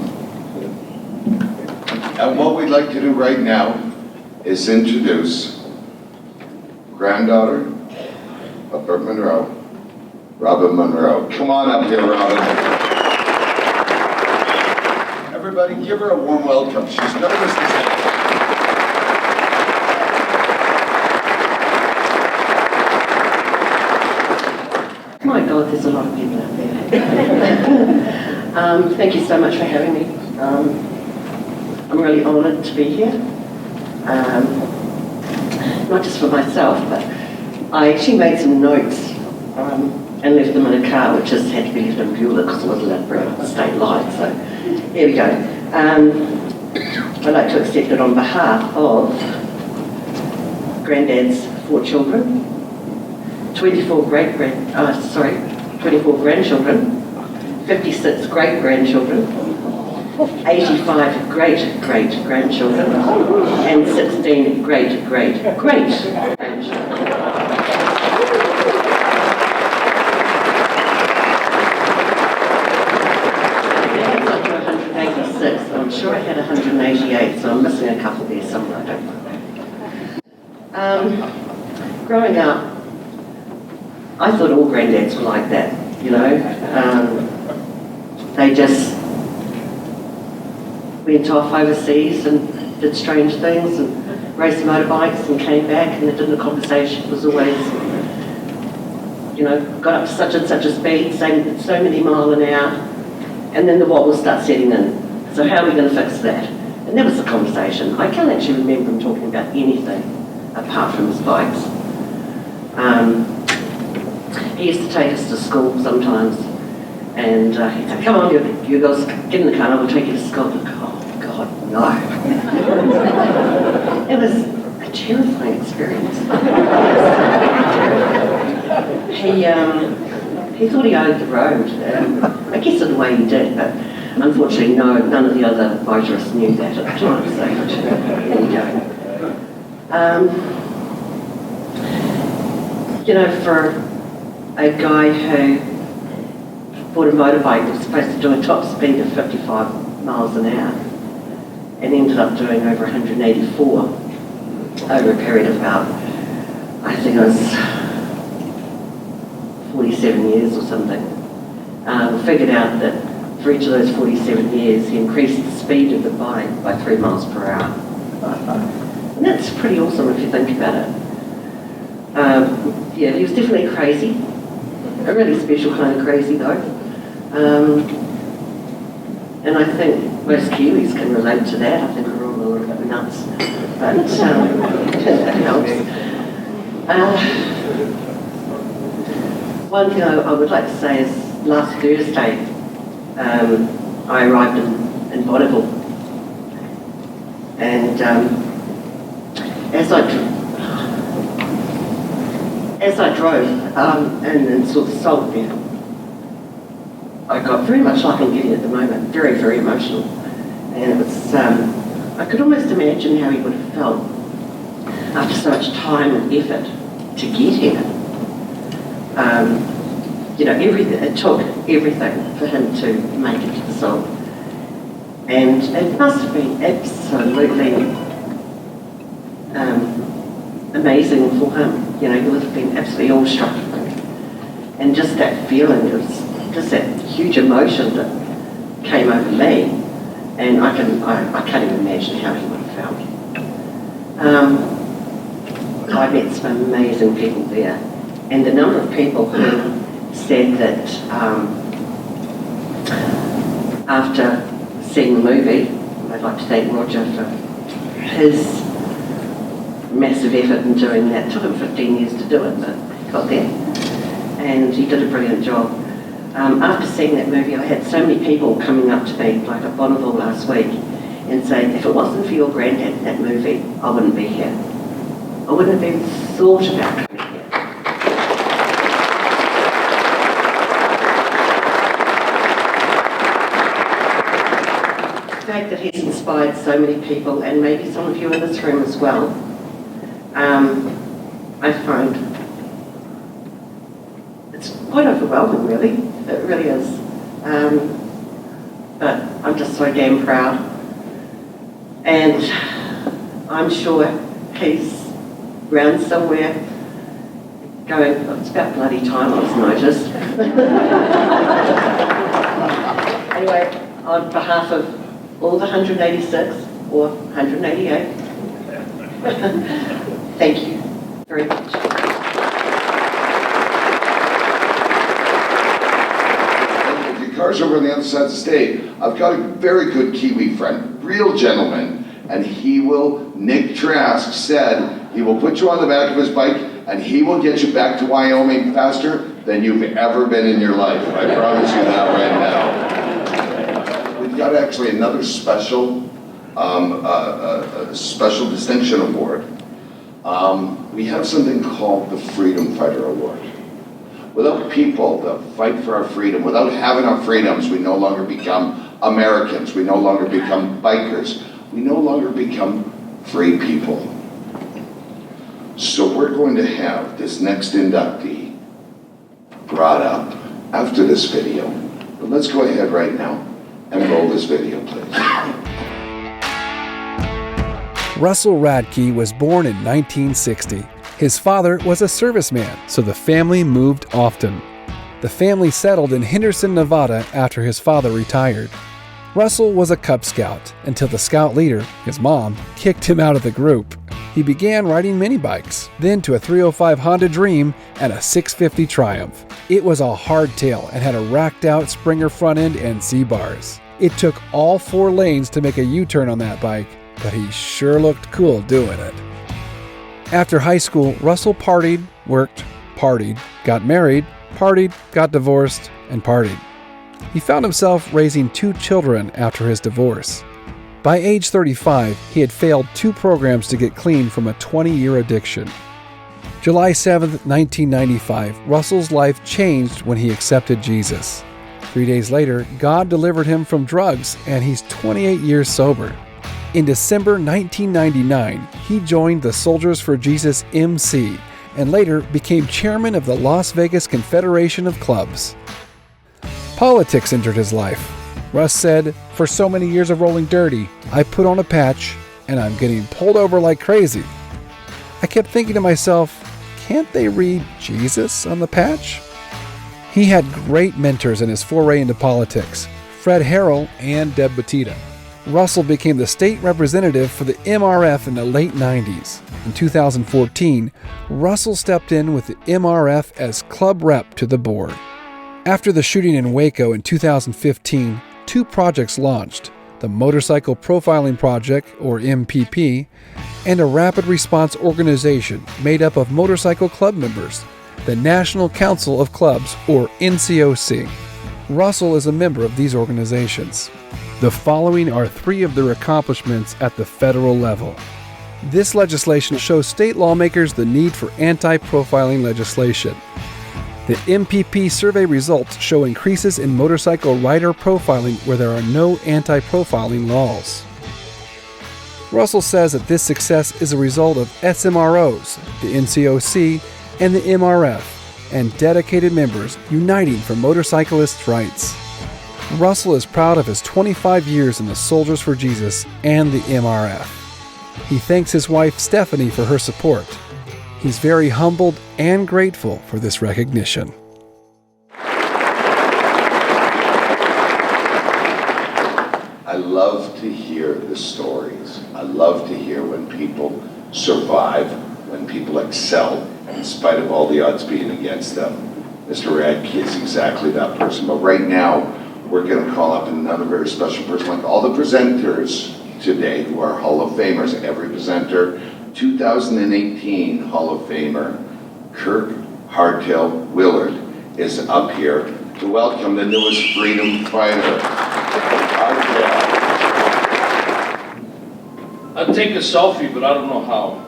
S15: And what we'd like to do right now is introduce granddaughter of Bert Munro, Robin Munro. Come on up here, Robin. Everybody, give her a warm welcome. She's nervous as heck.
S1: My God, there's a lot of people out there. Thank you so much for having me. I'm really honoured to be here. Not just for myself, but I actually made some notes and left them in a car, which just had to be left in Beulah because it was allowed to bring up the state line. So here we go. I'd like to accept it on behalf of Granddad's 4 children, 24 grandchildren, 56 great-grandchildren, 85 great-great-grandchildren, and 16 great-great-great-grandchildren. I'm sure I had 188, so I'm missing a couple there somewhere, I don't know. Growing up, I thought all granddads were like that, you know. They just went off overseas and did strange things and raced motorbikes and came back, and the dinner conversation was always, you know, got up to such and such a speed, saying so many miles an hour, and then the wobbles start setting in. So how are we going to fix that? And that was the conversation. I can't actually remember him talking about anything apart from his bikes. He used to take us to school sometimes, and he'd say, come on, you girls, get in the car, we'll take you to school. I'd go, oh, God, no. It was a terrifying experience. He thought he owned the road. I guess in a way he did, but unfortunately, no, none of the other motorists knew that at the time, so there you go. You know, for a guy who bought a motorbike that was supposed to do a top speed of 55 miles an hour and ended up doing over 184 over a period of about, I think it was 47 years or something. Figured out that for each of those 47 years, he increased the speed of the bike by 3 miles per hour. And that's pretty awesome if you think about it. Yeah, he was definitely crazy. A really special kind of crazy though. And I think most Kiwis can relate to that. I think we're all a little bit nuts. But that helps. One thing I would like to say is last Thursday, I arrived in Bonneville, and as I drove and saw the salt there, I got very much like I'm getting at the moment, very, very emotional. And it was, I could almost imagine how he would have felt after so much time and effort to get here. You know, it took everything for him to make it to the salt. And it must have been absolutely amazing for him. You know, he would have been absolutely awestruck. And just that feeling of just that huge emotion that came over me, and I can't even imagine how he would have felt. I met some amazing people there, and the number of people who said that after seeing the movie, I'd like to thank Roger for his massive effort in doing that. It took him 15 years to do it, but he got there, and he did a brilliant job. After seeing that movie, I had so many people coming up to me, like at Bonneville last week, and saying, if it wasn't for your granddad in that movie, I wouldn't be here. I wouldn't have even thought about coming here. The fact that he's inspired so many people, and maybe some of you in this room as well, I find it's quite overwhelming, really. It really is. But I'm just so damn proud. And I'm sure he's around somewhere going, oh, it's about bloody time, I've noticed. Anyway, on behalf of all the 186 or 188, thank you very much.
S15: Cars over on the other side of the state. I've got a very good Kiwi friend, real gentleman, and he will, Nick Trask said, he will put you on the back of his bike and he will get you back to Wyoming faster than you've ever been in your life. I promise you that right now. We've got actually another special, special distinction award. We have something called the Freedom Fighter Award. Without people that fight for our freedom, without having our freedoms, we no longer become Americans. We no longer become bikers. We no longer become free people. So we're going to have this next inductee brought up after this video. But let's go ahead right now and roll this video, please.
S16: Russel Radke was born in 1960. His father was a serviceman, so the family moved often. The family settled in Henderson, Nevada after his father retired. Russel was a Cub Scout until the scout leader, his mom, kicked him out of the group. He began riding mini bikes, then to a 305 Honda Dream and a 650 Triumph. It was a hardtail and had a racked out Springer front end and C-bars. It took all 4 lanes to make a U-turn on that bike, but he sure looked cool doing it. After high school, Russel partied, worked, partied, got married, partied, got divorced, and partied. He found himself raising 2 children after his divorce. By age 35, he had failed 2 programs to get clean from a 20-year addiction. July 7, 1995, Russel's life changed when he accepted Jesus. 3 days later, God delivered him from drugs, and he's 28 years sober. In December 1999, he joined the Soldiers for Jesus MC and later became chairman of the Las Vegas Confederation of Clubs. Politics entered his life. Russ said, "For so many years of rolling dirty, I put on a patch and I'm getting pulled over like crazy. I kept thinking to myself, can't they read Jesus on the patch?" He had great mentors in his foray into politics, Fred Harrell and Deb Batista. Russel became the state representative for the MRF in the late 90s. In 2014, Russel stepped in with the MRF as club rep to the board. After the shooting in Waco in 2015, 2 projects launched, the Motorcycle Profiling Project, or MPP, and a rapid response organization made up of motorcycle club members, the National Council of Clubs, or NCOC. Russel is a member of these organizations. The following are 3 of their accomplishments at the federal level. This legislation shows state lawmakers the need for anti-profiling legislation. The MPP survey results show increases in motorcycle rider profiling where there are no anti-profiling laws. Russel says that this success is a result of SMROs, the NCOC, and the MRF, and dedicated members uniting for motorcyclists' rights. Russel is proud of his 25 years in the Soldiers for Jesus and the MRF. He thanks his wife Stephanie for her support. He's very humbled and grateful for this recognition.
S15: I love to hear the stories. I love to hear when people survive, when people excel, in spite of all the odds being against them. Mr. Radke is exactly that person. But right now, we're going to call up another very special person, like all the presenters today who are Hall of Famers. Every presenter, 2018 Hall of Famer, Kirk Hardtail Willard, is up here to welcome the newest freedom fighter.
S10: I'd take a selfie, but I don't know how.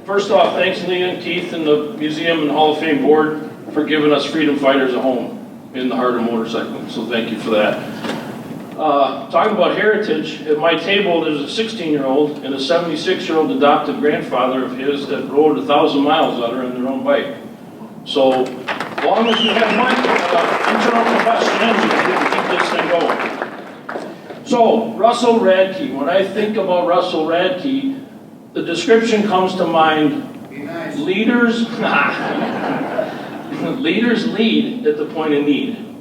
S10: First off, thanks Leah and Keith and the Museum and Hall of Fame Board for giving us freedom fighters a home in the heart of motorcycling, so thank you for that. Talking about heritage, at my table there's a 16-year-old and a 76-year-old adopted grandfather of his that rode 1,000 miles on her in their own bike. So, as long as we have money, internal combustion engine, we can keep this thing going. So, Russel Radke. When I think about Russel Radke, the description comes to mind, leaders, leaders lead at the point of need,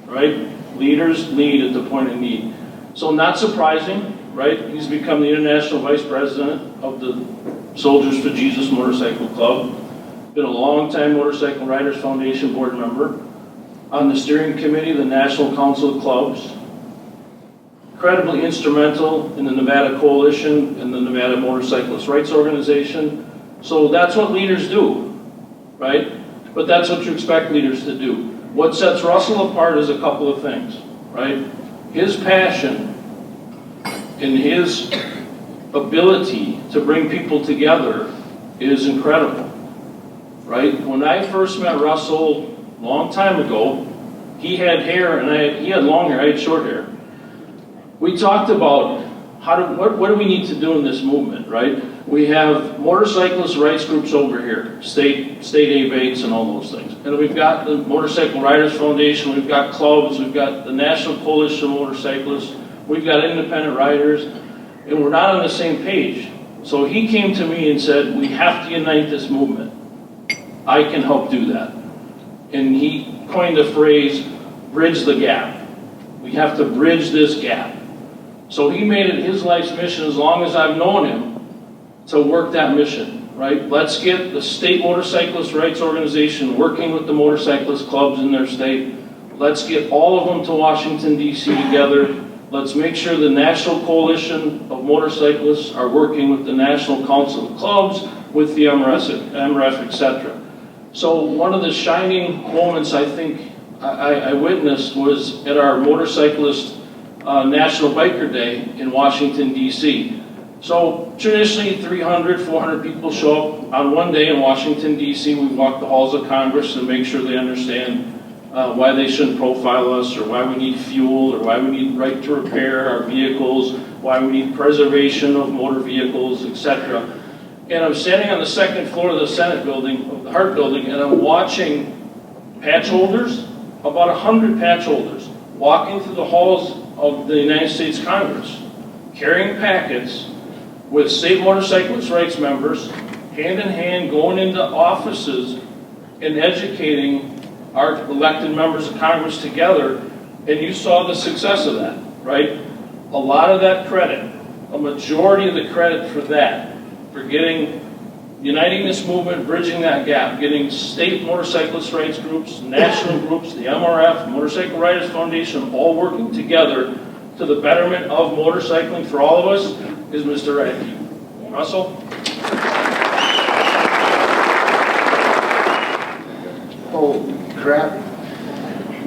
S10: right? Leaders lead at the point of need. So not surprising, right? He's become the International Vice President of the Soldiers for Jesus Motorcycle Club. Been a long-time Motorcycle Riders Foundation board member. On the steering committee of the National Council of Clubs. Incredibly instrumental in the Nevada Coalition and the Nevada Motorcyclist Rights Organization. So that's what leaders do, right? But that's what you expect leaders to do. What sets Russel apart is a couple of things, right? His passion and his ability to bring people together is incredible, right? When I first met Russel a long time ago, he had hair and he had long hair, I had short hair. We talked about what do we need to do in this movement, right? We have motorcyclist rights groups over here, state ABATEs and all those things. And we've got the Motorcycle Riders Foundation, we've got clubs, we've got the National Coalition of Motorcyclists, we've got independent riders, and we're not on the same page. So he came to me and said, we have to unite this movement. I can help do that. And he coined the phrase, bridge the gap. We have to bridge this gap. So he made it his life's mission, as long as I've known him, to work that mission, right? Let's get the State Motorcyclist Rights Organization working with the motorcyclist clubs in their state. Let's get all of them to Washington, D.C. together. Let's make sure the National Coalition of Motorcyclists are working with the National Council of Clubs, with the MRF, etc. So one of the shining moments I think I witnessed was at our motorcyclist National Biker Day in Washington, D.C. So traditionally 300, 400 people show up on one day in Washington, D.C. We walk the halls of Congress to make sure they understand why they shouldn't profile us, or why we need fuel, or why we need right to repair our vehicles, why we need preservation of motor vehicles, etc. And I'm standing on the second floor of the Senate building, of the Hart building, and I'm watching patch holders, about 100 patch holders, walking through the halls of the United States Congress, carrying packets with state motorcyclist rights members, hand in hand, going into offices and educating our elected members of Congress together, and you saw the success of that, right? A lot of that credit, a majority of the credit for that, for uniting this movement, bridging that gap, getting state motorcyclist rights groups, national groups, the MRF, Motorcycle Riders Foundation, all working together to the betterment of motorcycling for all of us, is Mr. Radke. Russell?
S19: Oh, crap.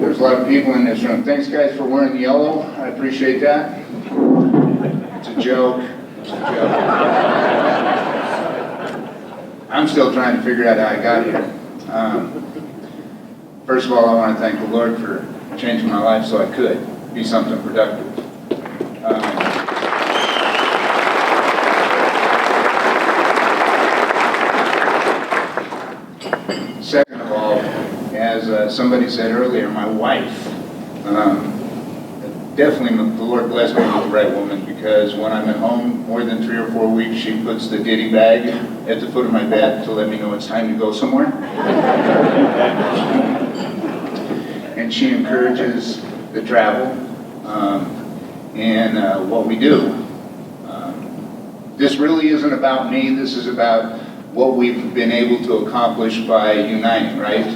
S12: There's a lot of people in this room. Thanks, guys, for wearing yellow. I appreciate that. It's a joke. It's a joke. I'm still trying to figure out how I got here. First of all, I want to thank the Lord for changing my life so I could be something productive. Second of all, as somebody said earlier, my wife, definitely the Lord blessed me with the right woman, because when I'm at home more than 3 or 4 weeks, she puts the ditty bag at the foot of my bed to let me know it's time to go somewhere. And she encourages the travel and what we do. This really isn't about me. This is about what we've been able to accomplish by uniting, right?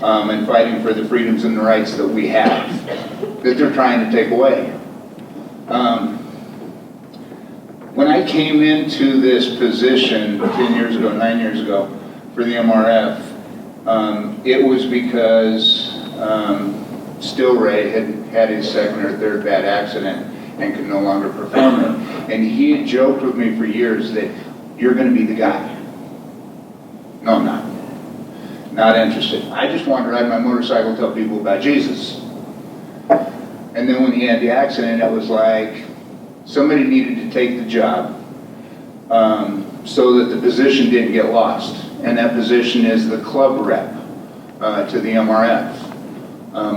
S12: And fighting for the freedoms and the rights that we have, that they're trying to take away. When I came into this position 10 years ago, 9 years ago, for the MRF, it was because Stilray had his second or third bad accident and could no longer perform it. And he had joked with me for years that, you're going to be the guy. No, I'm not. Not interested. I just wanted to ride my motorcycle and tell people about Jesus. And then when he had the accident, it was like somebody needed to take the job so that the position didn't get lost. And that position is the club rep to the MRF.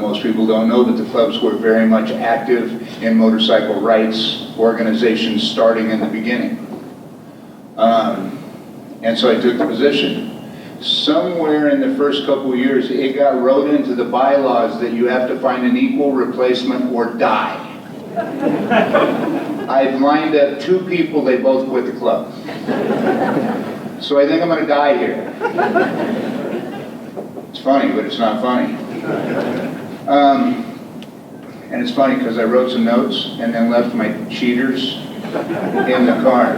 S12: Most people don't know, but the clubs were very much active in motorcycle rights organizations starting in the beginning. And so I took the position. Somewhere in the first couple of years, it got wrote into the bylaws that you have to find an equal replacement or die. I've lined up 2 people, they both quit the club. So I think I'm going to die here. It's funny, but it's not funny. And it's funny because I wrote some notes and then left my cheaters in the car.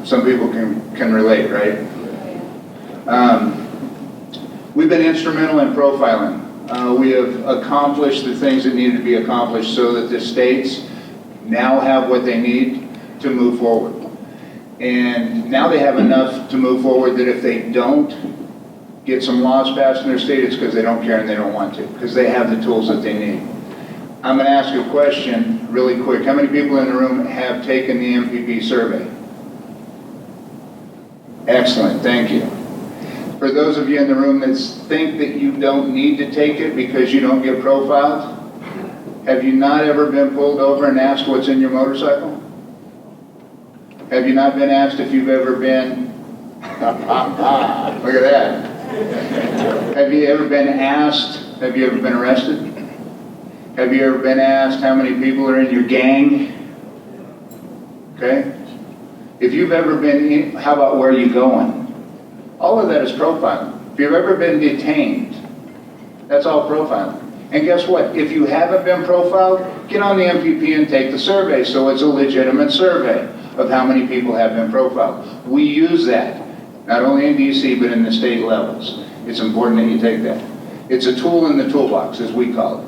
S12: Some people can relate, right? We've been instrumental in profiling. We have accomplished the things that needed to be accomplished so that the states now have what they need to move forward. And now they have enough to move forward that if they don't get some laws passed in their state, it's because they don't care and they don't want to, because they have the tools that they need. I'm going to ask a question really quick. How many people in the room have taken the MPP survey? Excellent, thank you. For those of you in the room that think that you don't need to take it because you don't get profiled, have you not ever been pulled over and asked what's in your motorcycle? Have you not been asked if you've ever been, look at that. Have you ever been asked, have you ever been arrested? Have you ever been asked how many people are in your gang? Okay? If you've ever been, how about where are you going? All of that is profiling. If you've ever been detained, that's all profiling. And guess what? If you haven't been profiled, get on the MPP and take the survey so it's a legitimate survey of how many people have been profiled. We use that, not only in DC, but in the state levels. It's important that you take that. It's a tool in the toolbox, as we call it.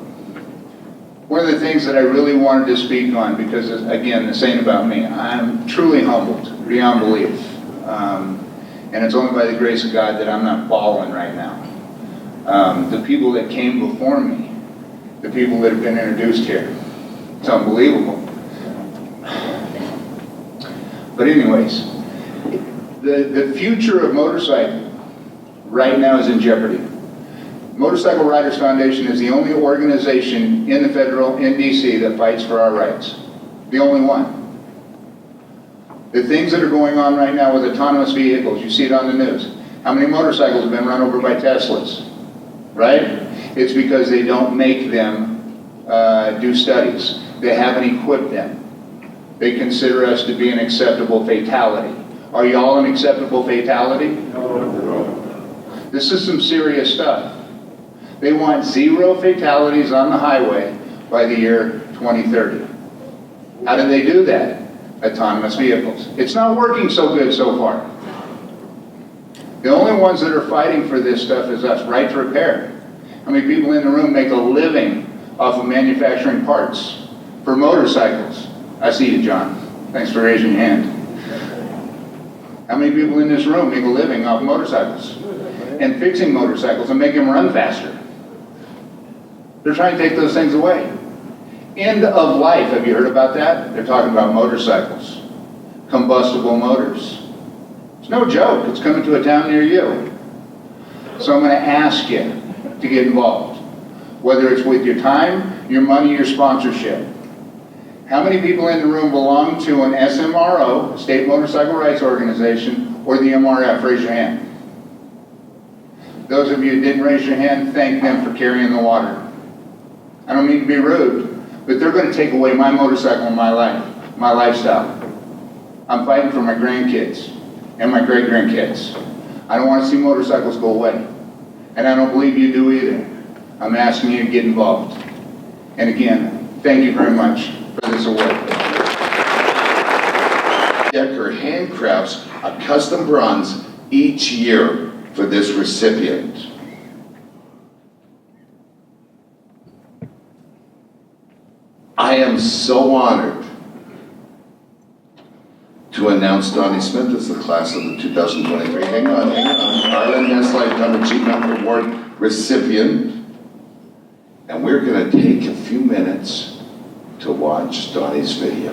S12: One of the things that I really wanted to speak on, because again, this ain't about me, I'm truly humbled beyond belief. And it's only by the grace of God that I'm not bawling right now. The people that came before me, the people that have been introduced here, it's unbelievable. But anyways, the future of motorcycle right now is in jeopardy. Motorcycle Riders Foundation is the only organization in the federal, in DC, that fights for our rights. The only one. The things that are going on right now with autonomous vehicles, you see it on the news. How many motorcycles have been run over by Teslas? Right? It's because they don't make them do studies. They haven't equipped them. They consider us to be an acceptable fatality. Are y'all an acceptable fatality? No. This is some serious stuff. They want 0 fatalities on the highway by the year 2030. How do they do that? Autonomous vehicles. It's not working so good so far. The only ones that are fighting for this stuff is us, right to repair. And How many people in the room make a living off of manufacturing parts for motorcycles? I see you, John. Thanks for raising your hand. How many people in this room make a living off motorcycles and fixing motorcycles and making them run faster? They're trying to take those things away. End of life, have you heard about that? They're talking about motorcycles, combustible motors. It's no joke, it's coming to a town near you. So I'm going to ask you to get involved, whether it's with your time, your money, your sponsorship. How many people in the room belong to an SMRO, State Motorcycle Rights Organization, or the MRF? Raise your hand. Those of you who didn't raise your hand, thank them for carrying the water. I don't mean to be rude, but they're going to take away my motorcycle and my life, my lifestyle. I'm fighting for my grandkids and my great-grandkids. I don't want to see motorcycles go away. And I don't believe you do either. I'm asking you to get involved. And again, thank you very much for this award.
S15: Decker handcrafts a custom bronze each year for this recipient. I am so honored to announce Donnie Smith as the class of the 2023. Hang on. Ireland Nest Lifetime Achievement Award recipient. And we're going to take a few minutes to watch Donnie's video.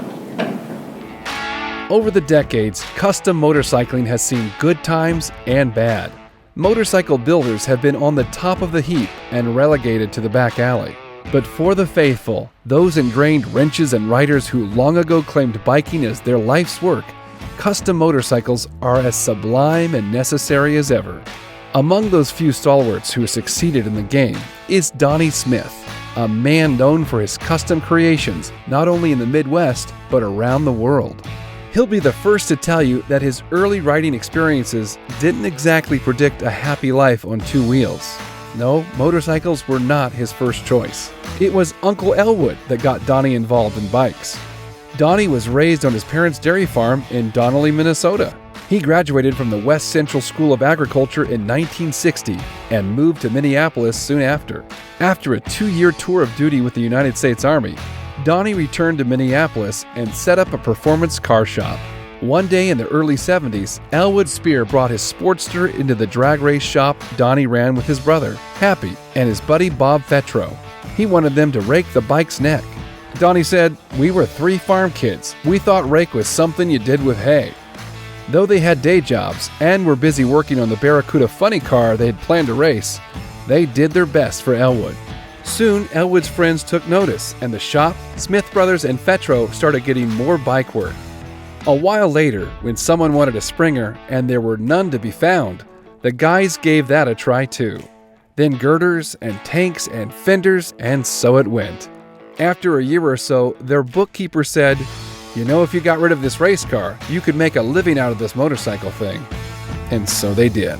S16: Over the decades, custom motorcycling has seen good times and bad. Motorcycle builders have been on the top of the heap and relegated to the back alley. But for the faithful, those ingrained wrenches and riders who long ago claimed biking as their life's work, custom motorcycles are as sublime and necessary as ever. Among those few stalwarts who succeeded in the game is Donnie Smith, a man known for his custom creations not only in the Midwest, but around the world. He'll be the first to tell you that his early riding experiences didn't exactly predict a happy life on two wheels. No, motorcycles were not his first choice. It was Uncle Elwood that got Donnie involved in bikes. Donnie was raised on his parents' dairy farm in Donnelly, Minnesota. He graduated from the West Central School of Agriculture in 1960 and moved to Minneapolis soon after. After a 2-year tour of duty with the United States Army, Donnie returned to Minneapolis and set up a performance car shop. One day in the early 70s, Elwood Spear brought his Sportster into the drag race shop Donnie ran with his brother, Happy, and his buddy Bob Fetro. He wanted them to rake the bike's neck. Donnie said, "We were 3 farm kids. We thought rake was something you did with hay." Though they had day jobs and were busy working on the Barracuda funny car they had planned to race, they did their best for Elwood. Soon, Elwood's friends took notice, and the shop, Smith Brothers, and Fetro started getting more bike work. A while later, when someone wanted a Springer and there were none to be found, the guys gave that a try too. Then girders and tanks and fenders, and so it went. After a year or so, their bookkeeper said, "You know, if you got rid of this race car, you could make a living out of this motorcycle thing." And so they did.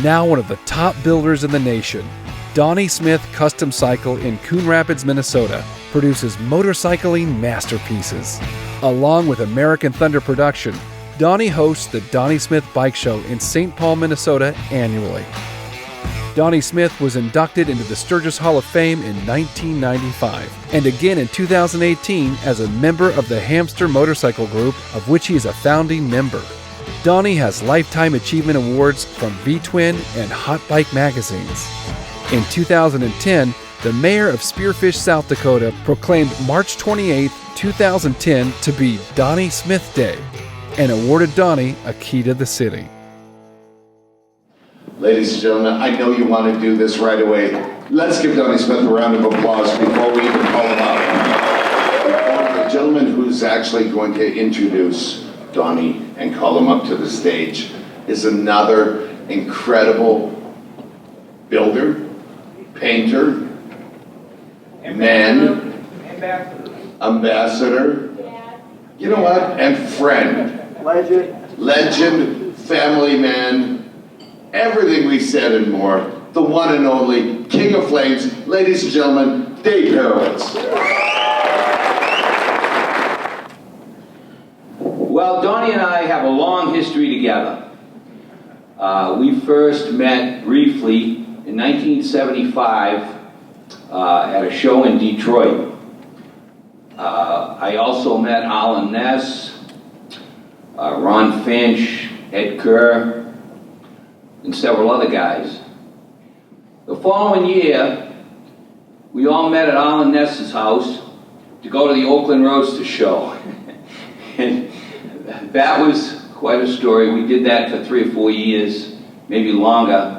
S16: Now one of the top builders in the nation, Donnie Smith Custom Cycle in Coon Rapids, Minnesota, produces motorcycling masterpieces. Along with American Thunder Production, Donnie hosts the Donnie Smith Bike Show in St. Paul, Minnesota annually. Donnie Smith was inducted into the Sturgis Hall of Fame in 1995, and again in 2018 as a member of the Hamster Motorcycle Group, of which he is a founding member. Donnie has Lifetime Achievement Awards from V-Twin and Hot Bike magazines. In 2010, the mayor of Spearfish, South Dakota, proclaimed March 28, 2010 to be Donnie Smith Day and awarded Donnie a key to the city.
S15: Ladies and gentlemen, I know you want to do this right away. Let's give Donnie Smith a round of applause before we even call him up. The gentleman who's actually going to introduce Donnie and call him up to the stage is another incredible builder, painter, man, ambassador, you know what, and friend. Legend, family man, everything we said and more. The one and only King of Flames, ladies and gentlemen, Dave Harrowitz.
S13: Well, Donnie and I have a long history together. We first met briefly in 1975 at a show in Detroit. I also met Alan Ness, Ron Finch, Ed Kerr, and several other guys. The following year, we all met at Alan Ness's house to go to the Oakland Roadster show. And that was quite a story. We did that for 3 or 4 years, maybe longer.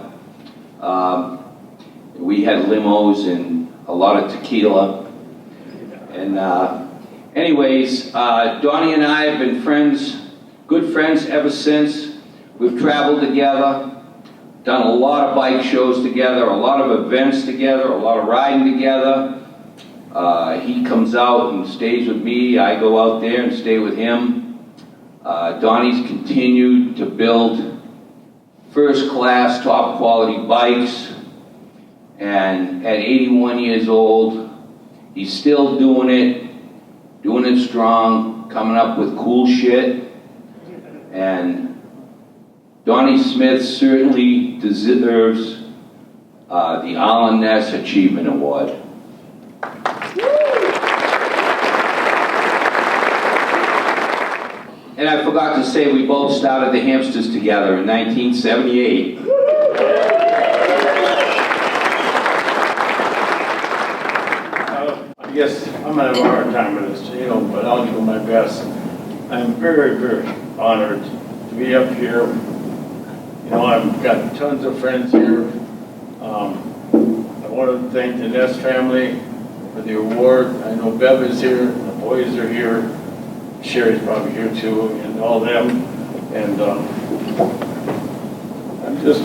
S13: We had limos and a lot of tequila. And anyways, Donnie and I have been friends, good friends ever since. We've traveled together, done a lot of bike shows together, a lot of events together, a lot of riding together. He comes out and stays with me. I go out there and stay with him. Donnie's continued to build first-class, top-quality bikes. And at 81 years old, he's still doing it strong, coming up with cool shit. And Donnie Smith certainly deserves the Alan Ness Achievement Award. And I forgot to say, we both started the Hamsters together in 1978.
S11: I guess I'm gonna have a hard time with this, but I'll do my best. I'm very, very honored to be up here. I've got tons of friends here. I want to thank the Ness family for the award. I know Bev is here, the boys are here, Sherry's probably here too, and all them. And I'm just...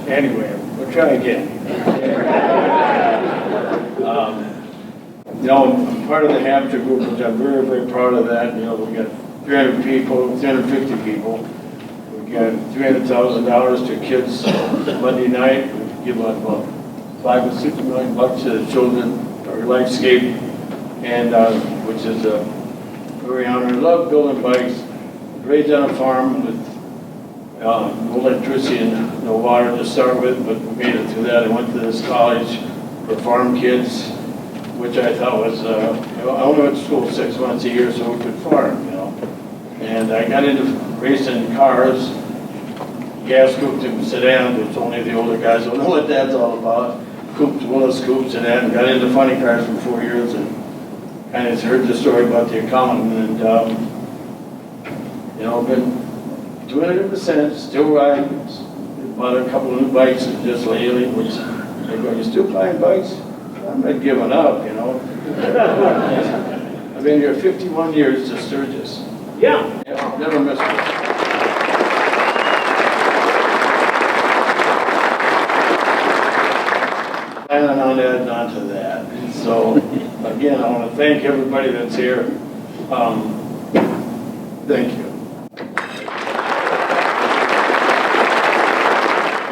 S11: Anyway, we'll try again. I'm part of the Hamster group, which I'm very, very proud of that. We got 300 people, 350 people. We got $300,000 to kids Monday night. We give out about $5 or $6 million to the children, or Lifescape, and which is very honored. I love building bikes. Raised on a farm with no electricity and no water to start with, but we made it through that. I went to this college for farm kids, which I thought was, I only went to school 6 months a year so we could farm, And I got into racing cars, gas coupes and sedans, which only the older guys don't know what that's all about. Coupes, Willis coupes, sedan. Got into funny cars for 4 years and kind of heard the story about the accountant and, been doing it ever since, still riding. Bought a couple of new bikes just lately, which they go, you still buying bikes? I'm not giving up, I've been here 51 years to Sturgis. Yeah, never missed it. Planning on adding on to that. So, again, I want to thank everybody that's here. Thank you.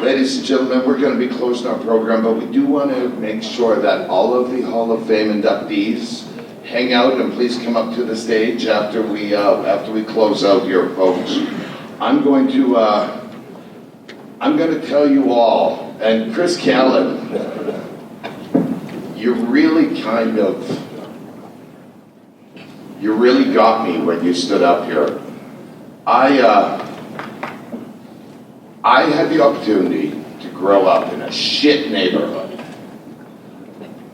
S15: Ladies and gentlemen, we're going to be closing our program, but we do want to make sure that all of the Hall of Fame inductees hang out and please come up to the stage after we close out here, folks. I'm going to tell you all, and Chris Callen, you really got me when you stood up here. I had the opportunity to grow up in a shit neighborhood.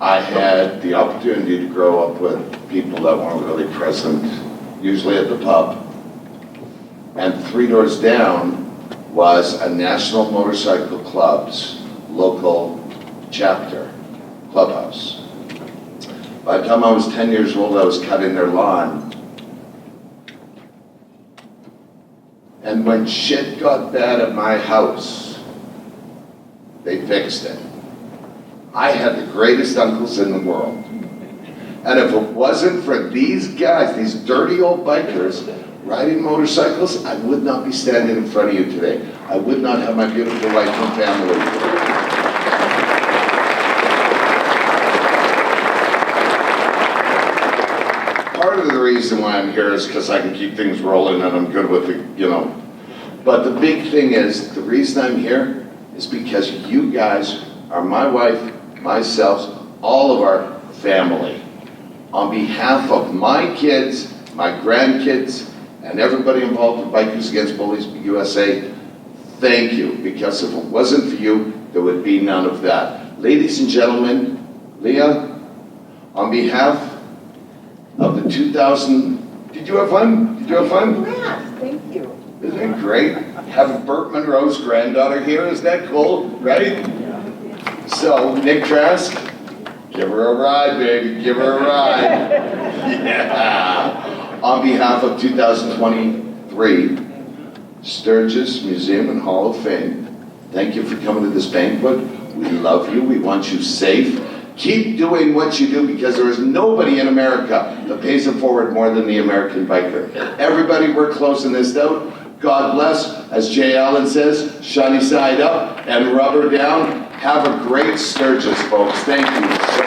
S15: I had the opportunity to grow up with people that weren't really present, usually at the pub. And 3 doors down was a National Motorcycle Club's local chapter clubhouse. By the time I was 10 years old, I was cutting their lawn. And when shit got bad at my house, they fixed it. I had the greatest uncles in the world. And if it wasn't for these guys, these dirty old bikers, riding motorcycles, I would not be standing in front of you today. I would not have my beautiful wife and family. Part of the reason why I'm here is because I can keep things rolling and I'm good with it, you know. But the big thing is, the reason I'm here is because you guys are my wife, myself, all of our family. On behalf of my kids, my grandkids, and everybody involved in Bikers Against Bullies USA, thank you, because if it wasn't for you, there would be none of that. Ladies and gentlemen, Leah, on behalf of the 2000, did you have fun? Did you have fun?
S14: Yeah, thank you.
S15: Isn't it great? Having Bert Munro's granddaughter here, isn't that cool, right? So, Nick Trask, give her a ride, baby, give her a ride. Yeah. On behalf of 2023, Sturgis Museum and Hall of Fame, thank you for coming to this banquet. We love you, we want you safe. Keep doing what you do, because there is nobody in America that pays it forward more than the American biker. Everybody, we're closing this out. God bless. As Jay Allen says, shiny side up and rubber down. Have a great Sturgis, folks. Thank you so much.